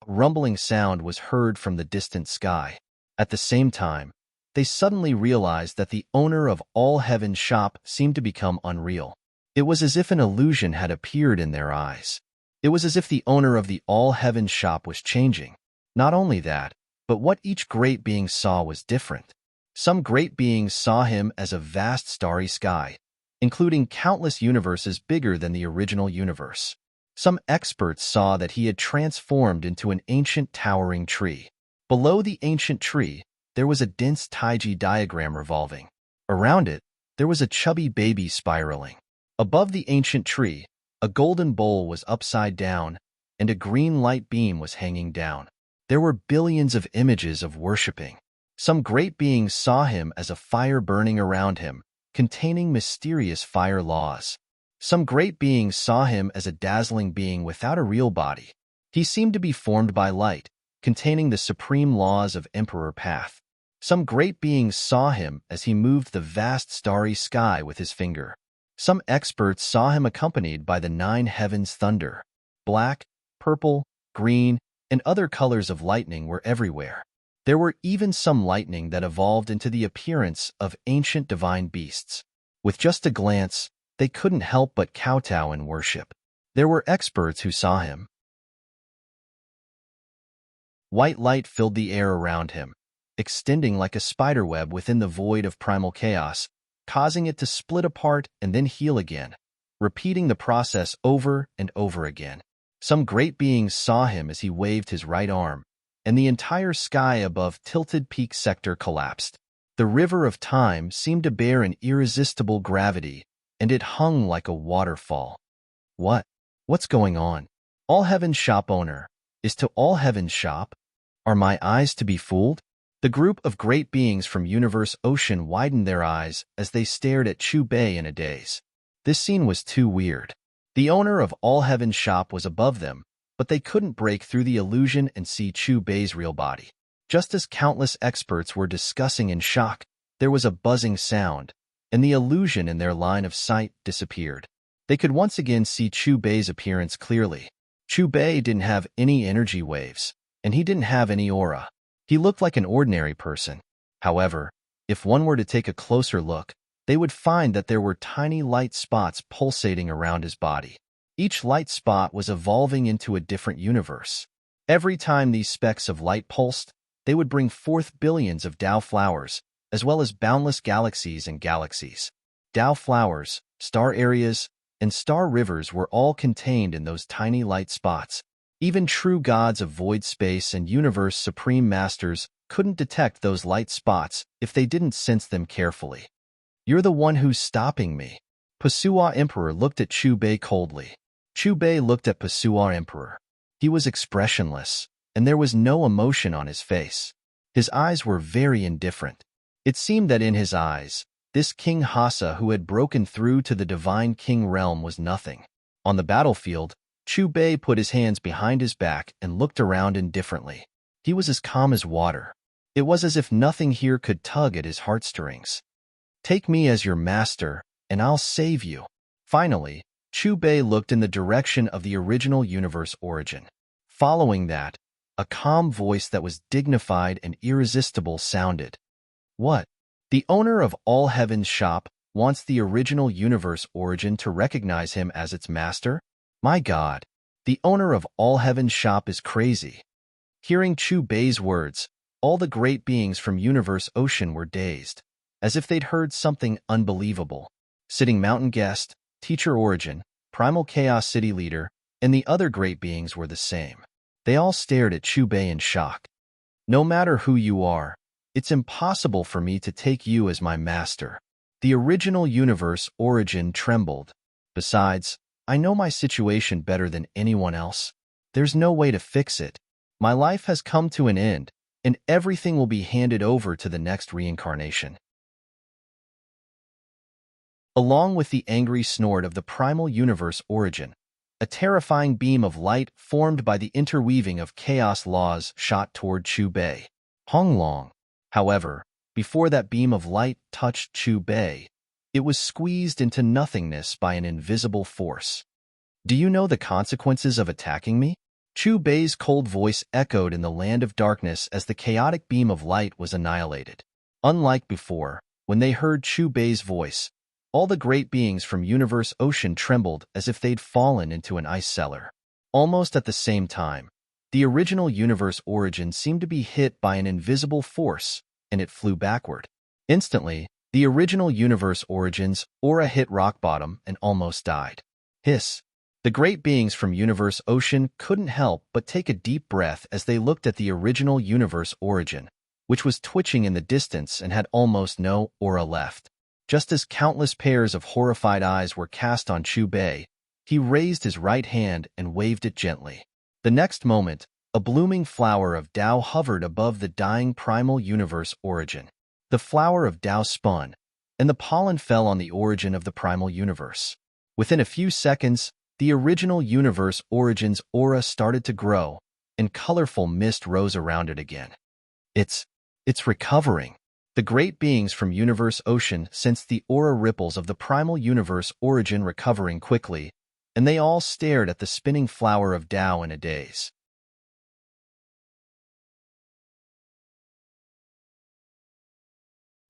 a rumbling sound was heard from the distant sky. At the same time, they suddenly realized that the owner of All Heaven's shop seemed to become unreal. It was as if an illusion had appeared in their eyes. It was as if the owner of the All Heaven's shop was changing. Not only that, but what each great being saw was different. Some great beings saw him as a vast starry sky, including countless universes bigger than the original universe. Some experts saw that he had transformed into an ancient towering tree. Below the ancient tree, there was a dense Taiji diagram revolving. Around it, there was a chubby baby spiraling. Above the ancient tree, a golden bowl was upside down, and a green light beam was hanging down. There were billions of images of worshipping. Some great beings saw him as a fire burning around him, containing mysterious fire laws. Some great beings saw him as a dazzling being without a real body. He seemed to be formed by light, containing the supreme laws of Emperor Path. Some great beings saw him as he moved the vast starry sky with his finger. Some experts saw him accompanied by the 9 heavens' thunder. Black, purple, green, and other colors of lightning were everywhere. There were even some lightning that evolved into the appearance of ancient divine beasts. With just a glance, they couldn't help but kowtow in worship. There were experts who saw him. White light filled the air around him, extending like a spiderweb within the void of primal chaos, causing it to split apart and then heal again, repeating the process over and over again. Some great beings saw him as he waved his right arm, and the entire sky above Tilted Peak Sector collapsed. The river of time seemed to bear an irresistible gravity, and it hung like a waterfall. What's going on? All Heaven's shop owner. Is to All Heaven's shop? Are my eyes to be fooled? The group of great beings from Universe Ocean widened their eyes as they stared at Chu Bei in a daze. This scene was too weird. The owner of All Heaven's shop was above them, but they couldn't break through the illusion and see Chu Bei's real body. Just as countless experts were discussing in shock, there was a buzzing sound, and the illusion in their line of sight disappeared. They could once again see Chu Bei's appearance clearly. Chu Bei didn't have any energy waves, and he didn't have any aura. He looked like an ordinary person. However, if one were to take a closer look, they would find that there were tiny light spots pulsating around his body. Each light spot was evolving into a different universe. Every time these specks of light pulsed, They would bring forth billions of Tao flowers, as well as boundless galaxies and galaxies. Tao flowers, star areas, and star rivers were all contained in those tiny light spots. Even true gods of void space and universe supreme masters couldn't detect those light spots if they didn't sense them carefully. You're the one who's stopping me. Pasua Emperor looked at Chu Bei coldly. Chu Bei looked at Pasua Emperor. He was expressionless, and there was no emotion on his face. His eyes were very indifferent. It seemed that in his eyes, this King Hassa who had broken through to the divine king realm was nothing. On the battlefield, Chu Bei put his hands behind his back and looked around indifferently. He was as calm as water. It was as if nothing here could tug at his heartstrings. Take me as your master, and I'll save you. Finally, Chu Bei looked in the direction of the original universe origin. Following that, a calm voice that was dignified and irresistible sounded. What? The owner of All Heaven's shop wants the original universe origin to recognize him as its master? My God, the owner of All Heaven's shop is crazy. Hearing Chu Bei's words, all the great beings from Universe Ocean were dazed, as if they'd heard something unbelievable. Sitting Mountain Guest, Teacher Origin, Primal Chaos City Leader, and the other great beings were the same. They all stared at Chu Bei in shock. No matter who you are, it's impossible for me to take you as my master. The original universe origin trembled. Besides, I know my situation better than anyone else. There's no way to fix it. My life has come to an end, and everything will be handed over to the next reincarnation. Along with the angry snort of the primal universe origin, a terrifying beam of light formed by the interweaving of chaos laws shot toward Chu Bei. Hong Long. However, before that beam of light touched Chu Bei, it was squeezed into nothingness by an invisible force. Do you know the consequences of attacking me? Chu Bei's cold voice echoed in the land of darkness as the chaotic beam of light was annihilated. Unlike before, when they heard Chu Bei's voice, all the great beings from Universe Ocean trembled as if they'd fallen into an ice cellar. Almost at the same time, the original universe origin seemed to be hit by an invisible force, and it flew backward. Instantly, the original universe origin's aura hit rock bottom and almost died. Hiss. The great beings from Universe Ocean couldn't help but take a deep breath as they looked at the original universe origin, which was twitching in the distance and had almost no aura left. Just as countless pairs of horrified eyes were cast on Chu Bei, he raised his right hand and waved it gently. The next moment, a blooming flower of Tao hovered above the dying primal universe origin. The flower of Tao spun, and the pollen fell on the origin of the primal universe. Within a few seconds, the original universe origin's aura started to grow, and colorful mist rose around it again. It's recovering. The great beings from Universe Ocean sensed the aura ripples of the primal universe origin recovering quickly, and they all stared at the spinning flower of Tao in a daze.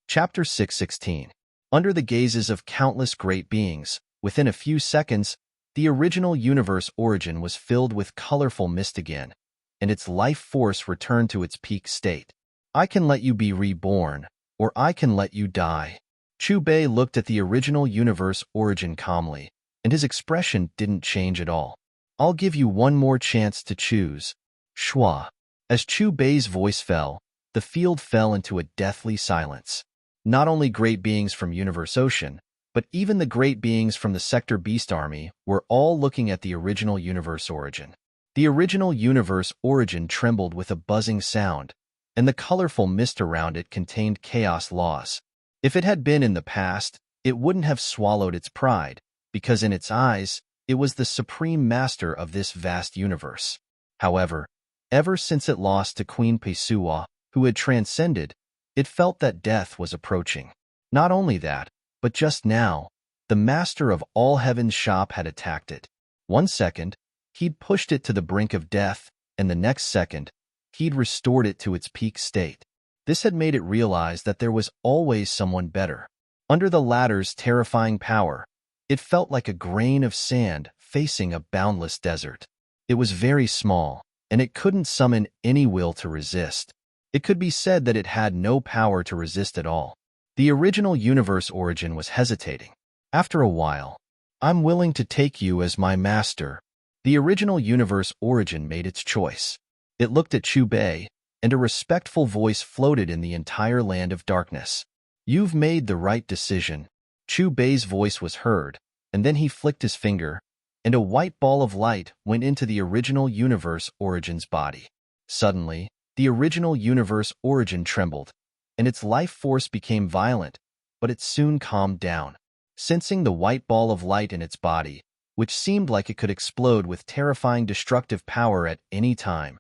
Chapter 616. Under the gazes of countless great beings, within a few seconds, the original universe origin was filled with colorful mist again, and its life force returned to its peak state. I can let you be reborn, or I can let you die. Chu Bei looked at the original universe origin calmly, and his expression didn't change at all. I'll give you one more chance to choose. Shua. As Chu Bei's voice fell, the field fell into a deathly silence. Not only great beings from Universe Ocean, but even the great beings from the Sector Beast Army were all looking at the original universe origin. The original universe origin trembled with a buzzing sound, and the colorful mist around it contained chaos laws. If it had been in the past, it wouldn't have swallowed its pride, because in its eyes, it was the supreme master of this vast universe. However, ever since it lost to Queen Pesua, who had transcended, it felt that death was approaching. Not only that, but just now, the master of All Heaven's shop had attacked it. 1 second, he'd pushed it to the brink of death, and the next second, he'd restored it to its peak state. This had made it realize that there was always someone better. Under the latter's terrifying power, it felt like a grain of sand facing a boundless desert. It was very small, and it couldn't summon any will to resist. It could be said that it had no power to resist at all. The original universe origin was hesitating. After a while, "I'm willing to take you as my master." The original universe origin made its choice. It looked at Chu Bei, and a respectful voice floated in the entire land of darkness. "You've made the right decision." Chu Bei's voice was heard, and then he flicked his finger, and a white ball of light went into the original universe origin's body. Suddenly, the original universe origin trembled, and its life force became violent, but it soon calmed down. Sensing the white ball of light in its body, which seemed like it could explode with terrifying destructive power at any time,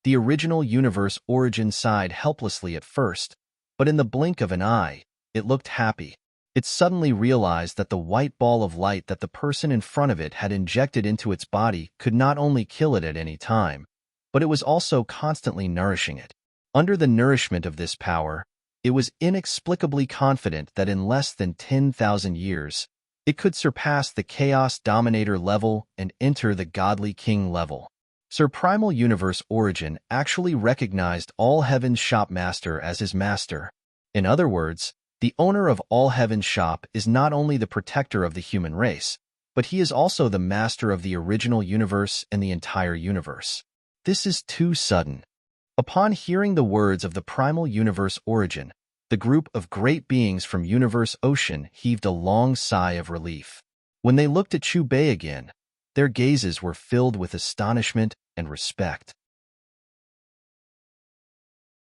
the original universe origin sighed helplessly at first, but in the blink of an eye, it looked happy. It suddenly realized that the white ball of light that the person in front of it had injected into its body could not only kill it at any time, but it was also constantly nourishing it. Under the nourishment of this power, it was inexplicably confident that in less than 10,000 years, it could surpass the Chaos Dominator level and enter the Godly King level. Sir Primal Universe Origin actually recognized All Heaven's Shop Master as his master. In other words, the owner of All Heaven's Shop is not only the protector of the human race, but he is also the master of the original universe and the entire universe. This is too sudden. Upon hearing the words of the Primal Universe Origin, the group of great beings from Universe Ocean heaved a long sigh of relief. When they looked at Chu Bei again, their gazes were filled with astonishment and respect.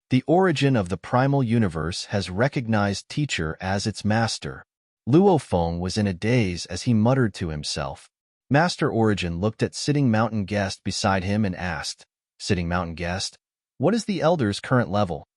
The origin of the primal universe has recognized Teacher as its master. Luo Feng was in a daze as he muttered to himself. Master Origin looked at Sitting Mountain Guest beside him and asked, "Sitting Mountain Guest, what is the Elder's current level?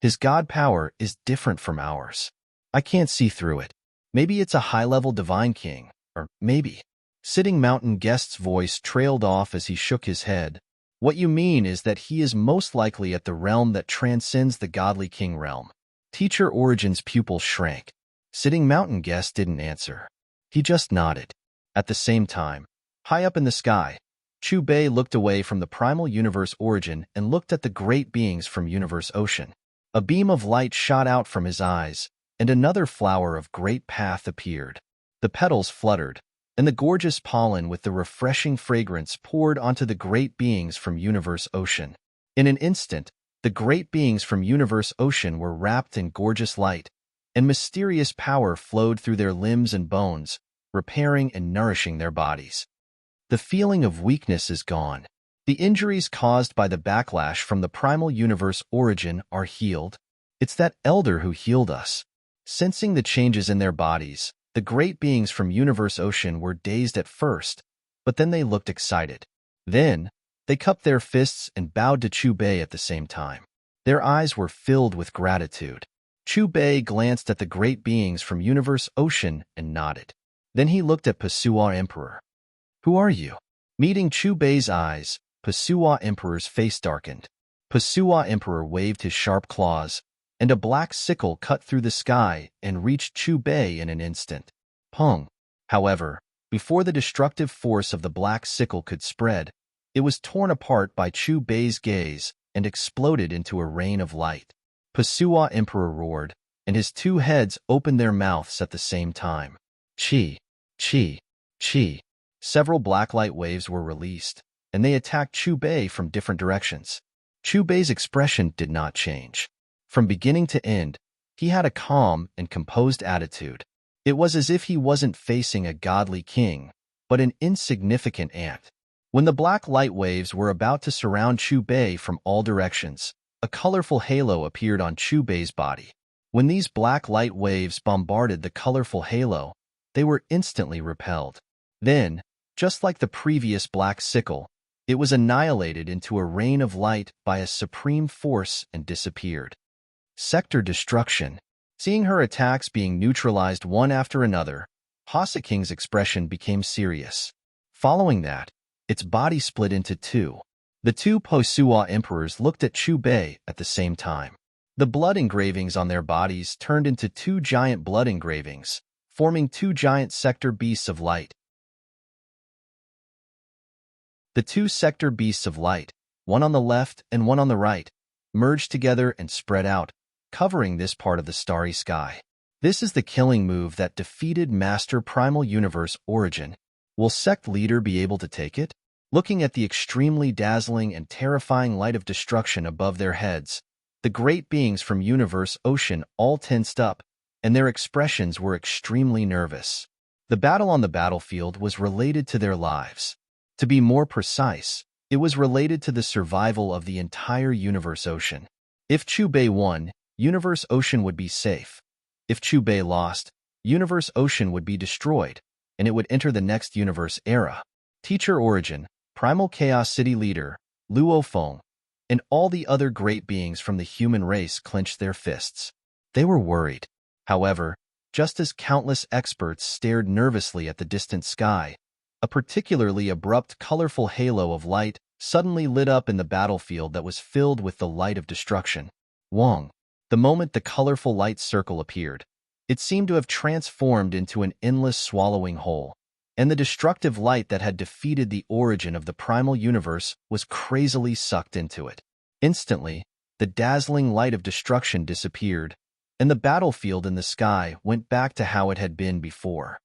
His god power is different from ours. I can't see through it. Maybe it's a high-level divine king, or maybe..." Sitting Mountain Guest's voice trailed off as he shook his head. "What you mean is that he is most likely at the realm that transcends the Godly King realm." Teacher Origin's pupil shrank. Sitting Mountain Guest didn't answer. He just nodded. At the same time, high up in the sky, Chu Bei looked away from the Primal Universe Origin and looked at the great beings from Universe Ocean. A beam of light shot out from his eyes, and another flower of great path appeared. The petals fluttered, and the gorgeous pollen with the refreshing fragrance poured onto the great beings from Universe Ocean. In an instant, the great beings from Universe Ocean were wrapped in gorgeous light, and mysterious power flowed through their limbs and bones, repairing and nourishing their bodies. The feeling of weakness is gone. The injuries caused by the backlash from the Primal Universe Origin are healed. It's that elder who healed us. Sensing the changes in their bodies, the great beings from Universe Ocean were dazed at first, but then they looked excited. Then, they cupped their fists and bowed to Chu Bei at the same time. Their eyes were filled with gratitude. Chu Bei glanced at the great beings from Universe Ocean and nodded. Then he looked at Pasua Emperor. "Who are you?" Meeting Chu Bei's eyes, Pasua Emperor's face darkened. Pasua Emperor waved his sharp claws, and a black sickle cut through the sky and reached Chu Bei in an instant. Pung! However, before the destructive force of the black sickle could spread, it was torn apart by Chu Bei's gaze and exploded into a rain of light. Pasua Emperor roared, and his two heads opened their mouths at the same time. Chi! Chi! Chi! Several black light waves were released, and they attacked Chu Bei from different directions. Chu Bei's expression did not change. From beginning to end, he had a calm and composed attitude. It was as if he wasn't facing a godly king, but an insignificant ant. When the black light waves were about to surround Chu Bei from all directions, a colorful halo appeared on Chu Bei's body. When these black light waves bombarded the colorful halo, they were instantly repelled. Then, just like the previous black sickle, it was annihilated into a rain of light by a supreme force and disappeared. Sector destruction. Seeing her attacks being neutralized one after another, Hasa King's expression became serious. Following that, its body split into two. The two Pasua emperors looked at Chu Bei at the same time. The blood engravings on their bodies turned into two giant blood engravings, forming two giant sector beasts of light. The two sector beasts of light, one on the left and one on the right, merged together and spread out, covering this part of the starry sky. This is the killing move that defeated Master Primal Universe Origin. Will sect leader be able to take it? Looking at the extremely dazzling and terrifying light of destruction above their heads, the great beings from Universe Ocean all tensed up, and their expressions were extremely nervous. The battle on the battlefield was related to their lives. To be more precise, it was related to the survival of the entire Universe Ocean. If Chubei won, Universe Ocean would be safe. If Chubei lost, Universe Ocean would be destroyed, and it would enter the next universe era. Teacher Origin, Primal Chaos City Leader, Luo Feng, and all the other great beings from the human race clenched their fists. They were worried. However, just as countless experts stared nervously at the distant sky, a particularly abrupt, colorful halo of light suddenly lit up in the battlefield that was filled with the light of destruction. Wong. The moment the colorful light circle appeared, it seemed to have transformed into an endless swallowing hole, and the destructive light that had defeated the origin of the primal universe was crazily sucked into it. Instantly, the dazzling light of destruction disappeared, and the battlefield in the sky went back to how it had been before.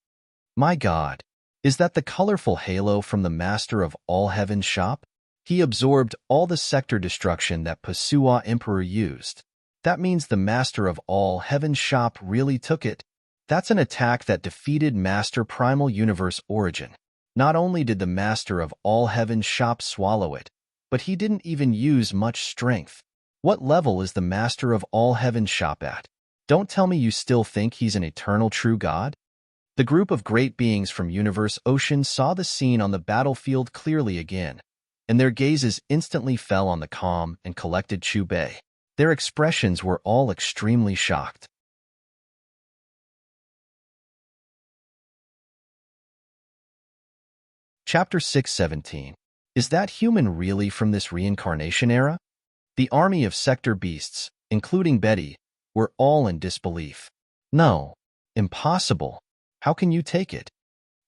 My God, is that the colorful halo from the Master of All Heaven's shop? He absorbed all the sector destruction that Pasua Emperor used. That means the Master of All Heaven's shop really took it. That's an attack that defeated Master Primal Universe Origin. Not only did the Master of All Heaven's shop swallow it, but he didn't even use much strength. What level is the Master of All Heaven's shop at? Don't tell me you still think he's an eternal true god? The group of great beings from Universe Ocean saw the scene on the battlefield clearly again, and their gazes instantly fell on the calm and collected Chubei. Their expressions were all extremely shocked. Chapter 617. Is that human really from this reincarnation era? The army of sector beasts, including Betty, were all in disbelief. No, impossible. How can you take it?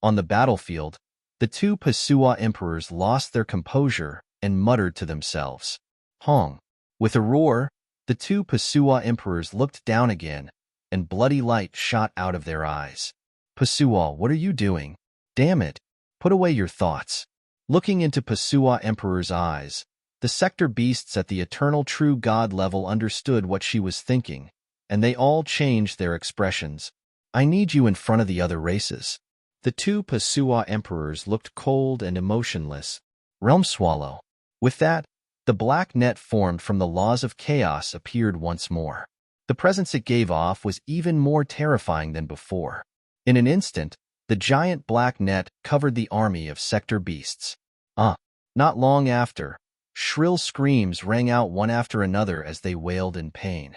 On the battlefield, the two Pasua emperors lost their composure and muttered to themselves. Hong. With a roar, the two Pasua emperors looked down again, and bloody light shot out of their eyes. Pasua, what are you doing? Damn it. Put away your thoughts. Looking into Pasua Emperor's eyes, the sector beasts at the eternal true god level understood what she was thinking, and they all changed their expressions. I need you in front of the other races. The two Pasua emperors looked cold and emotionless. Realm Swallow. With that, the black net formed from the laws of chaos appeared once more. The presence it gave off was even more terrifying than before. In an instant, the giant black net covered the army of sector beasts. Not long after, shrill screams rang out one after another as they wailed in pain.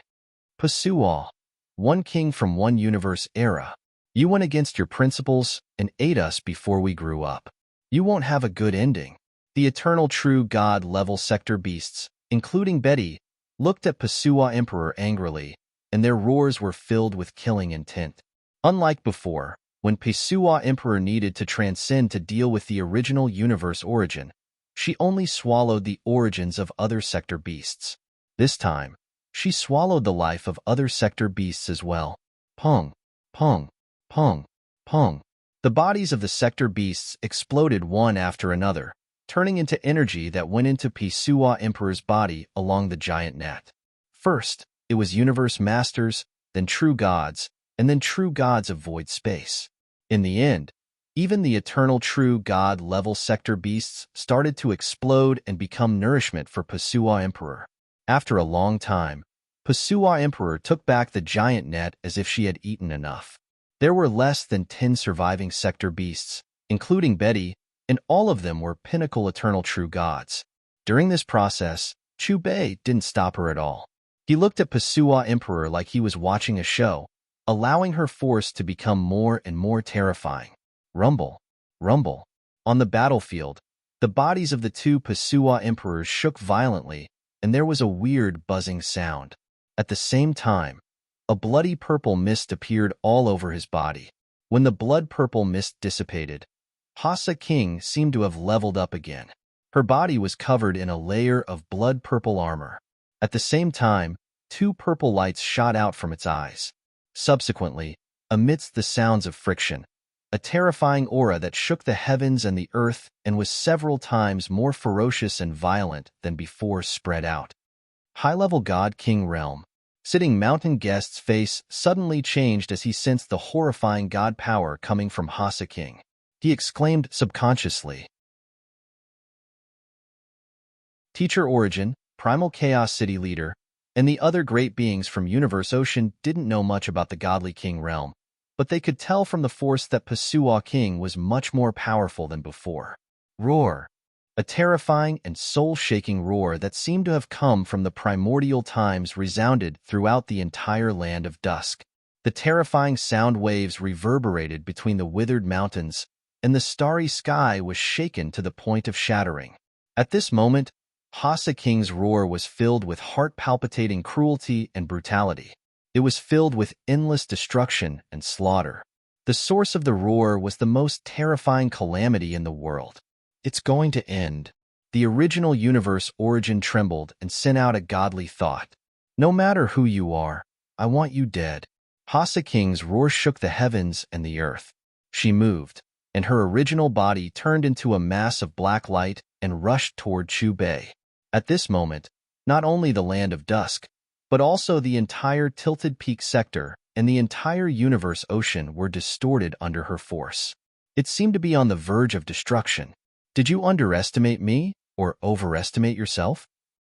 Pasua, one king from one universe era. You went against your principles and ate us before we grew up. You won't have a good ending. The eternal true god-level sector beasts, including Betty, looked at Pasua Emperor angrily, and their roars were filled with killing intent. Unlike before, when Pasua Emperor needed to transcend to deal with the original universe origin, she only swallowed the origins of other sector beasts. This time, she swallowed the life of other sector beasts as well. Pong, pong, pong, pong. The bodies of the sector beasts exploded one after another, turning into energy that went into Pasua Emperor's body along the giant net. First, it was universe masters, then true gods, and then true gods of void space. In the end, even the eternal true god-level sector beasts started to explode and become nourishment for Pasua Emperor. After a long time, Pasua Emperor took back the giant net as if she had eaten enough. There were less than 10 surviving sector beasts, including Betty, and all of them were pinnacle eternal true gods. During this process, Chubei didn't stop her at all. He looked at Pasua Emperor like he was watching a show, allowing her force to become more and more terrifying. Rumble, rumble. On the battlefield, the bodies of the two Pasua emperors shook violently, and there was a weird buzzing sound. At the same time, a bloody purple mist appeared all over his body. When the blood-purple mist dissipated, Hassa King seemed to have leveled up again. Her body was covered in a layer of blood-purple armor. At the same time, two purple lights shot out from its eyes. Subsequently, amidst the sounds of friction, a terrifying aura that shook the heavens and the earth and was several times more ferocious and violent than before spread out. High-level God King Realm. Sitting mountain guest's face suddenly changed as he sensed the horrifying god power coming from Hasa King. He exclaimed subconsciously. Teacher Origin, Primal Chaos City Leader, and the other great beings from Universe Ocean didn't know much about the godly King Realm, but they could tell from the force that Pasua King was much more powerful than before. Roar. A terrifying and soul-shaking roar that seemed to have come from the primordial times resounded throughout the entire land of dusk. The terrifying sound waves reverberated between the withered mountains, and the starry sky was shaken to the point of shattering. At this moment, Hasa King's roar was filled with heart-palpitating cruelty and brutality. It was filled with endless destruction and slaughter. The source of the roar was the most terrifying calamity in the world. It's going to end. The original universe Origin trembled and sent out a godly thought. No matter who you are, I want you dead. Hasa King's roar shook the heavens and the earth. She moved, and her original body turned into a mass of black light and rushed toward Chu Bay. At this moment, not only the land of dusk, but also the entire Tilted Peak sector and the entire Universe Ocean were distorted under her force. It seemed to be on the verge of destruction. Did you underestimate me or overestimate yourself?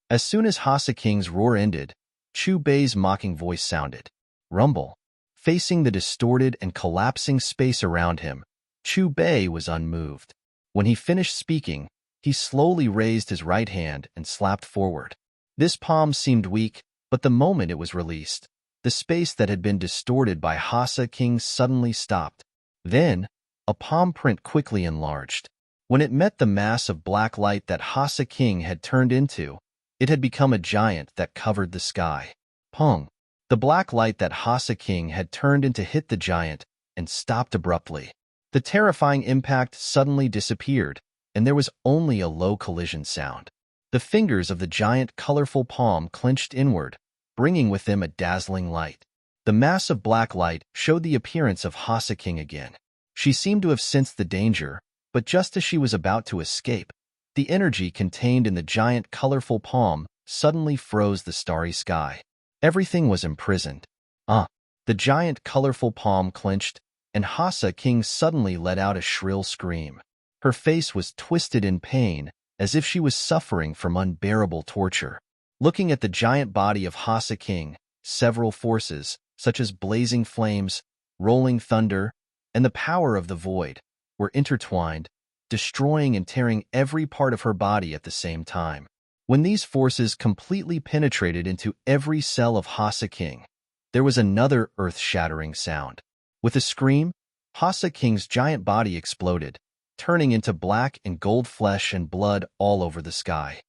As soon as Hasa King's roar ended, Chu Bei's mocking voice sounded. Rumble. Facing the distorted and collapsing space around him, Chu Bei was unmoved. When he finished speaking, he slowly raised his right hand and slapped forward. This palm seemed weak, but the moment it was released, the space that had been distorted by Hasa King suddenly stopped. Then, a palm print quickly enlarged. When it met the mass of black light that Hasa King had turned into, it had become a giant that covered the sky. Pong! The black light that Hasa King had turned into hit the giant and stopped abruptly. The terrifying impact suddenly disappeared, and there was only a low collision sound. The fingers of the giant colorful palm clenched inward, bringing with them a dazzling light. The mass of black light showed the appearance of Hasa King again. She seemed to have sensed the danger, but just as she was about to escape, the energy contained in the giant colorful palm suddenly froze the starry sky. Everything was imprisoned. The giant colorful palm clenched, and Hasa King suddenly let out a shrill scream. Her face was twisted in pain, as if she was suffering from unbearable torture. Looking at the giant body of Hasa King, several forces, such as blazing flames, rolling thunder, and the power of the void, were intertwined, destroying and tearing every part of her body at the same time. When these forces completely penetrated into every cell of Hasa King, there was another earth-shattering sound. With a scream, Hasa King's giant body exploded, turning into black and gold flesh and blood all over the sky.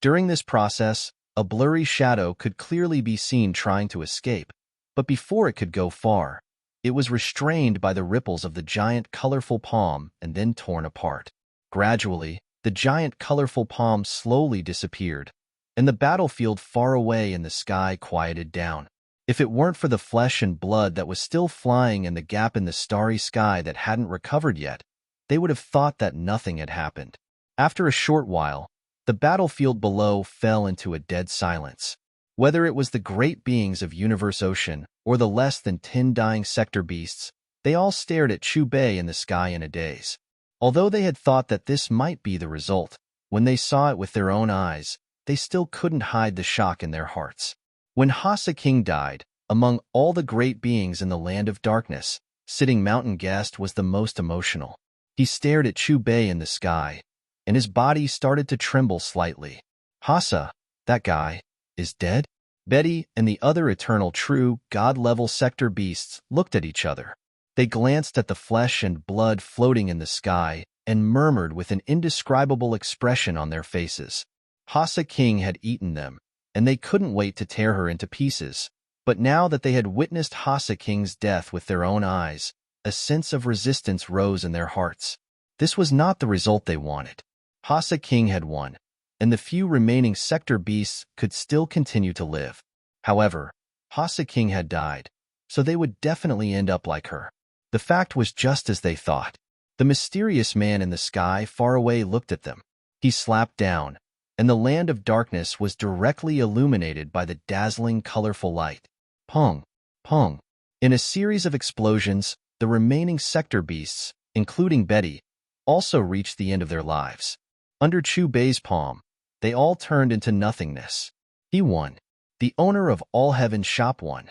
During this process, a blurry shadow could clearly be seen trying to escape, but before it could go far, it was restrained by the ripples of the giant colorful palm and then torn apart. Gradually, the giant colorful palm slowly disappeared, and the battlefield far away in the sky quieted down. If it weren't for the flesh and blood that was still flying and the gap in the starry sky that hadn't recovered yet, they would have thought that nothing had happened. After a short while, the battlefield below fell into a dead silence. Whether it was the great beings of Universe Ocean or the less than 10 dying sector beasts, they all stared at Chu Bei in the sky in a daze. Although they had thought that this might be the result, when they saw it with their own eyes, they still couldn't hide the shock in their hearts. When Hasa King died, among all the great beings in the land of darkness, sitting mountain guest was the most emotional. He stared at Chu Bei in the sky, and his body started to tremble slightly. Hasa, that guy, is dead? Betty and the other eternal true God-level sector beasts looked at each other. They glanced at the flesh and blood floating in the sky and murmured with an indescribable expression on their faces. Hasa King had eaten them, and they couldn't wait to tear her into pieces. But now that they had witnessed Hasa King's death with their own eyes, a sense of resistance rose in their hearts. This was not the result they wanted. Hasa King had won, and the few remaining sector beasts could still continue to live. However, Hasa King had died, so they would definitely end up like her. The fact was just as they thought. The mysterious man in the sky far away looked at them. He slapped down, and the land of darkness was directly illuminated by the dazzling, colorful light. Pong! Pong! In a series of explosions, the remaining sector beasts, including Betty, also reached the end of their lives. Under Chu Bei's palm, they all turned into nothingness. He won. The owner of All Heaven Shop won.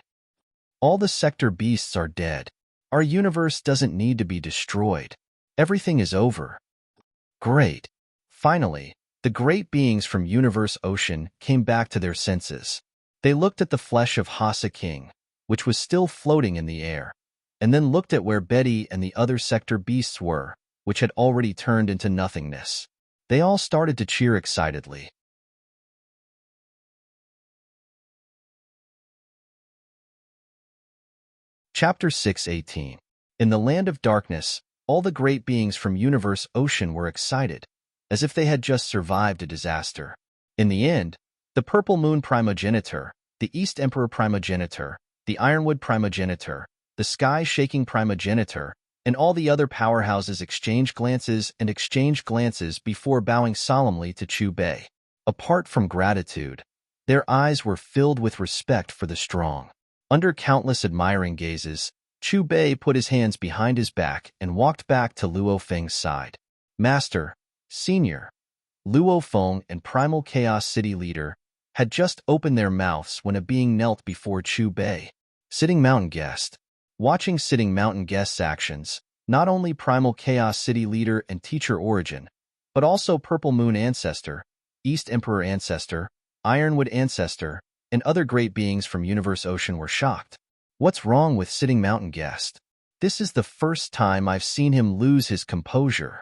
All the sector beasts are dead. Our universe doesn't need to be destroyed. Everything is over. Great. Finally, the great beings from Universe Ocean came back to their senses. They looked at the flesh of Hasa King, which was still floating in the air, and then looked at where Betty and the other sector beasts were, which had already turned into nothingness. They all started to cheer excitedly. Chapter 6:18. In the land of darkness, all the great beings from Universe Ocean were excited, as if they had just survived a disaster. In the end, the Purple Moon Primogenitor, the East Emperor Primogenitor, the Ironwood Primogenitor, the Sky-Shaking Primogenitor, and all the other powerhouses exchanged glances before bowing solemnly to Chu Bei. Apart from gratitude, their eyes were filled with respect for the strong. Under countless admiring gazes, Chu Bei put his hands behind his back and walked back to Luo Feng's side. Master, Senior, Luo Feng and Primal Chaos City Leader had just opened their mouths when a being knelt before Chu Bei. Sitting Mountain Guest. Watching Sitting Mountain Guest's actions, not only Primal Chaos City Leader and Teacher Origin, but also Purple Moon Ancestor, East Emperor Ancestor, Ironwood Ancestor, and other great beings from Universe Ocean were shocked. What's wrong with Sitting Mountain Guest? This is the first time I've seen him lose his composure.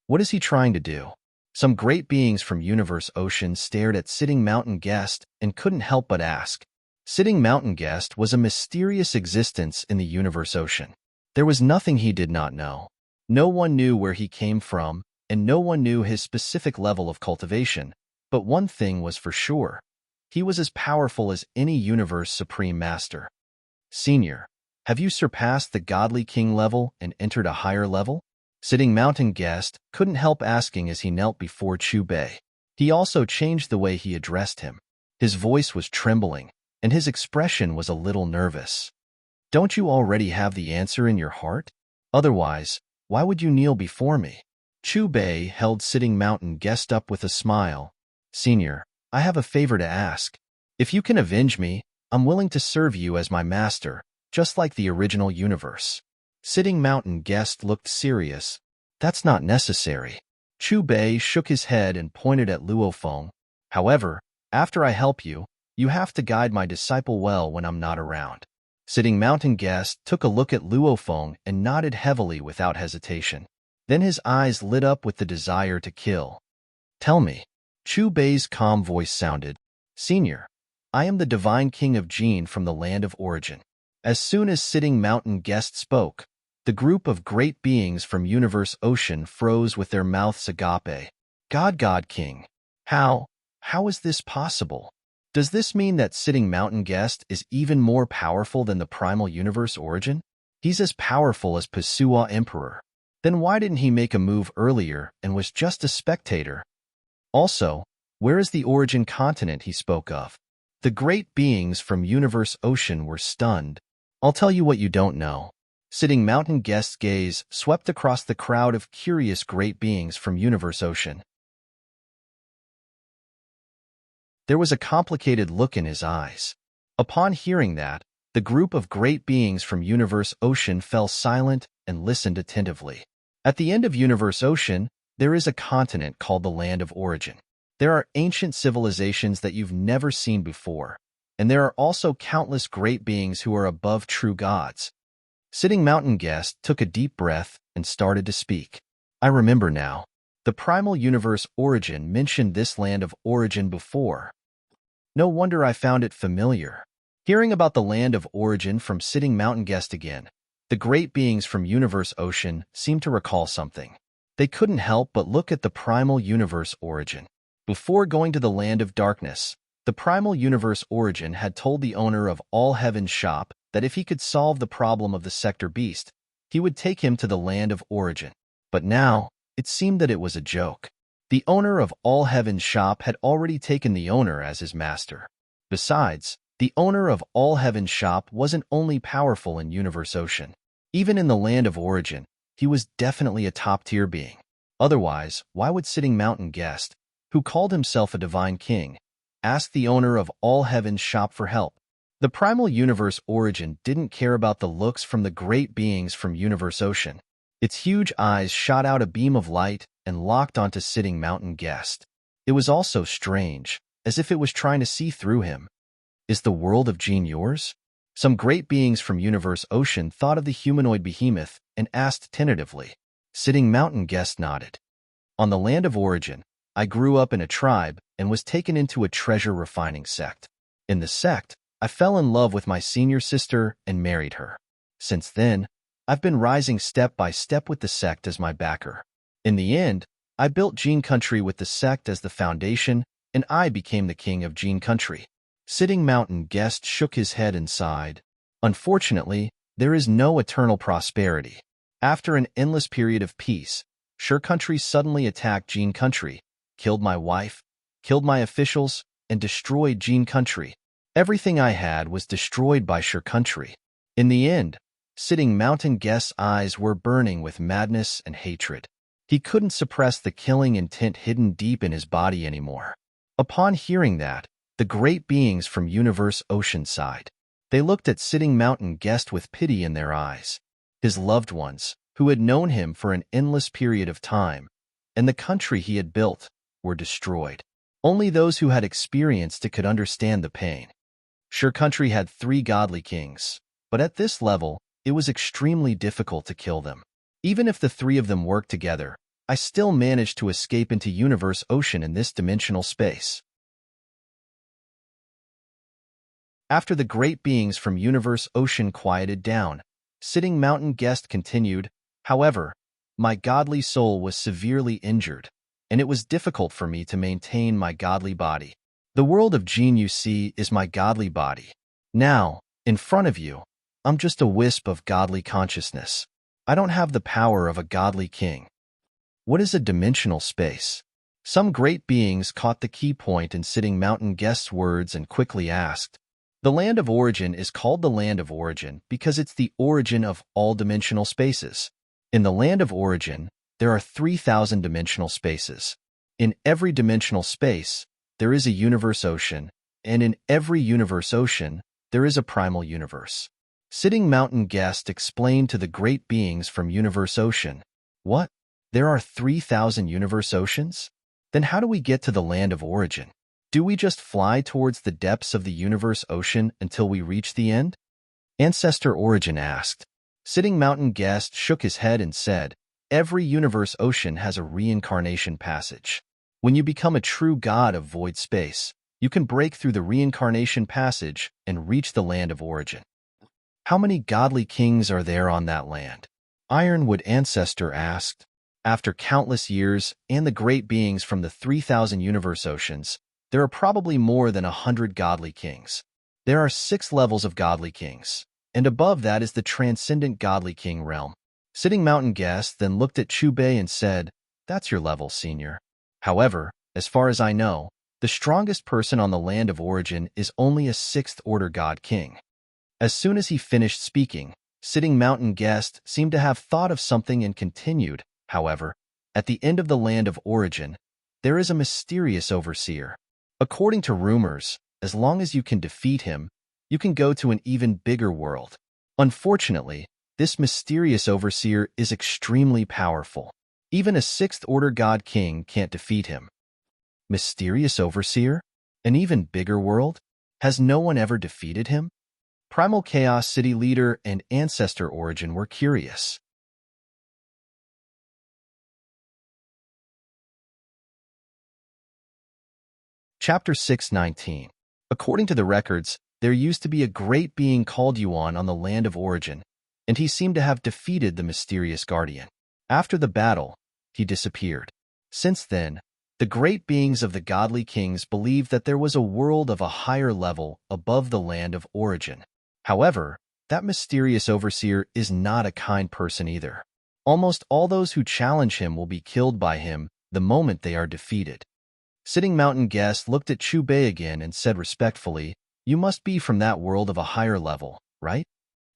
What is he trying to do? Some great beings from Universe Ocean stared at Sitting Mountain Guest and couldn't help but ask. Sitting Mountain Guest was a mysterious existence in the Universe Ocean. There was nothing he did not know. No one knew where he came from, and no one knew his specific level of cultivation. But one thing was for sure. He was as powerful as any Universe Supreme Master. Senior, have you surpassed the Godly King level and entered a higher level? Sitting Mountain Guest couldn't help asking as he knelt before Chu Bei. He also changed the way he addressed him. His voice was trembling, and his expression was a little nervous. Don't you already have the answer in your heart? Otherwise, why would you kneel before me? Chu Bei held Sitting Mountain Guest up with a smile. Senior, I have a favor to ask. If you can avenge me, I'm willing to serve you as my master, just like the original universe. Sitting Mountain Guest looked serious. That's not necessary. Chu Bei shook his head and pointed at Luo Feng. However, after I help you, you have to guide my disciple well when I'm not around. Sitting Mountain Guest took a look at Luo Feng and nodded heavily without hesitation. Then his eyes lit up with the desire to kill. Tell me. Chu Bei's calm voice sounded. Senior, I am the Divine King of Jin from the land of origin. As soon as Sitting Mountain Guest spoke, the group of great beings from Universe Ocean froze with their mouths agape. God King. How is this possible? Does this mean that Sitting Mountain Guest is even more powerful than the Primal Universe Origin? He's as powerful as Pasua Emperor. Then why didn't he make a move earlier and was just a spectator? Also, where is the Origin continent he spoke of? The great beings from Universe Ocean were stunned. I'll tell you what you don't know. Sitting Mountain Guest's gaze swept across the crowd of curious great beings from Universe Ocean. There was a complicated look in his eyes. Upon hearing that, the group of great beings from Universe Ocean fell silent and listened attentively. At the end of Universe Ocean, there is a continent called the Land of Origin. There are ancient civilizations that you've never seen before, and there are also countless great beings who are above true gods. Sitting Mountain Guest took a deep breath and started to speak. I remember now. The Primal Universe Origin mentioned this land of origin before. No wonder I found it familiar. Hearing about the land of origin from Sitting Mountain Guest again, the great beings from Universe Ocean seemed to recall something. They couldn't help but look at the Primal Universe Origin. Before going to the land of darkness, the primal universe Origin had told the owner of All Heaven's shop that if he could solve the problem of the sector beast, he would take him to the land of Origin. But now, it seemed that it was a joke. The owner of All Heaven's shop had already taken the owner as his master. Besides, the owner of All Heaven's shop wasn't only powerful in Universe Ocean. Even in the land of Origin, he was definitely a top-tier being. Otherwise, why would Sitting Mountain Guest, who called himself a divine king, ask the owner of All Heaven's shop for help? The primal universe Origin didn't care about the looks from the great beings from Universe Ocean. Its huge eyes shot out a beam of light and locked onto Sitting Mountain Guest. It was also strange, as if it was trying to see through him. Is the world of Gene yours? Some great beings from Universe Ocean thought of the humanoid behemoth and asked tentatively. Sitting Mountain Guest nodded. On the land of Origin, I grew up in a tribe and was taken into a treasure-refining sect. In the sect, I fell in love with my senior sister and married her. Since then, I've been rising step by step with the sect as my backer. In the end, I built Gene Country with the sect as the foundation, and I became the king of Gene Country. Sitting Mountain Guest shook his head and sighed. Unfortunately, there is no eternal prosperity. After an endless period of peace, Sure Country suddenly attacked Gene Country, killed my wife, killed my officials, and destroyed Gene Country. Everything I had was destroyed by Sure Country. In the end, Sitting Mountain Guest's eyes were burning with madness and hatred. He couldn't suppress the killing intent hidden deep in his body anymore. Upon hearing that, the great beings from Universe Ocean sighed. They looked at Sitting Mountain Guest with pity in their eyes. His loved ones, who had known him for an endless period of time, and the country he had built, were destroyed. Only those who had experienced it could understand the pain. Sure Country had 3 godly kings, but at this level, it was extremely difficult to kill them. Even if the 3 of them worked together, I still managed to escape into Universe Ocean in this dimensional space. After the great beings from Universe Ocean quieted down, Sitting Mountain Guest continued, however, my godly soul was severely injured, and it was difficult for me to maintain my godly body. The world of Gene you see is my godly body. Now, in front of you, I'm just a wisp of godly consciousness. I don't have the power of a godly king. What is a dimensional space? Some great beings caught the key point in Sitting Mountain Guest's words and quickly asked. The land of Origin is called the land of Origin because it's the origin of all dimensional spaces. In the land of Origin, there are 3,000 dimensional spaces. In every dimensional space, there is a Universe Ocean, and in every Universe Ocean, there is a primal universe. Sitting Mountain Guest explained to the great beings from Universe Ocean. What? There are 3,000 Universe Oceans? Then how do we get to the land of Origin? Do we just fly towards the depths of the Universe Ocean until we reach the end? Ancestor Origin asked. Sitting Mountain Guest shook his head and said, every Universe Ocean has a reincarnation passage. When you become a true god of void space, you can break through the reincarnation passage and reach the land of Origin. How many godly kings are there on that land? Ironwood Ancestor asked. After countless years and the great beings from the 3,000 Universe Oceans, there are probably more than 100 godly kings. There are 6 levels of godly kings, and above that is the transcendent godly king realm. Sitting Mountain Guest then looked at Chubei and said, that's your level, senior. However, as far as I know, the strongest person on the land of Origin is only a 6th-order god king. As soon as he finished speaking, Sitting Mountain Guest seemed to have thought of something and continued, however, at the end of the land of Origin, there is a mysterious overseer. According to rumors, as long as you can defeat him, you can go to an even bigger world. Unfortunately, this mysterious overseer is extremely powerful. Even a 6th-order god king can't defeat him. Mysterious overseer? An even bigger world? Has no one ever defeated him? Primal Chaos City leader and Ancestor Origin were curious. Chapter 619. According to the records, there used to be a great being called Yuan on the land of Origin, and he seemed to have defeated the mysterious guardian. After the battle, he disappeared. Since then, the The great beings of the godly kings believed that there was a world of a higher level above the land of origin. However, that mysterious overseer is not a kind person either. Almost all those who challenge him will be killed by him the moment they are defeated. Sitting Mountain Guest looked at Chu Bei again and said respectfully, "You must be from that world of a higher level, right?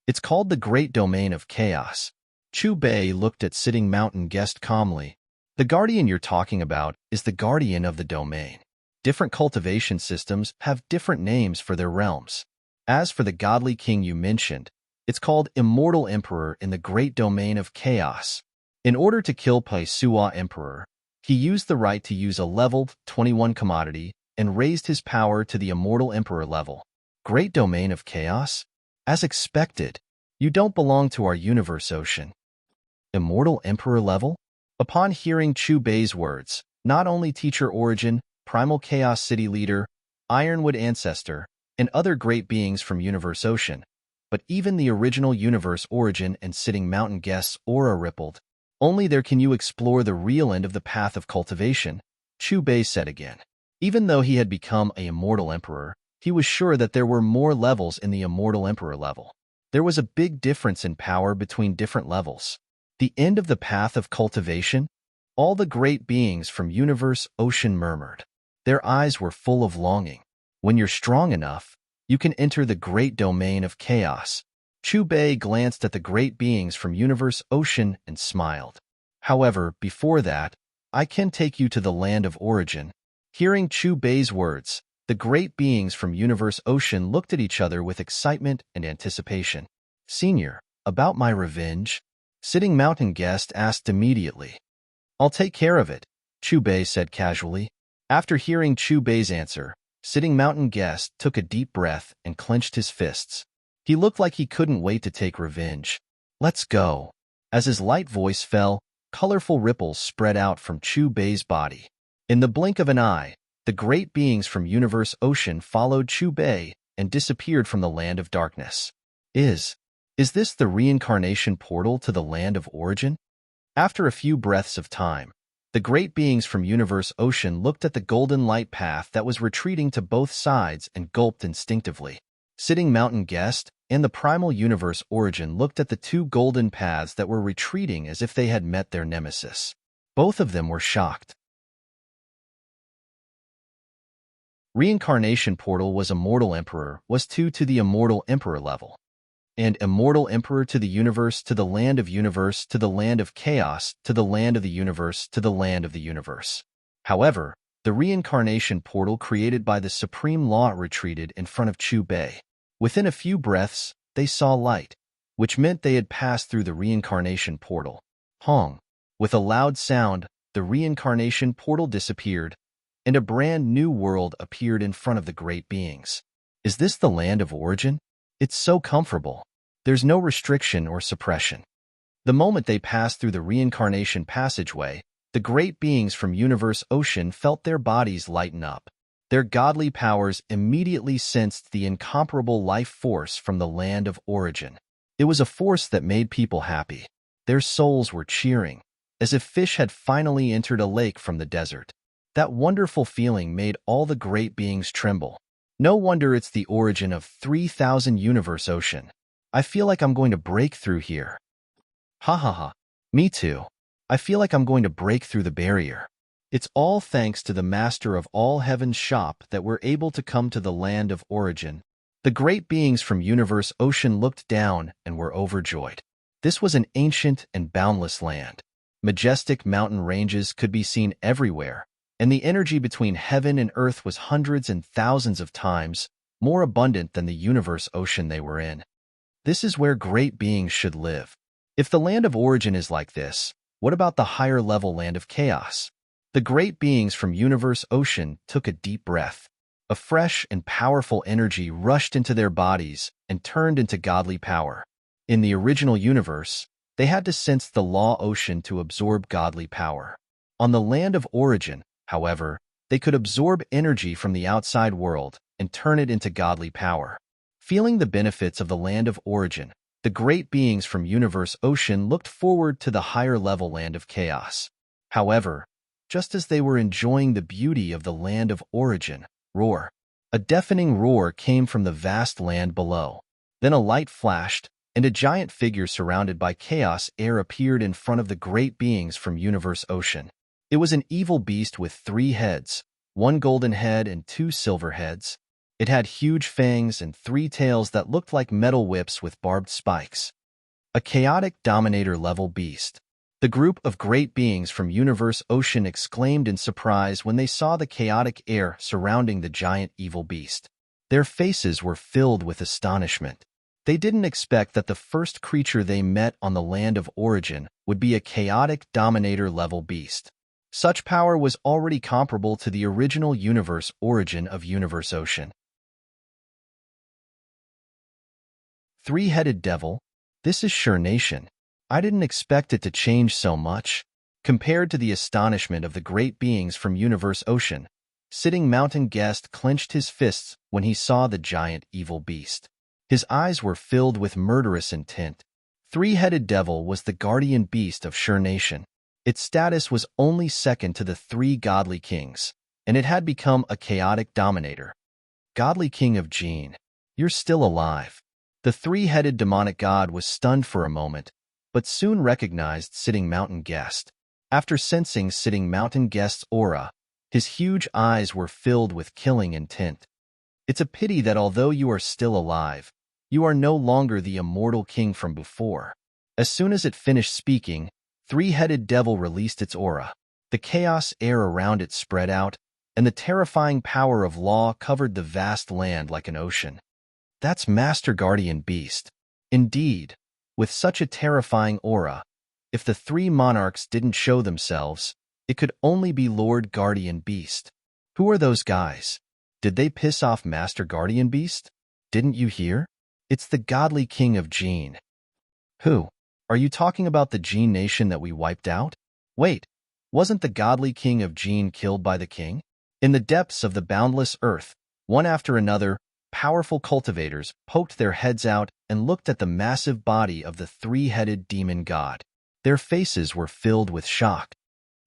It's called the Great Domain of Chaos." Chu Bei looked at Sitting Mountain Guest calmly. "The guardian you're talking about is the guardian of the domain. Different cultivation systems have different names for their realms. As for the godly king you mentioned, it's called Immortal Emperor in the Great Domain of Chaos. In order to kill Pai Suwa Emperor, he used the right to use a level 21 commodity and raised his power to the Immortal Emperor level. Great Domain of Chaos? As expected, you don't belong to our universe ocean. Immortal Emperor level?" Upon hearing Chu Bei's words, not only Teacher Origin, Primal Chaos City Leader, Ironwood Ancestor, and other great beings from Universe Ocean, but even the original Universe Origin and Sitting Mountain Guest's aura rippled. "Only there can you explore the real end of the path of cultivation," Chu Bei said again. Even though he had become a Immortal Emperor, he was sure that there were more levels in the Immortal Emperor level. There was a big difference in power between different levels. The end of the path of cultivation? All the great beings from Universe Ocean murmured. Their eyes were full of longing. "When you're strong enough, you can enter the Great Domain of Chaos." Chu Bei glanced at the great beings from Universe Ocean and smiled. "However, before that, I can take you to the land of origin." Hearing Chu Bei's words, the great beings from Universe Ocean looked at each other with excitement and anticipation. "Senior, about my revenge?" Sitting Mountain Guest asked immediately. "I'll take care of it," Chu Bei said casually. After hearing Chu Bei's answer, Sitting Mountain Guest took a deep breath and clenched his fists. He looked like he couldn't wait to take revenge. "Let's go." As his light voice fell, colorful ripples spread out from Chu Bei's body. In the blink of an eye, the great beings from Universe Ocean followed Chu Bei and disappeared from the land of darkness. Is this the reincarnation portal to the land of origin? After a few breaths of time, the great beings from Universe Ocean looked at the golden light path that was retreating to both sides and gulped instinctively. Sitting Mountain Guest and the Primal Universe Origin looked at the two golden paths that were retreating as if they had met their nemesis. Both of them were shocked. Reincarnation portal was Immortal Emperor was 2 to the Immortal Emperor level, and Immortal Emperor to the universe to the land of universe to the land of chaos to the land of the universe to the land of the universe. However, the reincarnation portal created by the Supreme Law retreated in front of Chu Bei. Within a few breaths, they saw light, which meant they had passed through the reincarnation portal. Hong. With a loud sound, the reincarnation portal disappeared, and a brand new world appeared in front of the great beings. Is this the land of origin? It's so comfortable. There's no restriction or suppression. The moment they passed through the reincarnation passageway, the great beings from Universe Ocean felt their bodies lighten up. Their godly powers immediately sensed the incomparable life force from the land of origin. It was a force that made people happy. Their souls were cheering, as if fish had finally entered a lake from the desert. That wonderful feeling made all the great beings tremble. No wonder it's the origin of 3,000 Universe Ocean. I feel like I'm going to break through here. Ha ha ha. Me too. I feel like I'm going to break through the barrier. It's all thanks to the Master of all Heaven's shop that we're able to come to the land of origin. The great beings from Universe Ocean looked down and were overjoyed. This was an ancient and boundless land. Majestic mountain ranges could be seen everywhere, and the energy between heaven and earth was hundreds and thousands of times more abundant than the Universe Ocean they were in. This is where great beings should live. If the land of origin is like this, what about the higher level land of chaos? The great beings from Universe Ocean took a deep breath. A fresh and powerful energy rushed into their bodies and turned into godly power. In the original universe, they had to sense the law ocean to absorb godly power. On the land of origin, however, they could absorb energy from the outside world and turn it into godly power. Feeling the benefits of the land of origin, the great beings from Universe Ocean looked forward to the higher level land of chaos. However, just as they were enjoying the beauty of the land of origin. Roar. A deafening roar came from the vast land below. Then a light flashed, and a giant figure surrounded by chaos air appeared in front of the great beings from Universe Ocean. It was an evil beast with 3 heads, 1 golden head and 2 silver heads. It had huge fangs and 3 tails that looked like metal whips with barbed spikes. A chaotic dominator-level beast. The group of great beings from Universe Ocean exclaimed in surprise when they saw the chaotic air surrounding the giant evil beast. Their faces were filled with astonishment. They didn't expect that the first creature they met on the land of origin would be a chaotic dominator-level beast. Such power was already comparable to the original universe origin of Universe Ocean. 3-headed devil. This is Nation. I didn't expect it to change so much. Compared to the astonishment of the great beings from Universe Ocean, Sitting Mountain Guest clenched his fists when he saw the giant evil beast. His eyes were filled with murderous intent. 3-headed devil was the guardian beast of Nation. Its status was only second to the 3 godly kings, and it had become a chaotic dominator. Godly king of Gene, you're still alive. The 3-headed demonic god was stunned for a moment, but soon recognized Sitting Mountain Guest. After sensing Sitting Mountain Guest's aura, his huge eyes were filled with killing intent. It's a pity that although you are still alive, you are no longer the immortal king from before. As soon as it finished speaking, 3-headed devil released its aura. The chaos air around it spread out, and the terrifying power of law covered the vast land like an ocean. That's Master Guardian Beast. Indeed, with such a terrifying aura, if the 3 monarchs didn't show themselves, it could only be Lord Guardian Beast. Who are those guys? Did they piss off Master Guardian Beast? Didn't you hear? It's the godly king of Gene. Who? Are you talking about the Gene nation that we wiped out? Wait, wasn't the godly king of Gene killed by the king? In the depths of the boundless earth, one after another, powerful cultivators poked their heads out and looked at the massive body of the 3-headed demon god. Their faces were filled with shock.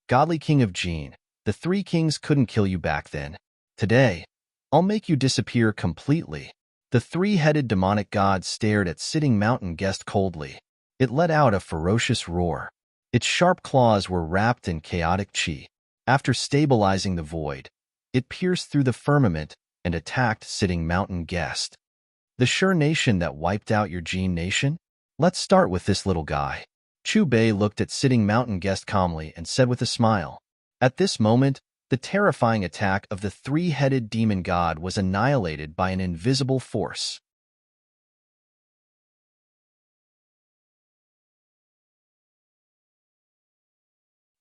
Godly king of Gene, the 3 kings couldn't kill you back then. Today, I'll make you disappear completely. The 3-headed demonic god stared at Sitting Mountain Guest coldly. It let out a ferocious roar. Its sharp claws were wrapped in chaotic chi. After stabilizing the void, it pierced through the firmament and attacked Sitting Mountain Guest. The nation that wiped out your Gene nation? Let's start with this little guy. Chu Bei looked at Sitting Mountain Guest calmly and said with a smile. At this moment, the terrifying attack of the 3-headed demon god was annihilated by an invisible force.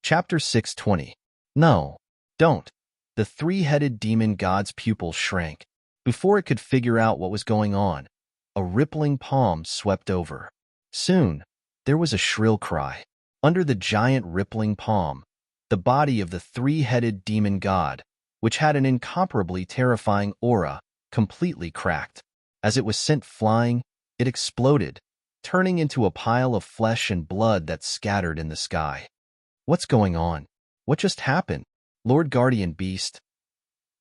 Chapter 620. No, don't. The 3-headed demon god's pupils shrank. Before it could figure out what was going on, a rippling palm swept over. Soon, there was a shrill cry. Under the giant rippling palm, the body of the 3-headed demon god, which had an incomparably terrifying aura, completely cracked. As it was sent flying, it exploded, turning into a pile of flesh and blood that scattered in the sky. What's going on? What just happened? Lord Guardian Beast?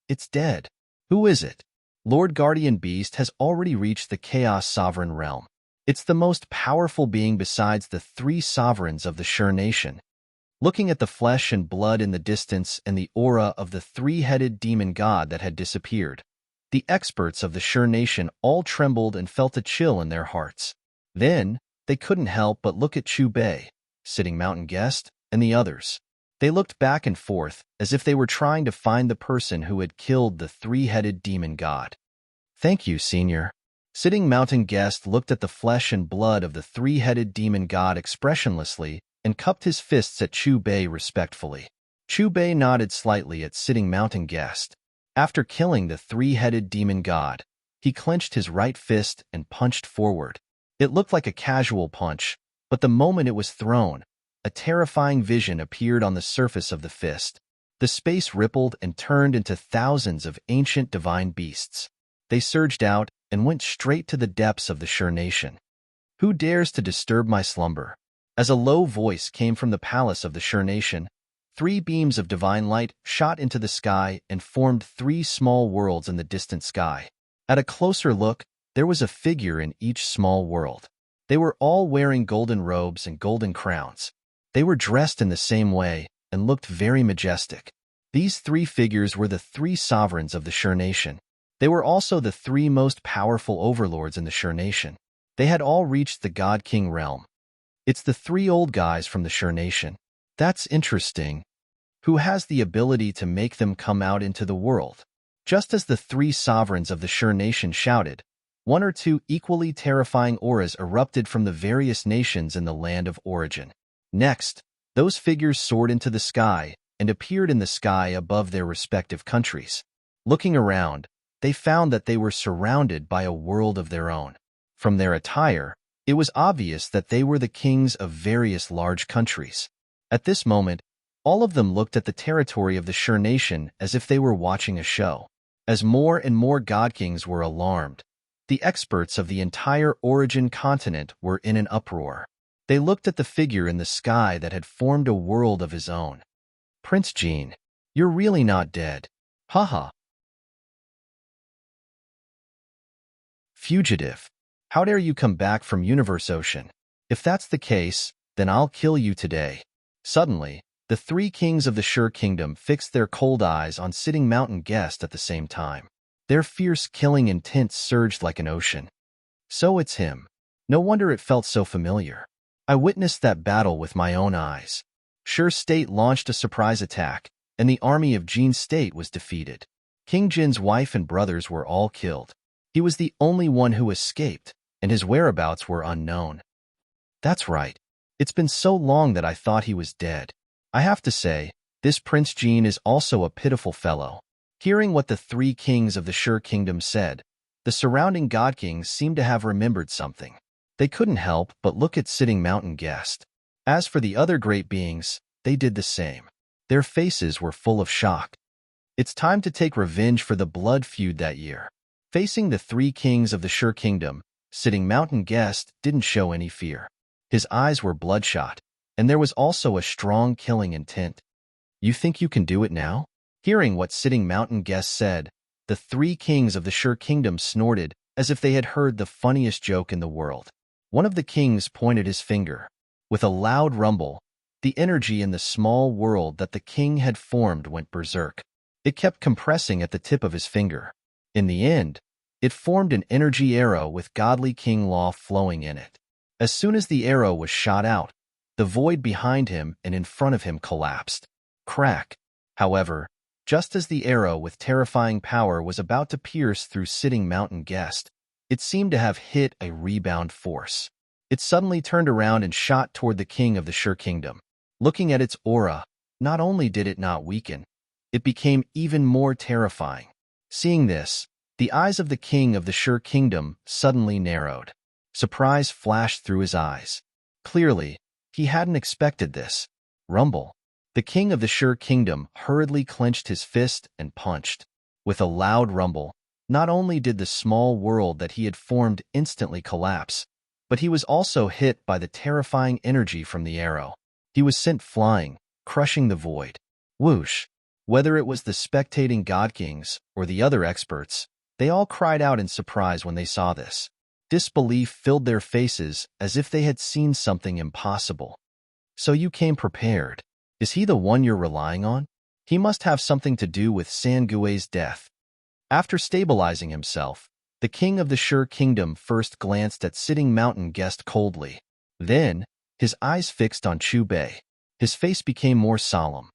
It's dead. Who is it? Lord Guardian Beast has already reached the Chaos Sovereign realm. It's the most powerful being besides the 3 sovereigns of the nation. Looking at the flesh and blood in the distance and the aura of the 3-headed demon god that had disappeared, the experts of the nation all trembled and felt a chill in their hearts. Then, they couldn't help but look at Chu Bei, Sitting Mountain Guest, and the others. They looked back and forth as if they were trying to find the person who had killed the 3-headed demon god. Thank you, Senior. Sitting Mountain Guest looked at the flesh and blood of the 3-headed demon god expressionlessly and cupped his fists at Chu Bei respectfully. Chu Bei nodded slightly at Sitting Mountain Guest. After killing the 3-headed demon god, he clenched his right fist and punched forward. It looked like a casual punch, but the moment it was thrown, a terrifying vision appeared on the surface of the fist. The space rippled and turned into thousands of ancient divine beasts. They surged out and went straight to the depths of the nation. Who dares to disturb my slumber? As a low voice came from the palace of the nation, 3 beams of divine light shot into the sky and formed 3 small worlds in the distant sky. At a closer look, there was a figure in each small world. They were all wearing golden robes and golden crowns. They were dressed in the same way and looked very majestic. These 3 figures were the 3 sovereigns of the Shur nation. They were also the 3 most powerful overlords in the Shur nation. They had all reached the God-King realm. It's the 3 old guys from the Shur nation. That's interesting. Who has the ability to make them come out into the world? Just as the 3 sovereigns of the Shur nation shouted, 1 or 2 equally terrifying auras erupted from the various nations in the land of origin. Next, those figures soared into the sky and appeared in the sky above their respective countries. Looking around, they found that they were surrounded by a world of their own. From their attire, it was obvious that they were the kings of various large countries. At this moment, all of them looked at the territory of the Shur nation as if they were watching a show. As more and more god-kings were alarmed, the experts of the entire origin continent were in an uproar. They looked at the figure in the sky that had formed a world of his own. Prince Jean, you're really not dead. Haha. Fugitive, how dare you come back from Universe Ocean? If that's the case, then I'll kill you today. Suddenly, the 3 kings of the Shur kingdom fixed their cold eyes on Sitting Mountain Guest at the same time. Their fierce killing intent surged like an ocean. So it's him. No wonder it felt so familiar. I witnessed that battle with my own eyes. Shur State launched a surprise attack, and the army of Jean State was defeated. King Jin's wife and brothers were all killed. He was the only one who escaped, and his whereabouts were unknown. That's right. It's been so long that I thought he was dead. I have to say, this Prince Jean is also a pitiful fellow. Hearing what the 3 kings of the Shur kingdom said, the surrounding god-kings seemed to have remembered something. They couldn't help but look at Sitting Mountain Guest. As for the other great beings, they did the same. Their faces were full of shock. It's time to take revenge for the blood feud that year. Facing the 3 kings of the Shur kingdom, Sitting Mountain Guest didn't show any fear. His eyes were bloodshot, and there was also a strong killing intent. You think you can do it now? Hearing what Sitting Mountain Guest said, the 3 kings of the Shur kingdom snorted as if they had heard the funniest joke in the world. One of the kings pointed his finger. With a loud rumble, the energy in the small world that the king had formed went berserk. It kept compressing at the tip of his finger. In the end, it formed an energy arrow with godly King Law flowing in it. As soon as the arrow was shot out, the void behind him and in front of him collapsed. Crack. However, just as the arrow with terrifying power was about to pierce through Sitting Mountain Guest, it seemed to have hit a rebound force. It suddenly turned around and shot toward the king of the Shur kingdom. Looking at its aura, not only did it not weaken, it became even more terrifying. Seeing this, the eyes of the king of the Shur kingdom suddenly narrowed. Surprise flashed through his eyes. Clearly, he hadn't expected this. Rumble. The king of the Shur kingdom hurriedly clenched his fist and punched. With a loud rumble, not only did the small world that he had formed instantly collapse, but he was also hit by the terrifying energy from the arrow. He was sent flying, crushing the void. Whoosh! Whether it was the spectating god-kings or the other experts, they all cried out in surprise when they saw this. Disbelief filled their faces as if they had seen something impossible. So you came prepared. Is he the one you're relying on? He must have something to do with Sangue's death. After stabilizing himself, the king of the Shur kingdom first glanced at Sitting Mountain Guest coldly. Then, his eyes fixed on Chu Bei. His face became more solemn.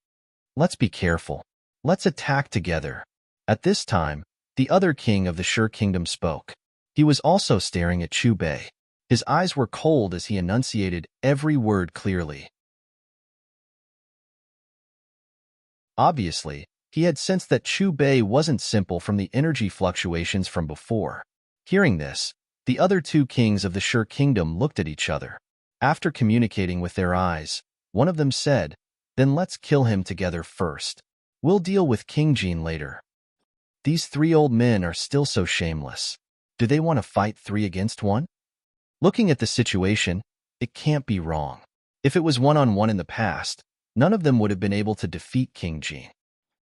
Let's be careful. Let's attack together. At this time, the other king of the Shur kingdom spoke. He was also staring at Chu Bei. His eyes were cold as he enunciated every word clearly. Obviously, he had sensed that Chu Bei wasn't simple from the energy fluctuations from before. Hearing this, the other 2 kings of the Shur kingdom looked at each other. After communicating with their eyes, one of them said, "Then let's kill him together first. We'll deal with King Jean later." These 3 old men are still so shameless. Do they want to fight 3 against 1? Looking at the situation, it can't be wrong. If it was one-on-one in the past, none of them would have been able to defeat King Jean.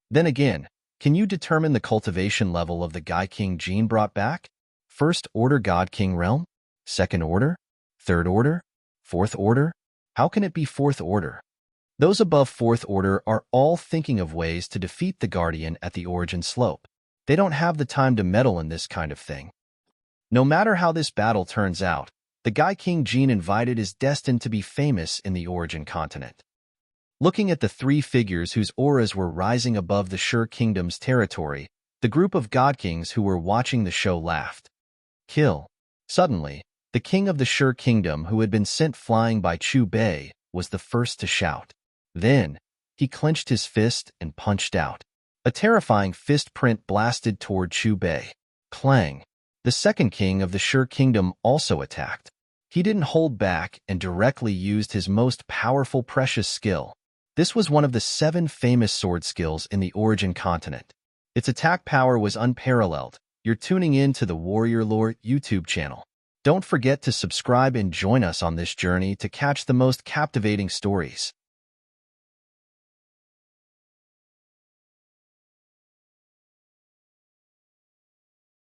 Then again, can you determine the cultivation level of the guy King Jean brought back? First Order God King Realm? Second Order? Third Order? Fourth Order? How can it be Fourth Order? Those above Fourth Order are all thinking of ways to defeat the Guardian at the origin slope. They don't have the time to meddle in this kind of thing. No matter how this battle turns out, the guy King Jean invited is destined to be famous in the origin continent. Looking at the three figures whose auras were rising above the Sure Kingdom's territory, the group of God Kings who were watching the show laughed. Kill. Suddenly, the king of the Sure Kingdom, who had been sent flying by Chu Bei, was the first to shout. Then, he clenched his fist and punched out. A terrifying fist print blasted toward Chu Bei. Clang. The second king of the Sure Kingdom also attacked. He didn't hold back and directly used his most powerful precious skill. This was one of the 7 famous sword skills in the origin continent. Its attack power was unparalleled. You're tuning in to the Warrior Lore YouTube channel. Don't forget to subscribe and join us on this journey to catch the most captivating stories.